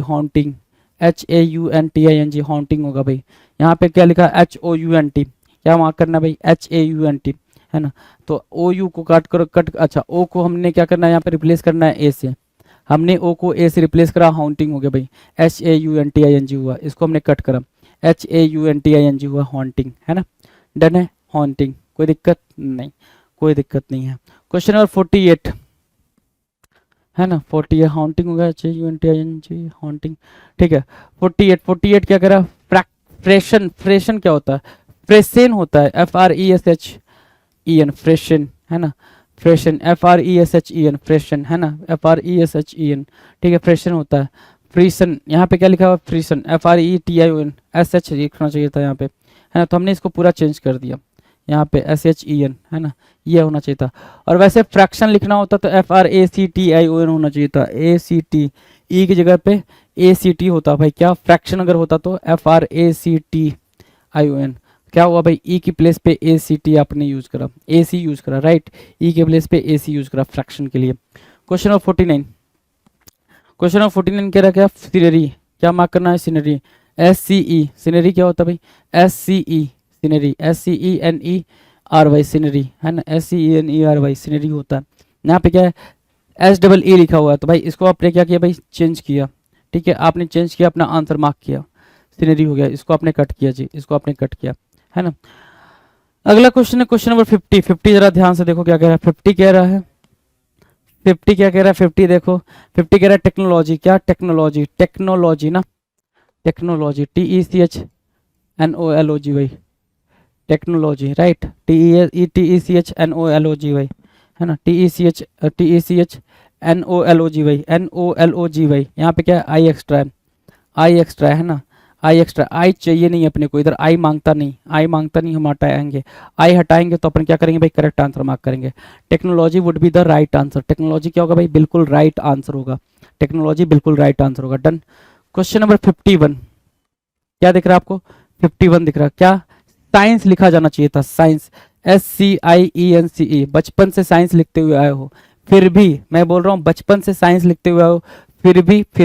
B: हाउंटिंग, HAUNTING, हाउंटिंग होगा भाई, यहाँ पे क्या लिखा, HOUNT, क्या मार्क करना भाई, HAUNT, है ना, तो OU को काट करो, अच्छा O को हमने क्या करना है, यहाँ पे रिप्लेस करना है A से, हमने O को A से रिप्लेस करा, हाउंटिंग हो गया भाई, HAUNTING हुआ, इसको हमने कट करा, HAUNTING हुआ, हाउंटिंग, है ना, डन है, हाउंटिंग, कोई दिक्कत नहीं, कोई दिक्कत नहीं है। क्वेश्चन नंबर 48, है ना, 48, हाउंटिंग हो गया, HAUNTING, हाउंटिंग, ठीक है, 48 क्या करा, फ्रेशन, फ्रेशन क्या होता है, फ्रेशन होता है, FRESHEN, फ्रेशन, है ना, फ्रेशन, FRESHEN, फ्रेशन, है ना, FRESHEN, ठीक है, फ्रेशन होता है। फ्रीसन, यहाँ पे क्या लिखा हुआ, फ्रीसन, FRETION, SH लिखना चाहिए था यहाँ पे, है ना, तो हमने इसको पूरा चेंज कर दिया, यहाँ पे SHEN, है ना, ये होना चाहिए था। और वैसे फ्रैक्शन लिखना होता तो FRACTION होना चाहिए था, ACT, ई की जगह पे ACT होता भाई, क्या फ्रैक्शन अगर होता तो FRACTION, क्या हुआ भाई, ई की प्लेस पे ACT आपने यूज करा, AC यूज करा, राइट, ई के प्लेस पे AC यूज करा फ्रैक्शन के लिए। क्वेश्चन नंबर 49, क्वेश्चन नंबर 49 कह रहा क्या, सीनरी, क्या मार्क करना है, सीनरी, SCE, सीनरी क्या होता है भाई, SCE, सीनरी, SCENERY, सीनरी, है ना, SCENERY, सीनरी होता है। यहाँ पे क्या है, SEE लिखा हुआ है, तो भाई इसको आपने क्या किया भाई, चेंज किया, ठीक है, आपने चेंज किया, अपना आंसर मार्क किया, सीनरी हो गया, इसको आपने कट किया जी, इसको आपने कट किया, है ना। अगला क्वेश्चन है क्वेश्चन नंबर 50, 50 जरा ध्यान से देखो क्या कह रहा है, 50 कह रहा है, 50 क्या कह रहा है, 50 देखो, 50 कह रहा है टेक्नोलॉजी, क्या टेक्नोलॉजी, टेक्नोलॉजी ना, टेक्नोलॉजी, TECHNOLOG भाई, टेक्नोलॉजी, राइट, TECHNOLOG भाई, है ना, TECHNOLOG भाई, NOLOG भाई, यहाँ पे क्या है, आई एक्स्ट्रा है, आई एक्स्ट्रा है ना, आई एक्स्ट्रा, आई चाहिए नहीं अपने को, इधर आई मांगता नहीं, आई मांगता नहीं, हम हटाएंगे, आई हटाएंगे तो अपन क्या करेंगे भाई, करेक्ट आंसर मार्क करेंगे। Technology would be the right answer, technology क्या होगा भाई, बिल्कुल राइट आंसर होगा, टेक्नोलॉजी बिल्कुल राइट आंसर होगा, डन। क्वेश्चन नंबर 51, क्या दिख रहा है आपको, 51 दिख रहा है, क्या, साइंस लिखा जाना चाहिए था, साइंस, SCIENCE, बचपन से साइंस लिखते हुए आए हो, फिर भी मैं बोल रहा हूँ बचपन से साइंस लिखते हुए आए हो, फिर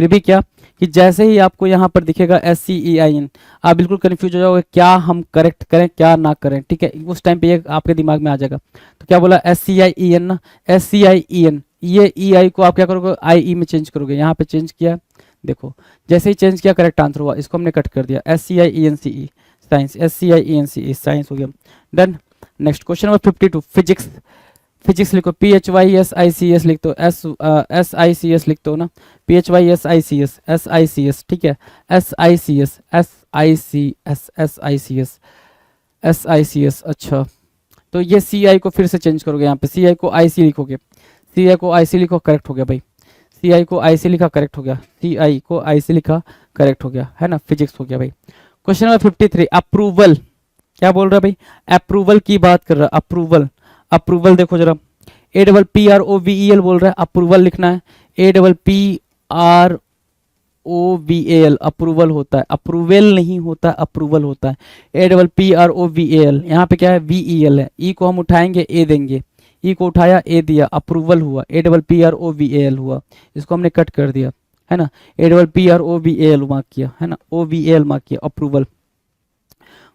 B: भी क्या, कि जैसे ही आपको यहाँ पर दिखेगा SCEIN, आप बिल्कुल कंफ्यूज हो जाओगे, क्या हम करेक्ट करें क्या ना करें, ठीक है, उस टाइम पे ये आपके दिमाग में आ जाएगा। तो क्या बोला, SCIEN ना, SCIEN, ये EI को आप क्या करोगे, IE में चेंज करोगे, यहाँ पे चेंज किया, देखो जैसे ही चेंज किया करेक्ट आंसर हुआ, इसको हमने कट कर दिया, SCIENCE, साइंस, SCIENCE, साइंस हो गया, done. Next question number 52, physics, physics लिखो, PHYSICS लिख दो, SICS लिख दो ना, PHYSICS, SICS, ठीक है, SICS, SICS, अच्छा, तो ये CI को फिर से चेंज करोगे, यहाँ पे CI को IC लिखोगे, CI को IC लिखो, करेक्ट हो गया भाई, CI को IC लिखा, करेक्ट हो गया, CI को IC लिखा, करेक्ट हो गया, है ना, फिजिक्स हो गया भाई। क्वेश्चन नंबर 53, अप्रूवल, क्या बोल रहा है भाई, अप्रूवल की बात कर रहा है, अप्रूवल, अप्रूवल देखो जरा, APPROVEL बोल रहा है, अप्रूवल लिखना है, APPROVAL, अप्रूवल होता है, अप्रूवल नहीं होता, अप्रूवल होता है, APPROVAL, यहाँ पे क्या है, VEL है, ई को हम उठाएंगे ए देंगे, ई को उठाया ए दिया, अप्रूवल हुआ, APPROVAL हुआ, इसको हमने कट कर दिया, है ना, APPROVAL मार्क किया, है ना, OVAL मार्क किया, अप्रूवल।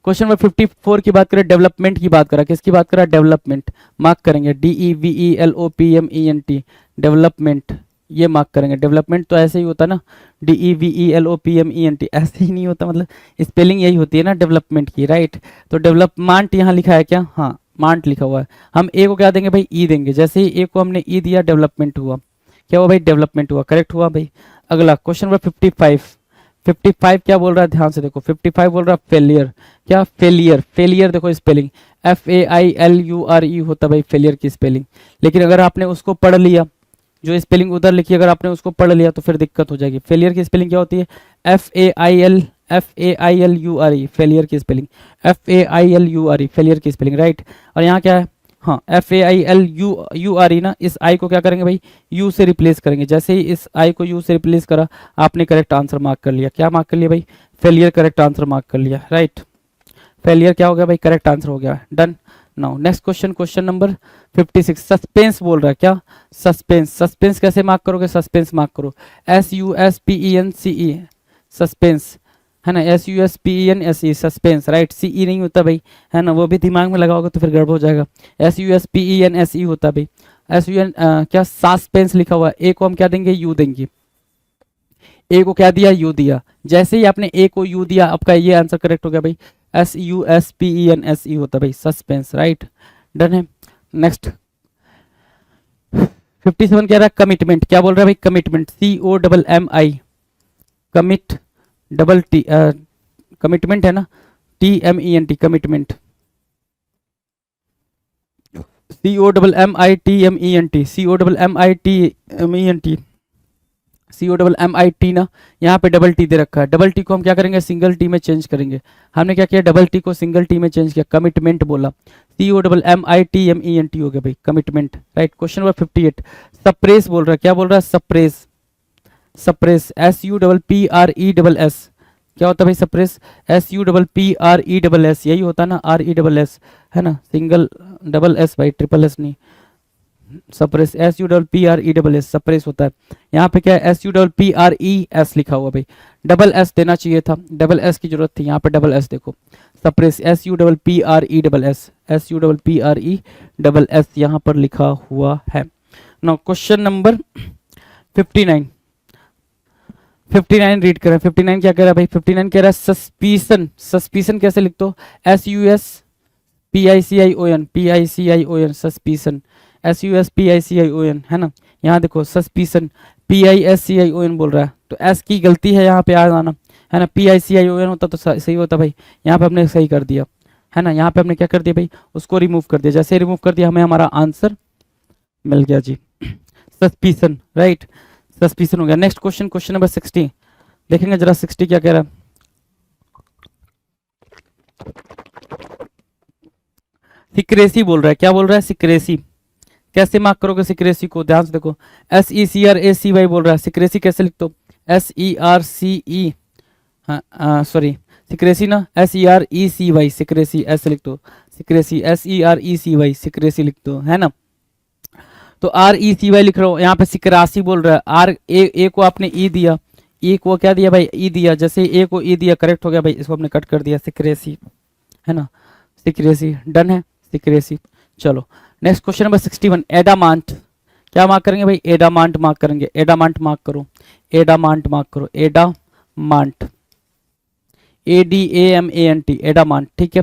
B: क्वेश्चन नंबर 54 की बात करें, डेवलपमेंट की बात करा, किसकी बात करा, डेवलपमेंट, मार्क करेंगे, DEVELOPMENT, डेवलपमेंट, ये मार्क करेंगे, डेवलपमेंट तो ऐसे ही होता है ना, DEVELOPMENT, ऐसे ही नहीं होता, मतलब स्पेलिंग यही होती है ना डेवलपमेंट की, राइट, तो डेवलपमेंट यहाँ लिखा है क्या, हाँ मांट लिखा हुआ है, हम ए को क्या देंगे भाई, ई देंगे, जैसे ही ए को हमने ई दिया, डेवलपमेंट हुआ, क्या हुआ भाई, डेवलपमेंट हुआ, करेक्ट हुआ भाई। अगला क्वेश्चन नंबर 55, 55 क्या बोल रहा है, ध्यान से देखो, 55 बोल रहा है फेलियर, क्या, फेलियर, फेलियर देखो स्पेलिंग, FAILURE होता है भाई फेलियर की स्पेलिंग, लेकिन अगर आपने उसको पढ़ लिया, जो स्पेलिंग उधर लिखी अगर आपने उसको पढ़ लिया तो फिर दिक्कत हो जाएगी। फेलियर की स्पेलिंग क्या होती है, FAILURE, फेलियर की स्पेलिंग, FAILURE, फेलियर की स्पेलिंग, राइट। और यहाँ क्या है, हाँ FAILURE ना, इस आई को क्या करेंगे भाई, यू से रिप्लेस करेंगे, जैसे ही इस आई को यू से रिप्लेस करा, आपने करेक्ट आंसर मार्क कर लिया, क्या मार्क कर लिया भाई, फेलियर करेक्ट आंसर मार्क कर लिया, राइट, फेलियर क्या हो गया भाई, करेक्ट आंसर हो गया, done. Now next question, question number 56, suspense बोल रहा है, क्या, सस्पेंस, सस्पेंस कैसे मार्क करोगे, सस्पेंस मार्क करो, SUSPENCE, सस्पेंस, है ना, SUSPENSE, सस्पेंस, राइट, CE नहीं होता भाई, है ना, वो भी दिमाग में लगाओगे तो फिर गड़बड़ हो जाएगा, SUSPENSE होता भाई, SUN क्या, सस्पेंस लिखा हुआ है, ए को हम क्या देंगे, यू देंगे, ए को क्या दिया, यू दिया, जैसे ही आपने ए को यू दिया, आपका ये आंसर करेक्ट हो गया भाई, SUSPENSE होता भाई, सस्पेंस, राइट, डन है। नेक्स्ट 57 कह रहा है कमिटमेंट, क्या बोल रहा है भाई, commitment, COMMI, commit, double T, commitment है ना, TMENT, commitment, COMMITMENT, COMMITMENT, COMMIT ना, यहाँ पे डबल टी दे रखा है। डबल टी को हम क्या करेंगे, सिंगल टी में चेंज करेंगे। हमने क्या किया, डबल टी को सिंगल टी में चेंज किया, कमिटमेंट बोला। COMMITMENT हो गया भाई, commitment, right. Question number 58, suppress बोल रहा है, क्या बोल रहा है, सप्रेस, सप्रेस, SUPPRESS, क्या होता है भाई सप्रेस, SUPPRESS, यही होता है ना, RESS, है ना, सिंगल डबल एस भाई, ट्रिपल एस नहीं। सप्रेस, SUPPRESS, सप्रेस होता है। यहाँ पे क्या है, SUPPRES लिखा हुआ भाई, डबल एस देना चाहिए था, डबल एस की जरूरत थी, यहाँ पे डबल एस देखो, सप्रेस, SUPPRESS, SUPPRESS यहाँ पर लिखा हुआ है। नाउ क्वेश्चन नंबर 59, 59 रीड करें। 59 क्या कह रहा है भाई, 59 कह रहा है सस्पिशन, सस्पिशन कैसे लिखते हो, SUSPICION, PICION, सस्पिशन, SUSPICION, है ना। यहाँ देखो सस्पिशन, PISCION बोल रहा है, तो एस की गलती है यहाँ पे आ जाना, है ना। PICION होता तो सही होता भाई, यहाँ पे हमने सही कर दिया, है ना। यहाँ पे हमने क्या कर दिया भाई, उसको रिमूव कर दिया, जैसे रिमूव कर दिया हमें हमारा आंसर मिल गया जी, सस्पिशन, राइट, सस्पिशन हो गया। नेक्स्ट क्वेश्चन, क्वेश्चन नंबर 60 देखेंगे जरा, 60 क्या कह रहा है, सिक्रेसी बोल रहा है, क्या बोल रहा है, सिक्रेसी। कैसे मार्क करोगे सिक्रेसी को, ध्यान से देखो, SECRACY बोल रहा है, सिक्रेसी कैसे लिखते हो, SERCE, हाँ सॉरी, सिक्रेसी ना, SERECY, सिक्रेसी ऐसे लिखते हो, सिक्रेसी, SERECY, सिक्रेसी लिखते हो, है ना। तो RECY लिख रहा हूँ, यहाँ पे सिक्रासी बोल रहा है, ए को आपने ई दिया, ई को क्या दिया भाई, ई दिया, जैसे ए को ई दिया करेक्ट हो गया भाई, इसको हमने कट कर दिया, सिक्रेसी, है ना, सिक्रेसी, डन है, सिक्रेसी। चलो नेक्स्ट क्वेश्चन नंबर 61, एडामांट, क्या मार्क करेंगे भाई, एडामांट मार्क करेंगे, एडामांट मार्क करो, एडामांट मार्क करो, एडामांट, ADAMANT, एडामांट, ठीक है।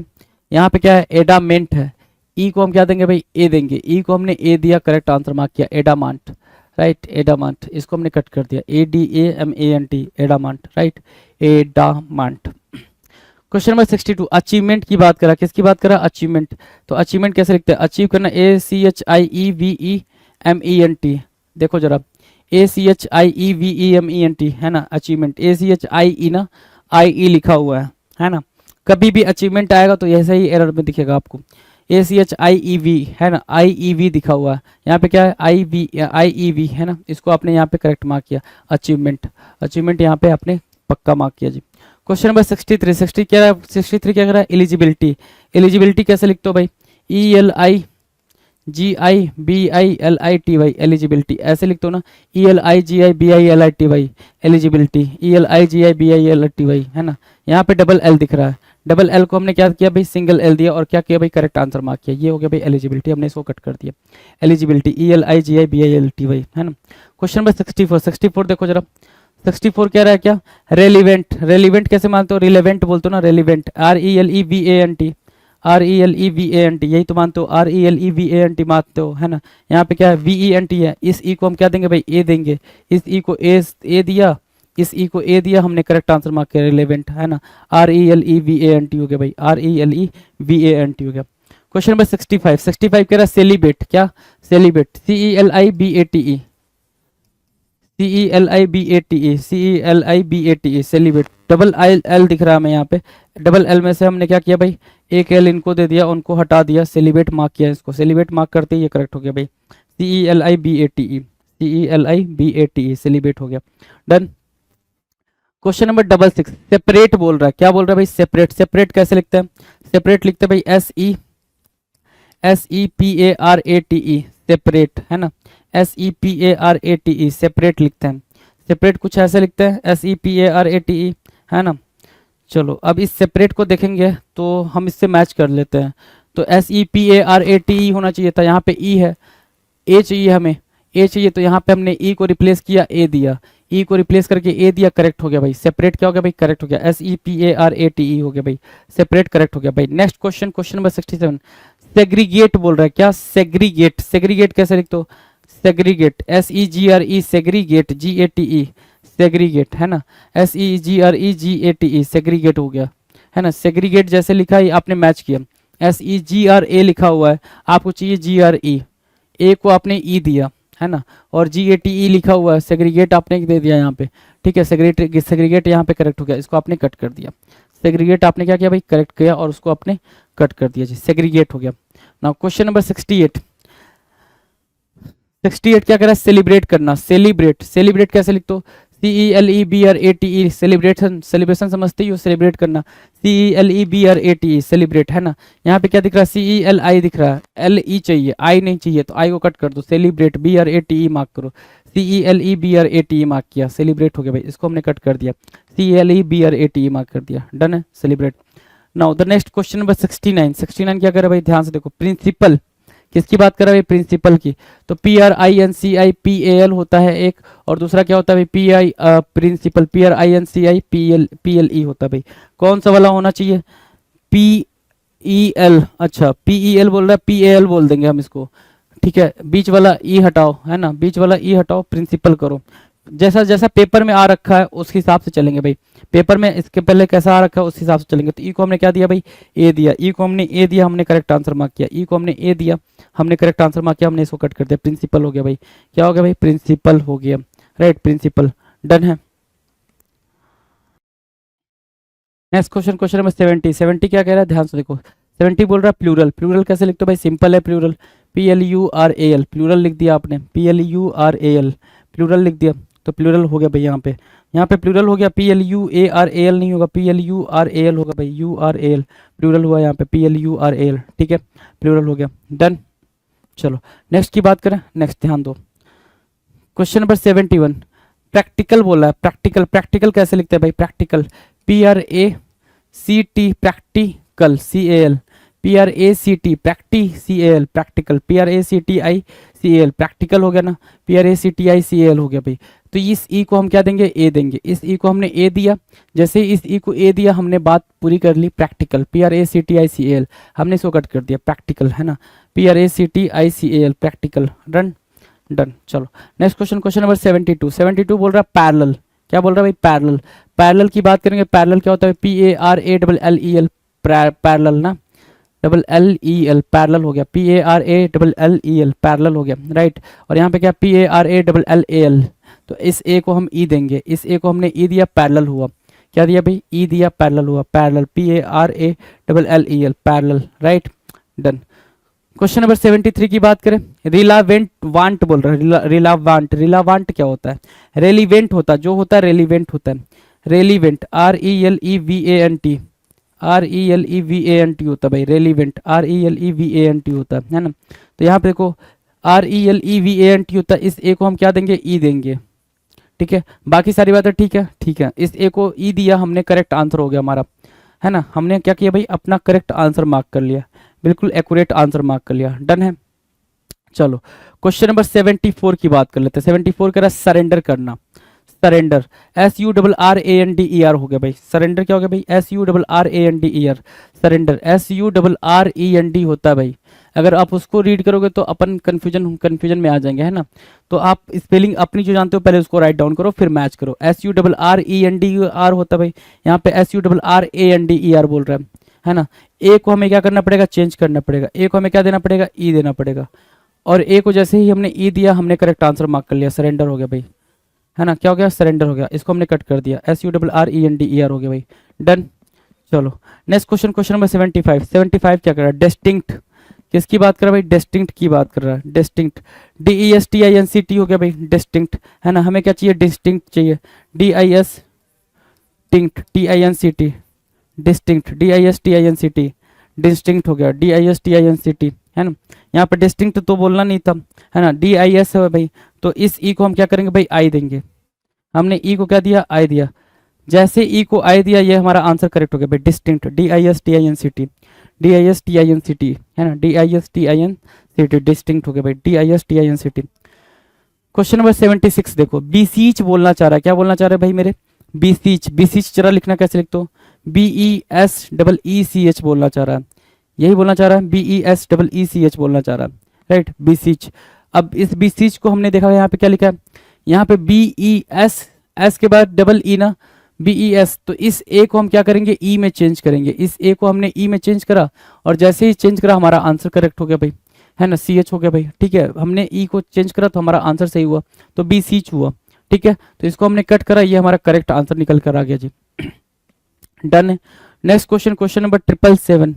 B: यहाँ पे क्या है, एडामेंट है, ई को हम क्या देंगे भाई, ए देंगे, ई को हमने ए दिया, करेक्ट आंसर मार्क किया, एडामांट, राइट, एडामांट, इसको हमने कट कर दिया, ADAMANT, adamant, right, adamant. Question number 62, achievement की बात करा, किसकी बात करा, अचीवमेंट। तो अचीवमेंट कैसे लिखते हैं, अचीव करना, ACHIEVEMENT, देखो जरा, ACHIEVEMENT, है ना, अचीवमेंट, ACHIE ना, IE लिखा हुआ है ना। कभी भी अचीवमेंट आएगा तो ऐसे ही एरर में दिखेगा आपको, ACHIEV, है ना, IEV दिखा हुआ है, यहाँ पे क्या है, IEV, है ना, इसको आपने यहाँ पे करेक्ट मार्क किया, अचीवमेंट, अचीवमेंट यहाँ पे आपने पक्का मार्क किया जी। क्वेश्चन नंबर 63, 60 क्या है, 63 क्या कर रहा है, एलिजिबिलिटी, एलिजिबिलिटी कैसे लिखते हो भाई, ELIGIBILITY, एलिजिबिलिटी ऐसे लिखते हो ना, ELIGIBILITY, एलिजिबिलिटी, ELIGIBILITY, है ना। यहाँ पे डबल एल दिख रहा है, डबल एल को हमने क्या किया भाई, सिंगल एल दिया, और क्या किया भाई, करेक्ट आंसर मार्क किया, ये हो गया भाई एलिजिबिलिटी, हमने इसको कट कर दिया, एलिजिबिलिटी, ELIGIBILITY, है ना। क्वेश्चन नंबर 64, 64 देखो जरा, 64 कह रहा है क्या, रेलिवेंट, रेलिवेंट कैसे मानते हो, रिलेवेंट बोलते हो ना, रेलिवेंट, RELEVANT, RELEVANT, यही तो मानते हो, RELEVANT मानते हो, है ना। यहाँ पे क्या है, VENT है, इस ई को हम क्या देंगे भाई, ए देंगे, इस ई को ए दिया, इस ई को ए दिया, हमने करेक्ट आंसर मार्क किया, रिलेवेंट, है ना, RELEVANT हो गया भाई, RELEVANT हो गया। क्वेश्चन नंबर 65, 65 कह रहा है सेलिब्रेट, क्या, celebrate, CELIBATE, CELIBATE, CELIBATE, celebrate, double L दिख रहा है हमें यहाँ पे, डबल एल में से हमने क्या किया भाई, एक एल इनको दे दिया, उनको हटा दिया, सेलिब्रेट मार्क किया, इसको सेलिब्रेट मार्क करते ही ये करेक्ट हो गया भाई, CELIBATE, CELIBATE, सेलिब्रेट हो गया, डन। क्वेश्चन नंबर 66, सेपरेट बोल रहा है, क्या बोल रहा है भाई, सेपरेट, सेपरेट कैसे लिखते हैं, सेपरेट लिखते हैं भाई, SEPARATE, सेपरेट, है ना, SEPARATE, सेपरेट लिखते हैं, सेपरेट कुछ ऐसे लिखते हैं, SEPARATE, है ना। चलो अब इस सेपरेट को देखेंगे तो हम इससे मैच कर लेते हैं, तो SEPARATE होना चाहिए था, यहाँ पे ई है, ए चाहिए हमें, ए चाहिए, तो यहाँ पे हमने ई को रिप्लेस किया, ए दिया, ई को रिप्लेस करके ए दिया, करेक्ट हो गया भाई, सेपरेट क्या हो गया भाई, करेक्ट हो गया, SEPARATE हो गया भाई, सेपरेट करेक्ट हो गया भाई। Next question, question number 67, segregate बोल रहा है, क्या, सेग्रीगेट, सेग्रीगेट कैसे लिखते हो, segregate, SEGRE, segregate, GATE, segregate, है ना, SEGRE GATE, सेग्रीगेट हो गया, है ना, सेग्रीगेट जैसे लिखा है आपने मैच किया, SEGRA लिखा हुआ है, आपको चाहिए GRE, ए को आपने ई दिया है ना, और GATE लिखा हुआ है, सेग्रीगेट आपने दे दिया यहाँ पे, ठीक है, सेग्रीगेट यहाँ पे करेक्ट हो गया, इसको आपने कट कर दिया, सेग्रीगेट आपने क्या किया भाई, करेक्ट किया और उसको आपने कट कर दिया जी, सेग्रीगेट हो गया। नाउ क्वेश्चन नंबर 68, 68 क्या कह रहा है, सेलिब्रेट करना, सेलिब्रेट, सेलिब्रेट कैसे लिखते हो, CELEBRATE, सेलिब्रेशन, सेलिब्रेशन समझते ही हो, सेलिब्रेट करना, CELEBRATE, सेलिब्रेट है ना, यहाँ पे क्या दिख रहा है, CELI दिख रहा है, LE चाहिए, I नहीं चाहिए, तो I को कट कर दो, सेलिब्रेट, BRATE मार्क करो, CELEBRATE मार्क किया, सेलिब्रेट हो गया भाई, इसको हमने कट कर दिया, CELEBRATE मार्क कर दिया, डन है, celebrate. Now the next question number 69, 69 क्या कर रहा है भाई, ध्यान से देखो, प्रिंसिपल, किसकी बात कर रहा है भाई, प्रिंसिपल की, तो PRINCIPAL होता है एक, और दूसरा क्या होता है भाई, प्रिंसिपल, PRINCIPLE होता है भाई, कौन सा वाला होना चाहिए, PEL, अच्छा PEL बोल रहा है, PAL बोल देंगे हम इसको, ठीक है, बीच वाला ई हटाओ है ना, बीच वाला ई हटाओ, प्रिंसिपल करो, जैसा जैसा पेपर में आ रखा है उस हिसाब से चलेंगे भाई, पेपर में इसके पहले कैसा आ रखा है उस हिसाब से चलेंगे। तो ई को हमने क्या दिया भाई, ए दिया, ई को हमने ए दिया, हमने करेक्ट आंसर मार्क किया, ई को हमने ए दिया, हमने करेक्ट आंसर मार्क किया, हमने इसको कट कर दिया, प्रिंसिपल हो गया भाई, क्या हो गया भाई, प्रिंसिपल हो गया, राइट, प्रिंसिपल, डन है। नेक्स्ट क्वेश्चन, क्वेश्चन नंबर 70, 70 क्या कह रहा है, ध्यान से देखो, 70 बोल रहा है प्लूरल, प्लूरल कैसे लिखते हो भाई, सिंपल है प्लूरल, PLURAL, प्लूरल लिख दिया आपने, PLURAL, प्लूरल लिख दिया, तो प्लूरल हो गया भाई, यहाँ पे प्लूरल हो गया, PLUARAL नहीं होगा, PLURAL होगा भाई, URAL, प्लूरल हुआ यहाँ पे, PLURAL, ठीक है, प्लूरल हो गया, डन। चलो नेक्स्ट की बात करें, नेक्स्ट ध्यान दो, क्वेश्चन नंबर 71, प्रैक्टिकल बोला है, प्रैक्टिकल, प्रैक्टिकल कैसे लिखते हैं भाई, practical, PRACT, practical, CAL, PRACT, CAL, practical, PRACTICAL, practical हो गया ना, PRACTICAL हो गया भाई, तो इस ई को हम क्या देंगे, ए देंगे, इस ई को हमने ए दिया, जैसे ही इस ई को ए दिया हमने बात पूरी कर ली, प्रैक्टिकल, PRACTICAL, हमने इसको कट कर दिया, प्रैक्टिकल है ना, PRACTICAL, प्रैक्टिकल, डन, डन। चलो नेक्स्ट क्वेश्चन, क्वेश्चन नंबर 72, 72 बोल रहा है पैरेलल, क्या बोल रहा है भाई, पैरेलल, पैरेलल की बात करेंगे, पैरेलल क्या होता है, PARALLEL, पैरेलल ना, LLEL, पैरेलल हो गया, PARALLEL, पैरेलल हो गया, राइट, और यहाँ पे क्या, PARALLAL, तो इस ए को हम ई देंगे, इस ए को हमने ई दिया, पैरेलल हुआ, क्या दिया भाई, ई दिया, पैरेलल हुआ, parallel, PARALLEL, parallel, right, done. Question number 73 की बात करें, रिलावेंट वांट बोल रहा है, रिलावांट, रिलावांट क्या होता है, रेलिवेंट होता है, जो होता है रेलिवेंट होता है, रेलिवेंट, RELEVANT, RELEVANT होता है भाई, रेलिवेंट, RELEVANT होता है ना, तो यहाँ पे देखो RELEVANT होता है, इस ए को हम क्या देंगे, ई देंगे, ठीक है, बाकी सारी बातें ठीक है, ठीक है, इस ए को ई दिया हमने, करेक्ट आंसर हो गया हमारा, है ना, हमने क्या किया भाई, अपना करेक्ट आंसर मार्क कर लिया, बिल्कुल एक्यूरेट आंसर मार्क कर लिया, डन है। चलो क्वेश्चन नंबर 74 की बात कर लेते हैं, 74 कह रहा है सरेंडर करना, सरेंडर, SURRANDER हो गया भाई, सरेंडर क्या हो गया भाई, SURRANDER, सरेंडर, SURREND होता है भाई, अगर आप उसको रीड करोगे तो अपन कंफ्यूजन में आ जाएंगे, है ना, तो आप स्पेलिंग अपनी जो जानते हो पहले उसको राइट डाउन करो, फिर मैच करो, SURRENDER होता है भाई, यहाँ पे SURRANDER बोल रहा है ना, ए को हमें क्या करना पड़ेगा, चेंज करना पड़ेगा, ए को हमें क्या देना पड़ेगा, ई देना पड़ेगा, और ए को जैसे ही हमने ई दिया हमने करेक्ट आंसर मार्क कर लिया, सरेंडर हो गया भाई, है ना, क्या हो गया, सरेंडर हो गया, इसको हमने कट कर दिया, SURRENDER हो गया भाई, डन। चलो नेक्स्ट क्वेश्चन, क्वेश्चन नंबर 75, 75 क्या कर रहा है, डिस्टिंक्ट, किसकी बात कर रहा है भाई, डिस्टिंक्ट की बात कर रहा है, डिस्टिंक्ट, DESTINCT हो गया भाई, डिस्टिंक्ट, है ना, हमें क्या चाहिए, डिस्टिंक्ट चाहिए, DISTINCT, डिस्टिंक्ट, DISTINCT, डिस्टिंक्ट हो गया, DISTINCT, है ना, यहाँ पर डिस्टिंक्ट तो बोलना नहीं था, है ना, DIS है भाई, तो इस ई को हम क्या करेंगे भाई, आई देंगे, हमने ई को क्या दिया, आई दिया, जैसे ई को आई दिया ये हमारा आंसर करेक्ट हो गया भाई, डिस्टिंक्ट, DISTINCT, DISTINCT, है ना, DISTINCT, डिस्टिंक्ट हो गया भाई, DISTINCT। क्वेश्चन नंबर 76 देखो, बीसीच बोलना चाह रहा है, क्या बोलना चाह रहा है भाई मेरे, बीसीच, बीसीच जरा लिखना कैसे लिखते हो, BESEECH बोलना चाह रहा है, यही बोलना चाह रहा है, BESEECH बोलना चाह रहा है, राइट, बीसीच। अब इस बीसीच को हमने देखा यहाँ पे क्या लिखा है, यहाँ पे BES, एस के बाद डबल ई ना, BES, तो इस ए को हम क्या करेंगे, ई में चेंज करेंगे। इस ए को हमने ई में चेंज करा और जैसे ही चेंज करा हमारा आंसर करेक्ट हो गया भाई, है ना, CH हो गया भाई। ठीक है, हमने ई को चेंज करा तो हमारा आंसर सही हुआ, तो BCH हुआ। ठीक है, तो इसको हमने कट करा, ये हमारा करेक्ट आंसर निकल कर आ गया जी। डन है। नेक्स्ट क्वेश्चन, क्वेश्चन नंबर 777,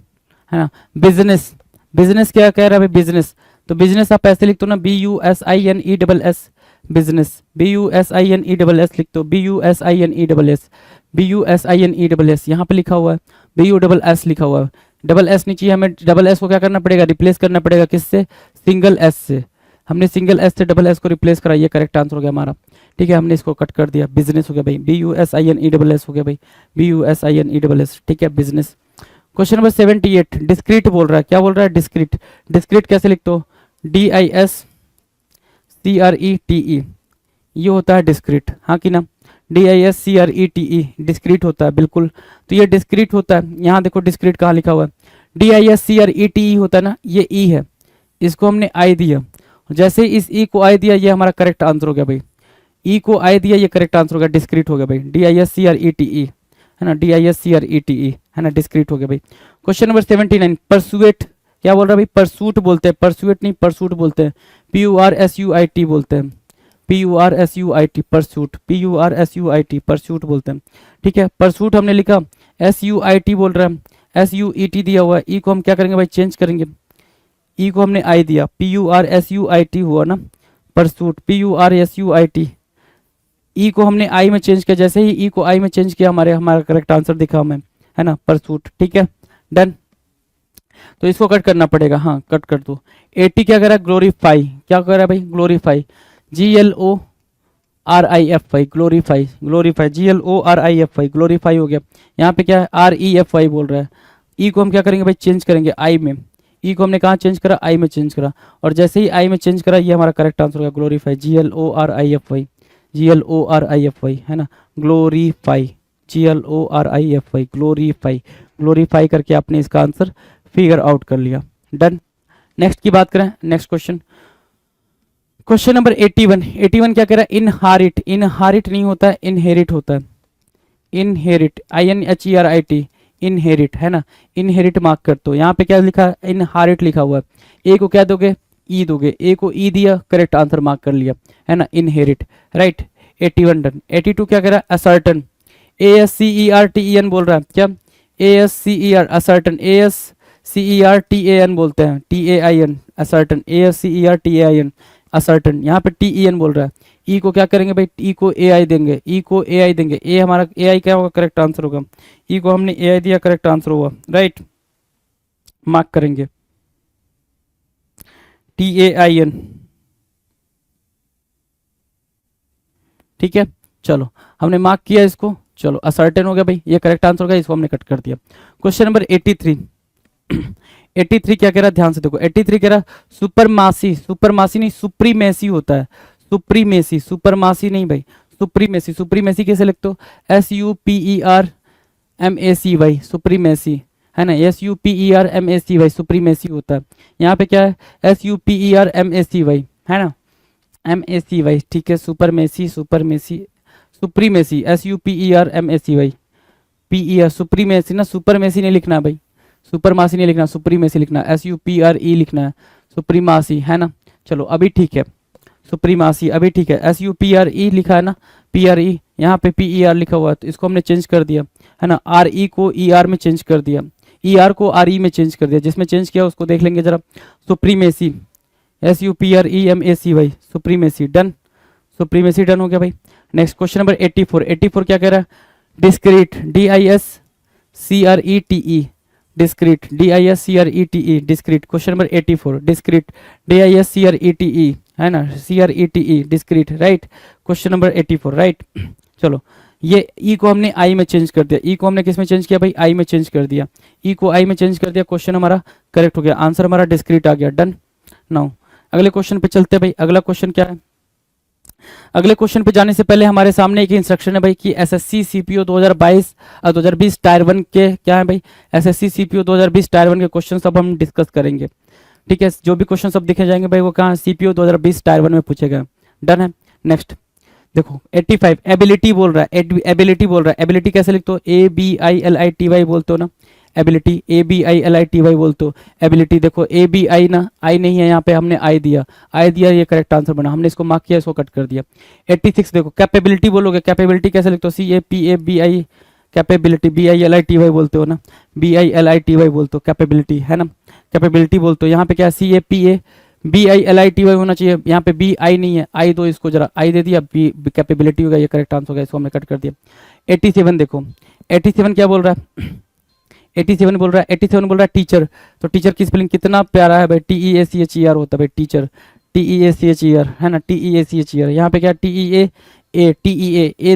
B: है ना, बिजनेस। बिजनेस क्या कह रहा है भाई, बिजनेस, तो बिजनेस आप ऐसे लिखते हो ना, BUSINESS, बिजनेस, BUSINESS लिखते हो, BUSINESS, BUSINESS, यहाँ पे लिखा हुआ है, BUSS लिखा हुआ है, डबल एस नहीं चाहिए हमें। डबल एस को क्या करना पड़ेगा, रिप्लेस करना पड़ेगा, किससे, सिंगल एस से। हमने सिंगल एस से डबल एस को रिप्लेस करा, ये करेक्ट आंसर हो गया हमारा। ठीक है, हमने इसको कट कर दिया, बिजनेस हो गया भाई, BUSINESS हो गया भाई, BUSINESS। ठीक है, बिजनेस। क्वेश्चन नंबर 78, डिस्क्रीट बोल रहा है, क्या बोल रहा है, डिस्क्रीट। डिस्क्रीट कैसे लिखते हो, DISCRETE, ये होता है डिस्क्रीट, हाँ कि ना, DISCRETE डिस्क्रीट होता है, बिल्कुल। तो ये डिस्क्रीट होता है, यहाँ देखो डिस्क्रीट कहाँ लिखा हुआ है, DISCRETE होता है ना, ये ई है, इसको हमने आई दिया, जैसे इस ई को आई दिया ये हमारा करेक्ट आंसर हो गया भाई, ई को आई दिया ये करेक्ट आंसर हो गया, डिस्क्रीट हो गया भाई, DISCRETE, है ना, DISCRETE, है ना, डिस्क्रीट हो गया भाई। क्वेश्चन नंबर 79, परसुएट, क्या बोल रहा है भाई, परसूट बोलते हैं, परसुएट नहीं परसूट बोलते हैं, PURSUIT बोलते हैं, PURSUIT, परसूट, PURSUIT, परसूट बोलते हैं। ठीक है, परसूट हमने लिखा, SUIT बोल रहा है, SUET दिया हुआ है, ई को हम क्या करेंगे भाई, चेंज करेंगे, ई को हमने आई दिया, PURSUIT हुआ ना, परसूट, PURSUIT, ई को हमने आई में चेंज किया, जैसे ही ई को आई में चेंज किया हमारा करेक्ट आंसर दिखा हमें, है ना, परसूट। ठीक है, डन। तो इसको कट करना पड़ेगा, हाँ कट कर दो। 80 क्या कर रहा है, ग्लोरीफाई, क्या कर रहा है भाई, glorify, GLORIFY, glorify, glorify, GLORIFY, glorify हो गया। यहाँ पे क्या है, REFY बोल रहा है, ई को हम क्या करेंगे भाई, चेंज करेंगे आई में, ई को हमने कहाँ चेंज करा, आई में चेंज करा, और जैसे ही आई में चेंज करा ये हमारा करेक्ट आंसर होगा, ग्लोरीफाई, GLORIFY, GLORIFY, है ना, ग्लोरीफाई, GLORIFY, ग्लोरीफाई, ग्लोरीफाई करके आपने इसका आंसर फिगर आउट कर लिया। डन। नेक्स्ट की बात करें, नेक्स्ट क्वेश्चन, क्वेश्चन नंबर 81, 81 क्या कह रहा है, इनहारिट, इनहारिट नहीं होता है, इनहेरिट होता है, इनहेरिट, INHERIT, इनहेरिट, है ना, इनहेरिट मार्क कर दो। यहाँ पे क्या लिखा है, इनहारिट लिखा हुआ है, ए को क्या दोगे, ई दोगे, ए को ई दिया, करेक्ट आंसर मार्क कर लिया, है ना, इनहेरिट, राइट। 81 डन। 82 क्या कह रहा है, असर्टन, ASCERTEN बोल रहा है, क्या, ASCER, असर्टन, ASCERTAN बोलते हैं, TAIN, असर्टन, ASCERTAIN, असर्टन, यहाँ पे TEN बोल रहा है, ई को क्या करेंगे भाई, ई को AI देंगे, ई को AI देंगे, ए हमारा AI क्या होगा, करेक्ट आंसर होगा, ई को हमने AI दिया, करेक्ट आंसर हुआ, राइट, मार्क करेंगे, TAIN। ठीक है, चलो हमने मार्क किया इसको, चलो असर्टेन हो गया भाई, ये करेक्ट आंसर हो गया, इसको हमने कट कर दिया। क्वेश्चन नंबर 83, 83 क्या कह रहा है, ध्यान से देखो, 83 कह रहा है सुपरमासी, सुपरमासी नहीं सुप्रीमेसी होता है, सुप्रीमेसी, सुपरमासी नहीं भाई, सुप्रीमेसी, सुप्रीमेसी कैसे लिखते हो, SUPERMACY, सुप्रीमेसी, है ना, SUPERMACY, सुप्रीमेसी होता है। यहाँ पे क्या है, SUPERMACY, है ना, MACY, ठीक है, supremacy, supremacy, supremacy, SUPERMACY, PER, supremacy ना, सुपरमेसी नहीं लिखना है भाई, सुपरमासी नहीं लिखना, सुप्रीमेसी लिखना है, SUPRE लिखना है, सुप्रीमासी, है ना। चलो अभी ठीक है, सुप्रीमासी अभी ठीक है, SUPRE लिखा है ना, PRE, यहाँ पे PER लिखा हुआ है, तो इसको हमने चेंज कर दिया, है ना, RE को ER में चेंज कर दिया, ER को RE में चेंज कर दिया, जिसमें चेंज किया उसको देख लेंगे जरा, supremacy, SUPREMACY, supremacy, done, supremacy done हो गया भाई। नेक्स्ट क्वेश्चन नंबर 84, 84 क्या कह रहा है, discrete, DISCRETE, discrete, DISCRETE, discrete, question number 84, discrete, DISCRETE, है ना, CRETE, discrete, right, question number 84, right. चलो ये ई को हमने आई में चेंज कर दिया, ई को हमने किस में चेंज किया भाई, आई में चेंज कर दिया, ई को आई में चेंज कर दिया, क्वेश्चन हमारा करेक्ट हो गया, आंसर हमारा डिस्क्रीट आ गया, डन। नाउ अगले क्वेश्चन पे चलते हैं भाई, अगला क्वेश्चन क्या है, अगले क्वेश्चन पे जाने से पहले हमारे सामने एक इंस्ट्रक्शन है भाई कि SSC CPO 2020 टायर 1 के क्या है भाई, SSC CPO 2020 टायर 1 के क्वेश्चन सब हम डिस्कस करेंगे। ठीक है, जो भी क्वेश्चन सब दिखे जाएंगे भाई वो कहाँ, CPO 2020 टायर 1 में पूछे गए, डन है। नेक्स्ट देखो 85 एबिलिटी बोल रहा है, एबिलिटी बोल रहा है, एबिलिटी कैसे लिखते हो, ABILITY बोलते हो ना, एबिलिटी ABILITY बोलते हो, एबिलिटी देखो ABI ना, आई नहीं है यहाँ पे, हमने आई दिया, ये करेक्ट आंसर बना, हमने इसको मार्क किया, इसको कट कर दिया। 86 देखो कैपेबिलिटी बोलोगे, कैपेबिलिटी कैसे लिखते हो, CAPABI, कैपेबिलिटी BILITY बोलते हो ना, BILITY बोलते हो, कैपेबिलिटी है ना, कैपेबिलिटी बोलते हो, यहाँ पे क्या CAPABILITY होना चाहिए, यहाँ पे बी आई नहीं है, आई दो इसको जरा, आई दे दिया, बी कैपेबिलिटी होगा, ये करेक्ट आंसर होगा, इसको हमने कट कर दिया। 87 देखो 87 क्या बोल रहा है, 87 बोल रहा है, 87 बोल रहा है टीचर, तो टीचर की स्पेलिंग कितना प्यारा है भाई, TEACHER होता है भाई टीचर, TEACHER है ना, TEACHER, यहाँ पे क्या TEA ए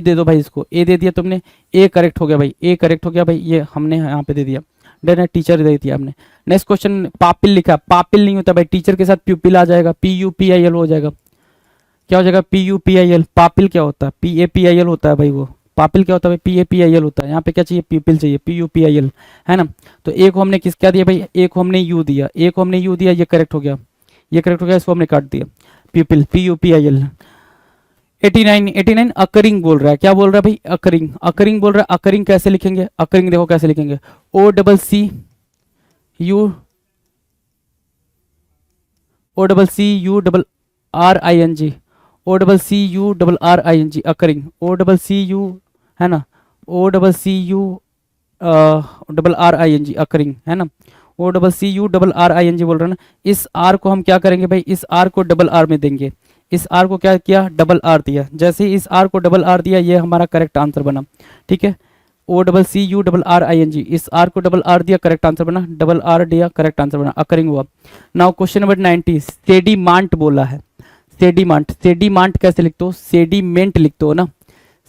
B: दे दो भाई, इसको ए दे दिया तुमने, ए करेक्ट हो गया भाई, ए करेक्ट हो गया भाई, ये हमने यहाँ पे दे दिया, डन है, टीचर दे दिया हमने। नेक्स्ट क्वेश्चन पापिल लिखा, पापिल नहीं होता भाई, टीचर के साथ प्यूपिल आ जाएगा, PUPIL हो जाएगा, क्या हो जाएगा PUPIL, पापिल क्या होता है, PAPIL होता है भाई, वो पापिल क्या होता है भाई, PAPIL होता है, यहाँ पे क्या चाहिए प्यूपिल चाहिए, PUPIL है ना। तो ए को हमने किस क्या दिया भाई, ए को हमने यू दिया, ए को हमने यू दिया, ये करेक्ट हो गया, ये करेक्ट हो गया, इसको हमने काट दिया, प्यूपिल PUPIL। 89 अकरिंग बोल रहा है, क्या बोल रहा है भाई, अकरिंग, अकरिंग बोल रहा है, अकरिंग कैसे लिखेंगे, अकरिंग देखो कैसे लिखेंगे, OCCURRING, OCCURRING अकरिंग, OCCU है ना, OCCURRING अकरिंग है ना, OCCURRING बोल रहे हैं ना। इस आर को हम क्या करेंगे भाई, इस आर को डबल आर में देंगे, इस आर को क्या किया, डबल आर दिया, जैसे ही इस आर को डबल आर दिया, ये हमारा करेक्ट आंसर बना, ठीक है, OCCURRING, इस आर को डबल आर दिया, करेक्ट आंसर बना, डबल आर दिया, करेक्ट आंसर बना, अकरिंग हुआ। नाउ क्वेश्चन नंबर 90, सेडीमांट बोला है, सेडीमांट, सेडीमांट कैसे लिखते हो, सेडीमेंट लिखते हो ना,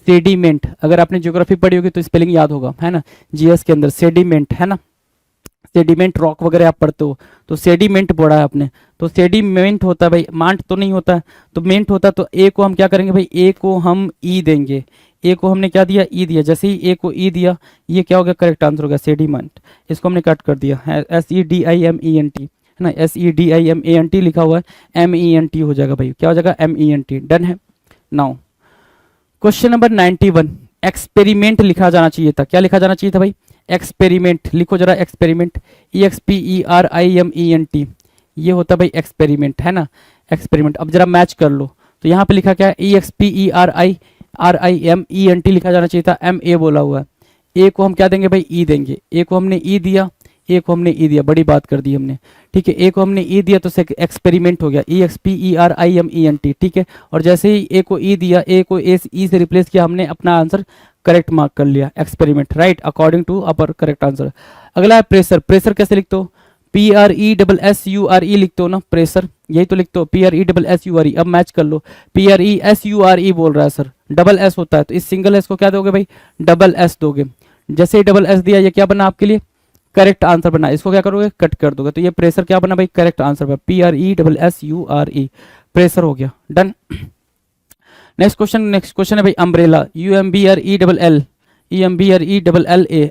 B: सेडीमेंट, अगर आपने ज्योग्राफी पढ़ी होगी तो स्पेलिंग याद होगा है ना, जीएस के अंदर सेडीमेंट है ना, सेडिमेंट रॉक वगैरह आप पढ़ते हो, तो सेडिमेंट पढ़ा है आपने, तो सेडिमेंट होता है भाई, मांट तो नहीं होता है, तो मेंट होता है, तो ए को हम क्या करेंगे भाई, ए को हम ई देंगे, ए को हमने क्या दिया, ई दिया, जैसे ही ए को ई दिया, ये क्या हो गया, करेक्ट आंसर हो गया सेडिमेंट, इसको हमने कट कर दिया है, SEDIMENT है ना, SEDIMANT लिखा हुआ है, MENT हो जाएगा भाई, क्या हो जाएगा MENT, डन है। नाउ क्वेश्चन नंबर 91, एक्सपेरिमेंट लिखा जाना चाहिए था, क्या लिखा जाना चाहिए था भाई, एक्सपेरिमेंट, लिखो जरा एक्सपेरिमेंट, EXPERIMENT, ये होता भाई एक्सपेरिमेंट है ना, एक्सपेरिमेंट। अब जरा मैच कर लो, तो यहाँ पे लिखा क्या है, EXPERIMENT लिखा जाना चाहिए था, MA बोला हुआ है, ए को हम क्या देंगे भाई, ई देंगे, ए को हमने ई दिया, ए को हमने ई दिया, बड़ी बात कर दी हमने, ठीक है, ए को हमने ई दिया तो एक्सपेरिमेंट हो गया, EXPERIMENT, ठीक है, और जैसे ही ए को ई दिया, ए को ए ई से रिप्लेस किया, हमने अपना आंसर करेक्ट मार्क कर लिया, experiment, right, according to upper correct answer. अगला है प्रेशर, प्रेशर कैसे लिखते हो, PRESSURE लिखते हो ना, प्रेशर, यही तो लिखते हो, PRESSURE। अब मैच कर लो, PRESURE बोल रहा है सर, डबल एस होता है, तो इस सिंगल एस को क्या दोगे भाई, डबल एस दोगे, जैसे ही डबल एस दिया, ये क्या बना आपके लिए, करेक्ट आंसर बना, इसको क्या करोगे, कट कर दोगे, तो ये प्रेशर क्या बना भाई, करेक्ट आंसर बना, PRESSURE, प्रेशर हो गया, डन। नेक्स्ट क्वेश्चन है भाई अम्ब्रेला, UMBRELLA,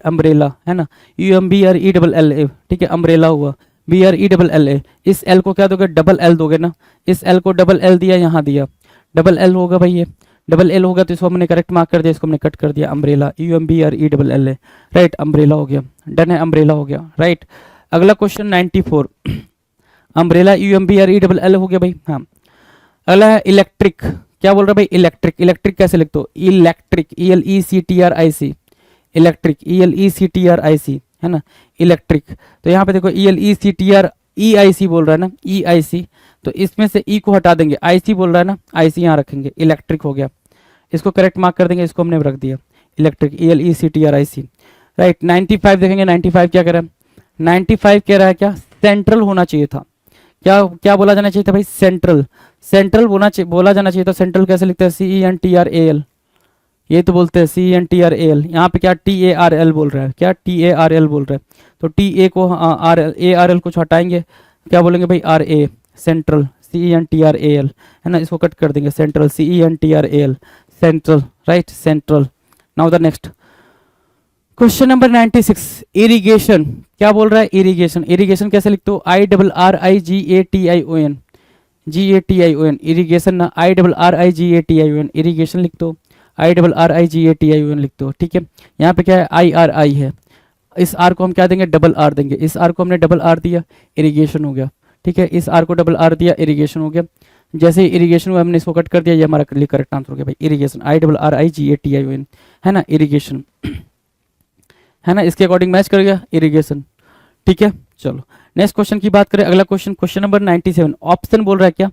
B: अम्ब्रेला है ना, UMBRELLA, ठीक है, अम्ब्रेला हुआ, BRELLA, इस एल को क्या दोगे, डबल एल दोगे ना, इस एल को डबल एल दिया, यहाँ दिया, डबल एल होगा भाई, ये डबल एल होगा, तो इसको हमने करेक्ट मार्क कर दिया, इसको हमने कट कर दिया, अम्ब्रेला, UMBRELLA, राइट, अम्ब्रेला हो गया, डन है, अम्ब्रेला हो गया, राइट। अगला क्वेश्चन 94, अम्ब्रेला UMBRELLA हो गया भाई, हाँ। अगला है इलेक्ट्रिक, क्या बोल रहा है भाई, इलेक्ट्रिक, इलेक्ट्रिक कैसे लिखते हो, इलेक्ट्रिक, ELECTRIC, इलेक्ट्रिक, ELECTRIC है ना, इलेक्ट्रिक, तो यहाँ पे देखो ELECTREIC बोल रहा है ना, EIC, तो इसमें से ई को हटा देंगे, IC बोल रहा है ना, IC यहाँ रखेंगे, इलेक्ट्रिक हो गया, इसको करेक्ट मार्क कर देंगे, इसको हमने रख दिया, इलेक्ट्रिक, ELECTRIC, राइट। 95 देखेंगे, 95 क्या कह रहा है, 95 कह रहा है क्या, सेंट्रल होना चाहिए था, क्या क्या बोला जाना चाहिए था भाई, सेंट्रल, सेंट्रल बोला जाना चाहिए था, सेंट्रल कैसे लिखते हैं, CENTRAL, ये तो बोलते हैं CENTRAL, यहाँ पे क्या TARL बोल रहा है, क्या TARL बोल रहा है, तो TA को ARL को हटाएंगे, क्या बोलेंगे भाई, RA, सेंट्रल, CENTRAL है ना, इसको कट कर देंगे, central, CENTRAL, central, right, central. Now the next question number 96, irrigation, क्या बोल रहा है, इरिगेशन, इरिगेशन कैसे लिखते हो, IRRIGATION, GATION इरिगेशन ना, IRRIGATION इरिगेशन लिख दो, IRRIGATION लिख दो, ठीक है। यहाँ पे क्या है, IRI है, इस आर को हम क्या देंगे, डबल आर देंगे, इस आर को हमने डबल आर दिया, इरिगेशन हो गया, ठीक है। इस आर को डबल आर दिया, इरिगेशन हो गया। जैसे ही इरिगेशन हुआ हमने इसको कट कर दिया, ये हमारा लिए करेक्ट आंसर हो गया भाई, इरिगेशन, IRRIGATION है ना, इरिगेशन है ना, इसके अकॉर्डिंग मैच कर गया, इरिगेशन, ठीक है। चलो नेक्स्ट क्वेश्चन की बात करें, अगला क्वेश्चन, क्वेश्चन नंबर 97, ऑप्शन बोल रहा है, क्या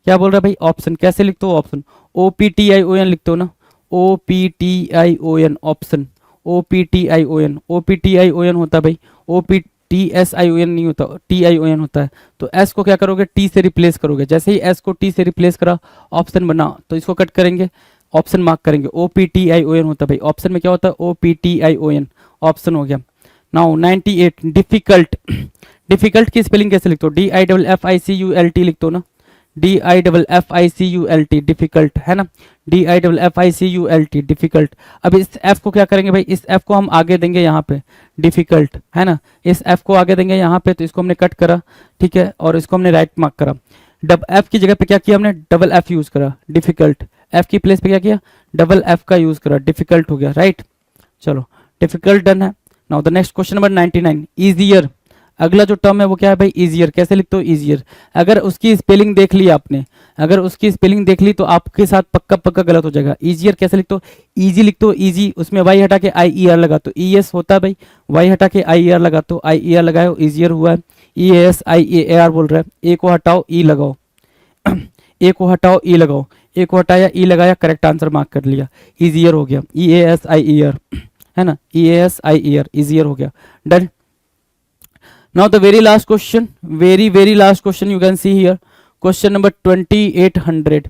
B: क्या बोल रहा है भाई, ऑप्शन कैसे लिखते हो, ऑप्शन OPTION लिखते हो ना, OPTION ऑप्शन, OPTION होता है भाई, OPTSION नहीं होता, TION होता है। तो S को क्या करोगे, T से रिप्लेस करोगे, जैसे ही S को T से रिप्लेस करा, ऑप्शन बना, तो इसको कट करेंगे, ऑप्शन मार्क करेंगे, OPTION होता है भाई, ऑप्शन में क्या होता है, OPTION, ऑप्शन हो गया। नाउ 98, डिफिकल्ट, डिफिकल्ट की स्पेलिंग कैसे लिखते हो, DIFFICULT लिखते हो ना, DIFFICULT डिफिकल्ट है ना, DIFFICULT डिफिकल्ट। अब इस F को क्या करेंगे भाई, इस F को हम आगे देंगे यहाँ पे, डिफिकल्ट है ना, इस F को आगे देंगे यहाँ पे, तो इसको हमने कट करा, ठीक है, और इसको हमने राइट मार्क करा। F की जगह पे क्या किया हमने, डबल F यूज करा, डिफिकल्ट, F की प्लेस पे क्या किया, डबल F का यूज करा, डिफिकल्ट हो गया, राइट। चलो डिफिकल्ट डन है। Now the next question number 99, easier, अगला जो टर्म है वो क्या है भाई, इजियर, कैसे लिखते हो, इजियर। अगर उसकी स्पेलिंग देख ली आपने, अगर उसकी स्पेलिंग देख ली तो आपके साथ पक्का पक्का गलत हो जाएगा। इजियर कैसे लिखते हो, इजी लिखते हो, इजी, उसमें वाई हटा के IER लगा तो ES होता है भाई, वाई हटा के IER लगा तो IER लगाओ, इजियर हुआ है। EASIAR बोल रहा है, ए को हटाओ, ई लगाओ, ए को हटाओ, ई लगाओ, ए को हटाया, ई लगाया, करेक्ट आंसर मार्क कर लिया, इजियर हो गया, EASIER है ना, EASIER, इजियर हो गया, done. Now the very last question, very last question you can see here, question number 2800,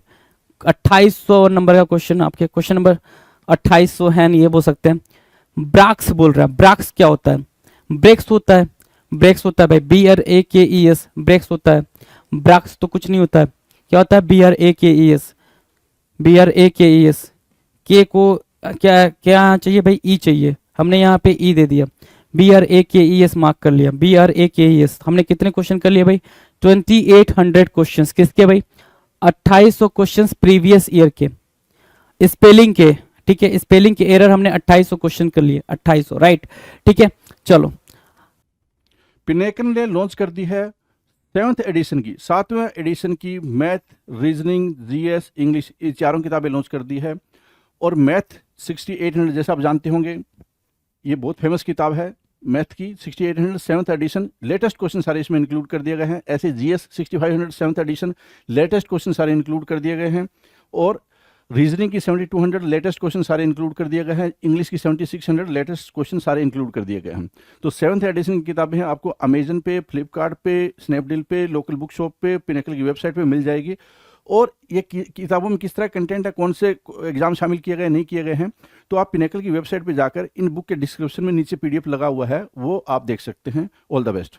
B: 2800 number का क्वेश्चन, आपके क्वेश्चन नंबर 2800 है, ये बोल सकते हैं। ब्राक्स बोल रहा है, ब्राक्स क्या होता है, ब्रेक्स होता है, ब्रेक्स होता है भाई, BRAKES, ब्रेक्स होता है, ब्राक्स तो कुछ नहीं होता है, क्या होता है, BRAKES, BRAKES, के को क्या क्या चाहिए भाई, ई चाहिए, हमने यहाँ पे ई दे दिया, BRAKES मार्क कर लिया, BRAKES। हमने कितने क्वेश्चन कर लिए भाई, 2800 क्वेश्चंस, किसके भाई, 2800 क्वेश्चंस प्रीवियस ईयर के, स्पेलिंग के, ठीक है, स्पेलिंग के एरर हमने 2800 क्वेश्चन कर लिए, 2800, राइट, ठीक है। चलो
A: पिनेकल ने लॉन्च कर दी है 7th एडिशन की, 7वें एडिशन की मैथ, रीजनिंग, GS, इंग्लिश, ये चारों किताबें लॉन्च कर दी है। और मैथ 6800, जैसा आप जानते होंगे, ये बहुत फेमस किताब है मैथ की, 6800 7th एडिशन, लेटेस्ट क्वेश्चन सारे इसमें इंक्लूड कर दिए गए हैं। ऐसे GS 6500 7th edition, latest question सारे इंक्लूड कर दिए गए हैं। और रीजनिंग की 7200 लेटेस्ट क्वेश्चन सारे इंक्लूड कर दिए गए हैं। इंग्लिश की 7600 लेटेस्ट क्वेश्चन सारे इंक्लूड कर दिए गए हैं। तो 7th एडिशन की किताबें हैं, आपको अमेजन पे, फ्लिपकार्ट पे, स्नैपडील पे, लोकल बुक शॉप पे, पिनेकल की वेबसाइट पे मिल जाएगी। और ये किताबों में किस तरह कंटेंट है, कौन से एग्जाम शामिल किए गए नहीं किए गए हैं, तो आप पिनेकल की वेबसाइट पे जाकर इन बुक के डिस्क्रिप्शन में नीचे PDF लगा हुआ है, वो आप देख सकते हैं। All the best.